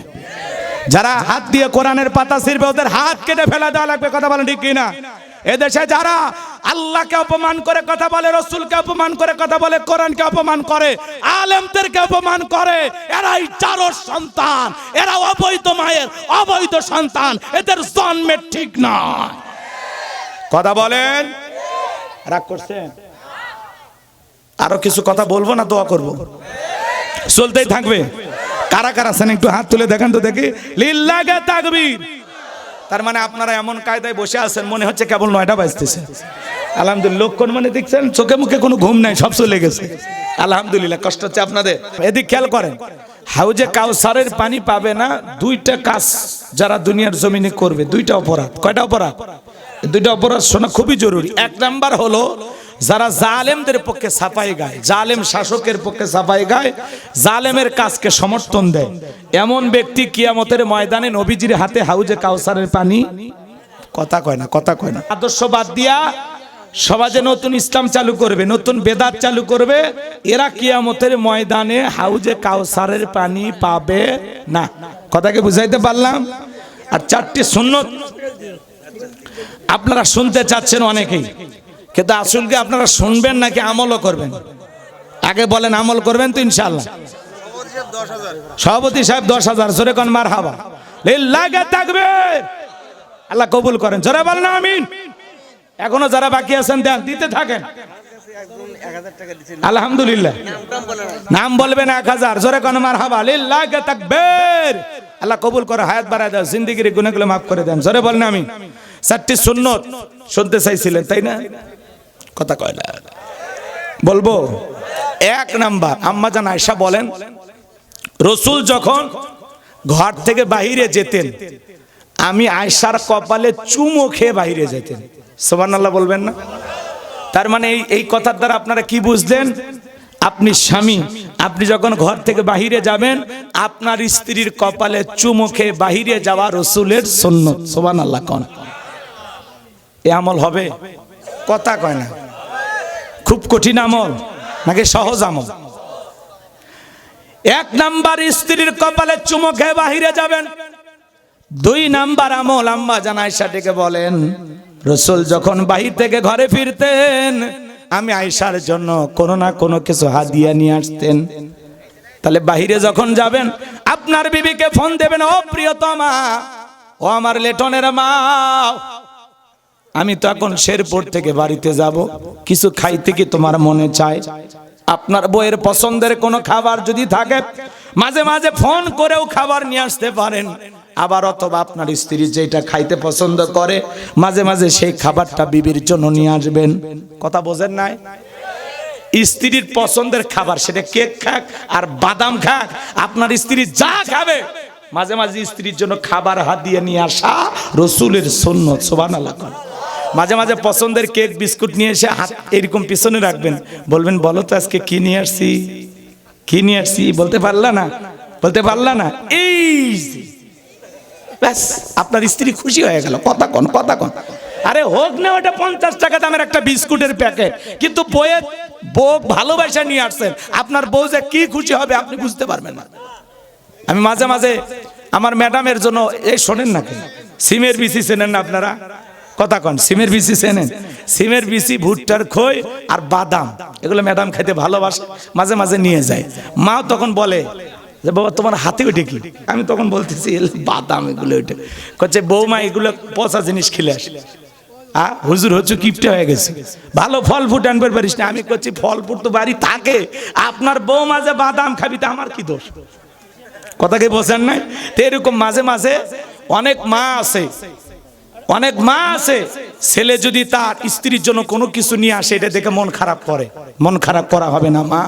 যারা হাত দিয়ে কোরআনের পাতা ছিঁড়বে, ওদের হাত কেটে ফেলে দেওয়া লাগবে, কথা বলেন ঠিক কিনা? এদেশে যারা আল্লাহকে অপমান করে কথা বলে, রসুলকে অপমান করে কথা বলে, কোরআনকে অপমান করে, আলেমদেরকে অপমান করে, এরাই যারো সন্তান, এরা অবৈধ মায়ের অবৈধ সন্তান, এদের জন্মে ঠিক নয়, কথা বলেন। রাগ করছেন? আরো কিছু কথা বলবো না দোয়া করবো? চলতেই থাকবে। কারা কারা আছেন একটু হাত তুলে দেখান তো দেখি। লিল্লাহি তাকবীর। তার মানে আপনারা এমন কায়দায় বসে আছেন, মনে হচ্ছে কেবল 9টা বাজতেছে। আলহামদুলিল্লাহ, লক্ষণ মানে দেখছেন, চোখে মুখে কোনো ঘুম নাই, সব চলে গেছে। আলহামদুলিল্লাহ, কষ্ট হচ্ছে আপনাদের। এদিক খেয়াল করেন, হাউজে কাউসারের পানি পাবে না, 2টা কাজ যারা দুনিয়ার জমিনে করবে, 2টা অপরাধ। কয়টা অপরাধ? 2টা অপরাধ শোনা খুবই জরুরি। 1 নাম্বার হলো যারা জালেমদের পক্ষে সাফাই গায়, জালেম শাসকের পক্ষে সাফাই গায়, জালেমের কাজকে সমর্থন দেয়, এমন ব্যক্তি কিয়ামতের ময়দানে নবীজির হাতে হাউজে কাউসারের পানি, কথা কয় না, কথা কয় না, আদর্শ বাদ দিয়া সমাজে নতুন ইসলাম চালু করবে, নতুন বেদাত চালু করবে, এরা কিয়ামতের ময়দানে হাউজে কাউসারের পানি পাবে না। কথাকে বুঝাইতে পারলাম? আর 4টি সুন্নত আপনারা শুনতে চাচ্ছেন অনেকেই, কিন্তু আসলে আপনারা শুনবেন নাকি আমলও করবেন? আগে বলেন, আমল করবেন তো ইনশাআল্লাহ? সভাপতি সাহেব 10,000, জোরে কোন মারহাবা। লিল্লাহি তাকবীর। আল্লাহ কবুল করেন, জোরে বলেন আমিন। এখনো যারা বাকি আছেন দেন, দিতে থাকেন। আলহামদুলিল্লাহ, নাম বলবেন 1000, জোরে কোন মারহাবা। লিল্লাহি তাকবীর। আল্লাহ কবুল করে, হায়াত বাড়ায় দাও, জিন্দেগির গুনাহগুলো মাফ করে দেন, জোরে বলেন আমিন। 4টি সুন্নত শুনতে চাইছিলেন তাই না? কথা কয় না, বলবো। 1 নাম্বার, আম্মা জান আয়েশা বলেন, রাসূল যখন ঘর থেকে বাইরে যেতেন, আমি আয়েশার কপালে চুমো খেয়ে বাইরে যেতেন। সুবহানাল্লাহ বলবেন না? তার মানে এই কথার দ্বারা আপনারা কি বুঝলেন? আপনি স্বামী, আপনি যখন ঘর থেকে বাহিরে যাবেন আপনার স্ত্রীর কপালে চুমু খেয়ে বাহিরে যাওয়া রাসূলের সুন্নাত। সুবহানাল্লাহ কোন এ আমল হবে? কথা কয় না। খুব কঠিন আমল নাকি সহজ আমল? এক নাম্বার স্ত্রীর কপালে চুমু খেয়ে বাহিরে যাবেন। দুই নাম্বার আমল আম্মা জান আয়েশা ডেকে বলেন রাসূল যখন বাহির থেকে ঘরে ফিরতেন আমি আয়েশার জন্য কোনো না কোনো কিছু হাদিয়া নিয়ে আসতেন। তাহলে বাহিরে যখন যাবেন আপনার বিবিকে ফোন দেবেন, ও প্রিয়তমা, ও আমার লেটনের মা, আমি তো এখন শেরপুর থেকে বাড়িতে যাব, কিছু খাইতে কি তোমার মনে চায়? আপনার বউয়ের পছন্দের কোনো খাবার যদি থাকে মাঝে মাঝে ফোন করেও খাবার নিয়ে আসতে পারেন। আবার অথবা আপনার স্ত্রী যেটা খাইতে পছন্দ করে মাঝে মাঝে সেই খাবারটা বিবির জন্য নিয়ে আসবেন। কথা বোঝেন নাই? স্ত্রীর পছন্দের খাবার সেটা কেক খাক আর বাদাম খাক, আপনার স্ত্রী যা খাবে মাঝে মাঝে স্ত্রীর জন্য খাবার হাত দিয়ে নিয়ে আসা রাসূলের সুন্নাত। সুবহানাল্লাহ। মাঝে মাঝে পছন্দের কেক বিস্কুট নিয়ে এসে হাত এরকম পিছনে রাখবেন, বলবেন বলো তো আজকে কি নিয়ে আসছি, কি নিয়ে আসছি? বলতে পারলা না, বলতে পারলা না, এই ব্যাস আপনার স্ত্রী খুশি হয়ে গেল। কথা কোন, কথা কোন। আরে হোক না ওটা 50 টাকা দামের একটা বিস্কুটের প্যাকেট, কিন্তু বউ ভালোবাসা নিয়ে আসছেন, আপনার বউ যে কি খুশি হবে আপনি বুঝতে পারবেন না। আমি মাঝে মাঝে আমার ম্যাডামের জন্য এই শোনেন নাকি সিমের বিচি চেনেন না আপনারা? কথা কন, সিমের বিচি চেনেন? সিমের বিচি, ভুট্টার খই আর বাদাম, এগুলো ম্যাডাম খেতে ভালোবাসে, মাঝে মাঝে নিয়ে যায়। মা তখন বলে যে বাবা তোমার হাতে ওইটা কি? আমি তখন বলতেছি বাদাম, এগুলো ওইটা। করছে বৌমা এগুলো পচা জিনিস খেলে আসে। হুজুর হচ্ছে কিপটে হয়ে গেছে, ভালো ফল ফুট আনবে পারিস না। আমি করছি ফল ফুট তো বাড়ি থাকে, আপনার বৌমা যে বাদাম খাবি তা আমার কি দোষ? কথাকে বোঝেন নাই? তো এরকম মাঝে মাঝে অনেক মা আছে, অনেক মা আছে, ছেলে যদি তার স্ত্রীর জন্য কোনো কিছু নিয়ে আসে এটা দেখে মন খারাপ করে। মন খারাপ করা হবে না মা,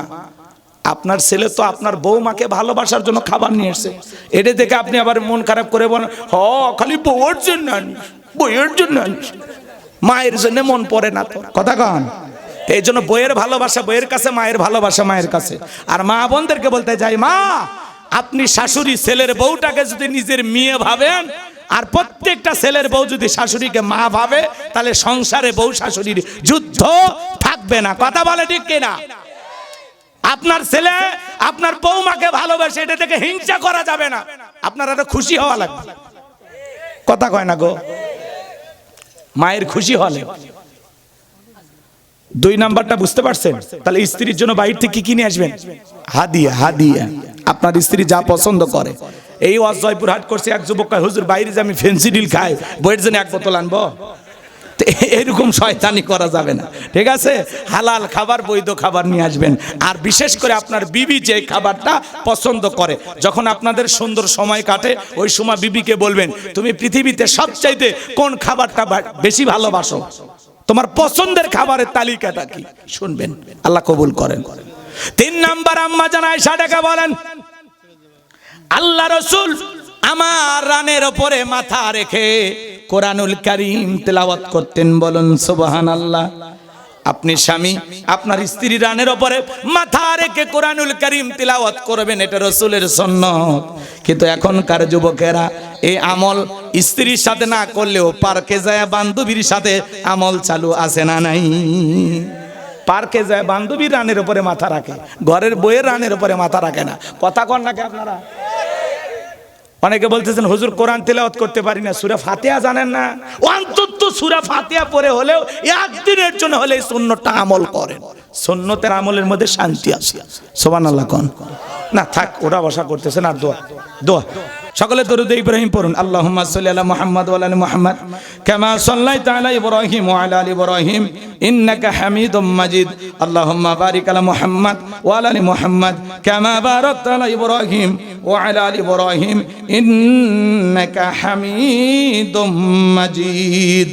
আপনার ছেলে তো আপনার বৌমাকে ভালোবাসার জন্য খাবার নিয়ে এসেছে, এটা দেখে আপনি আবার মন খারাপ করে বলেন হ খালি বউয়ের জন্য আনিস, বউয়ের জন্য আনিস, মায়ের জন্য মন পড়ে না তো। কথা কন। এই জন্য বইয়ের ভালোবাসা বইয়ের কাছে, মায়ের ভালোবাসা মায়ের কাছে। আর মা বোনদেরকে বলতে যাই, মা আপনি শাশুড়ি ছেলের বউটাকে যদি নিজের মেয়ে ভাবেন আর প্রত্যেকটা ছেলের বউ যদি শাশুড়িকে মা ভাবে তাহলে সংসারে বউ শাশুড়ির যুদ্ধ থাকবে না। কথা বলে ঠিক কিনা? আপনার ছেলে আপনার বৌমাকে ভালোবাসে, এটা থেকে হিংসা করা যাবে না, আপনার আরো খুশি হওয়া লাগবে। কথা কয় না গো? মায়ের খুশি হলে। দুই নাম্বারটা বুঝতে পারছেন? তাহলে স্ত্রীর জন্য বাইরে থেকে কি নিয়ে আসবেন? হাদিয়া। হাদিয়া আপনার স্ত্রী যা পছন্দ করে। এই ওয়াজ জয়পুরহাট করছে এক যুবক, হুজুর বাইরে যে আমি ফেন্সিডিল খাই, বইয়ের জন্য এক বোতল আনবো? এরকম শয়তানি করা যাবে না, ঠিক আছে? হালাল খাবার, বৈধ খাবার নিয়ে আসবেন। আর বিশেষ করে আপনার বিবি যে খাবারটা পছন্দ করে, যখন আপনাদের সুন্দর সময় কাটে ওই সময় বিবিকে বলবেন তুমি পৃথিবীতে সবচাইতে কোন খাবারটা বেশি ভালোবাসো, তোমার পছন্দের খাবারের তালিকাটা কি, শুনবেন, আল্লাহ কবুল করেন। 3 নাম্বার আম্মা জান আয়েশা ডেকে বলেন আল্লাহ রাসূল আমার রানের উপরে মাথা রেখে কোরআনুল কারীম তেলাওয়াত করতেন। বলুন সুবহানাল্লাহ। আপনি স্বামী আপনার স্ত্রী রানের উপরে মাথা রেখে কোরআনুল কারীম তেলাওয়াত করবেন, এটা রাসূলের সুন্নাত। কিন্তু এখনকার যুবকেরা এই আমল স্ত্রীর সাথে না করলেও পার্কে যায় বান্ধবীর সাথে আমল চালু আছে না নাই? পার্কে যায় বান্ধবীর রানের উপরে মাথা রাখে, ঘরের বইয়ের রানের উপরে মাথা রাখে না। কথা কন নাকি আপনারা? অনেকে বলতেছেন হুজুর কোরআন তেলাওয়াত করতে পারি না, সূরা ফাতিহা জানেন না? অন্তত সূরা ফাতিহা পড়ে হলেও একদিনের জন্য হলে এই সুন্নতটা আমল করেন। সুন্নতের আমলের মধ্যে শান্তি আছে। সুবহানাল্লাহ কোন না থাক, ওরা বসা করতেছেন। আর দোয়া, দোয়া সকলে দরুদ ইব্রাহিম পড়ুন। আল্লাহুম্মা সাল্লি আলা মুহাম্মাদ ওয়া আলা মুহাম্মাদ কামা সাল্লাইতা আলা ইব্রাহিম ওয়া আলা আলি ইব্রাহিম ইন্নাকা হামিদুম মাজিদ। আল্লাহুম্মা বারিক আলা মুহাম্মাদ ওয়া আলা আলি মুহাম্মাদ কামা বারাকতা আলা ইব্রাহিম ওয়া আলা আলি ইব্রাহিম ইন্নাকা হামিদুম মাজিদ।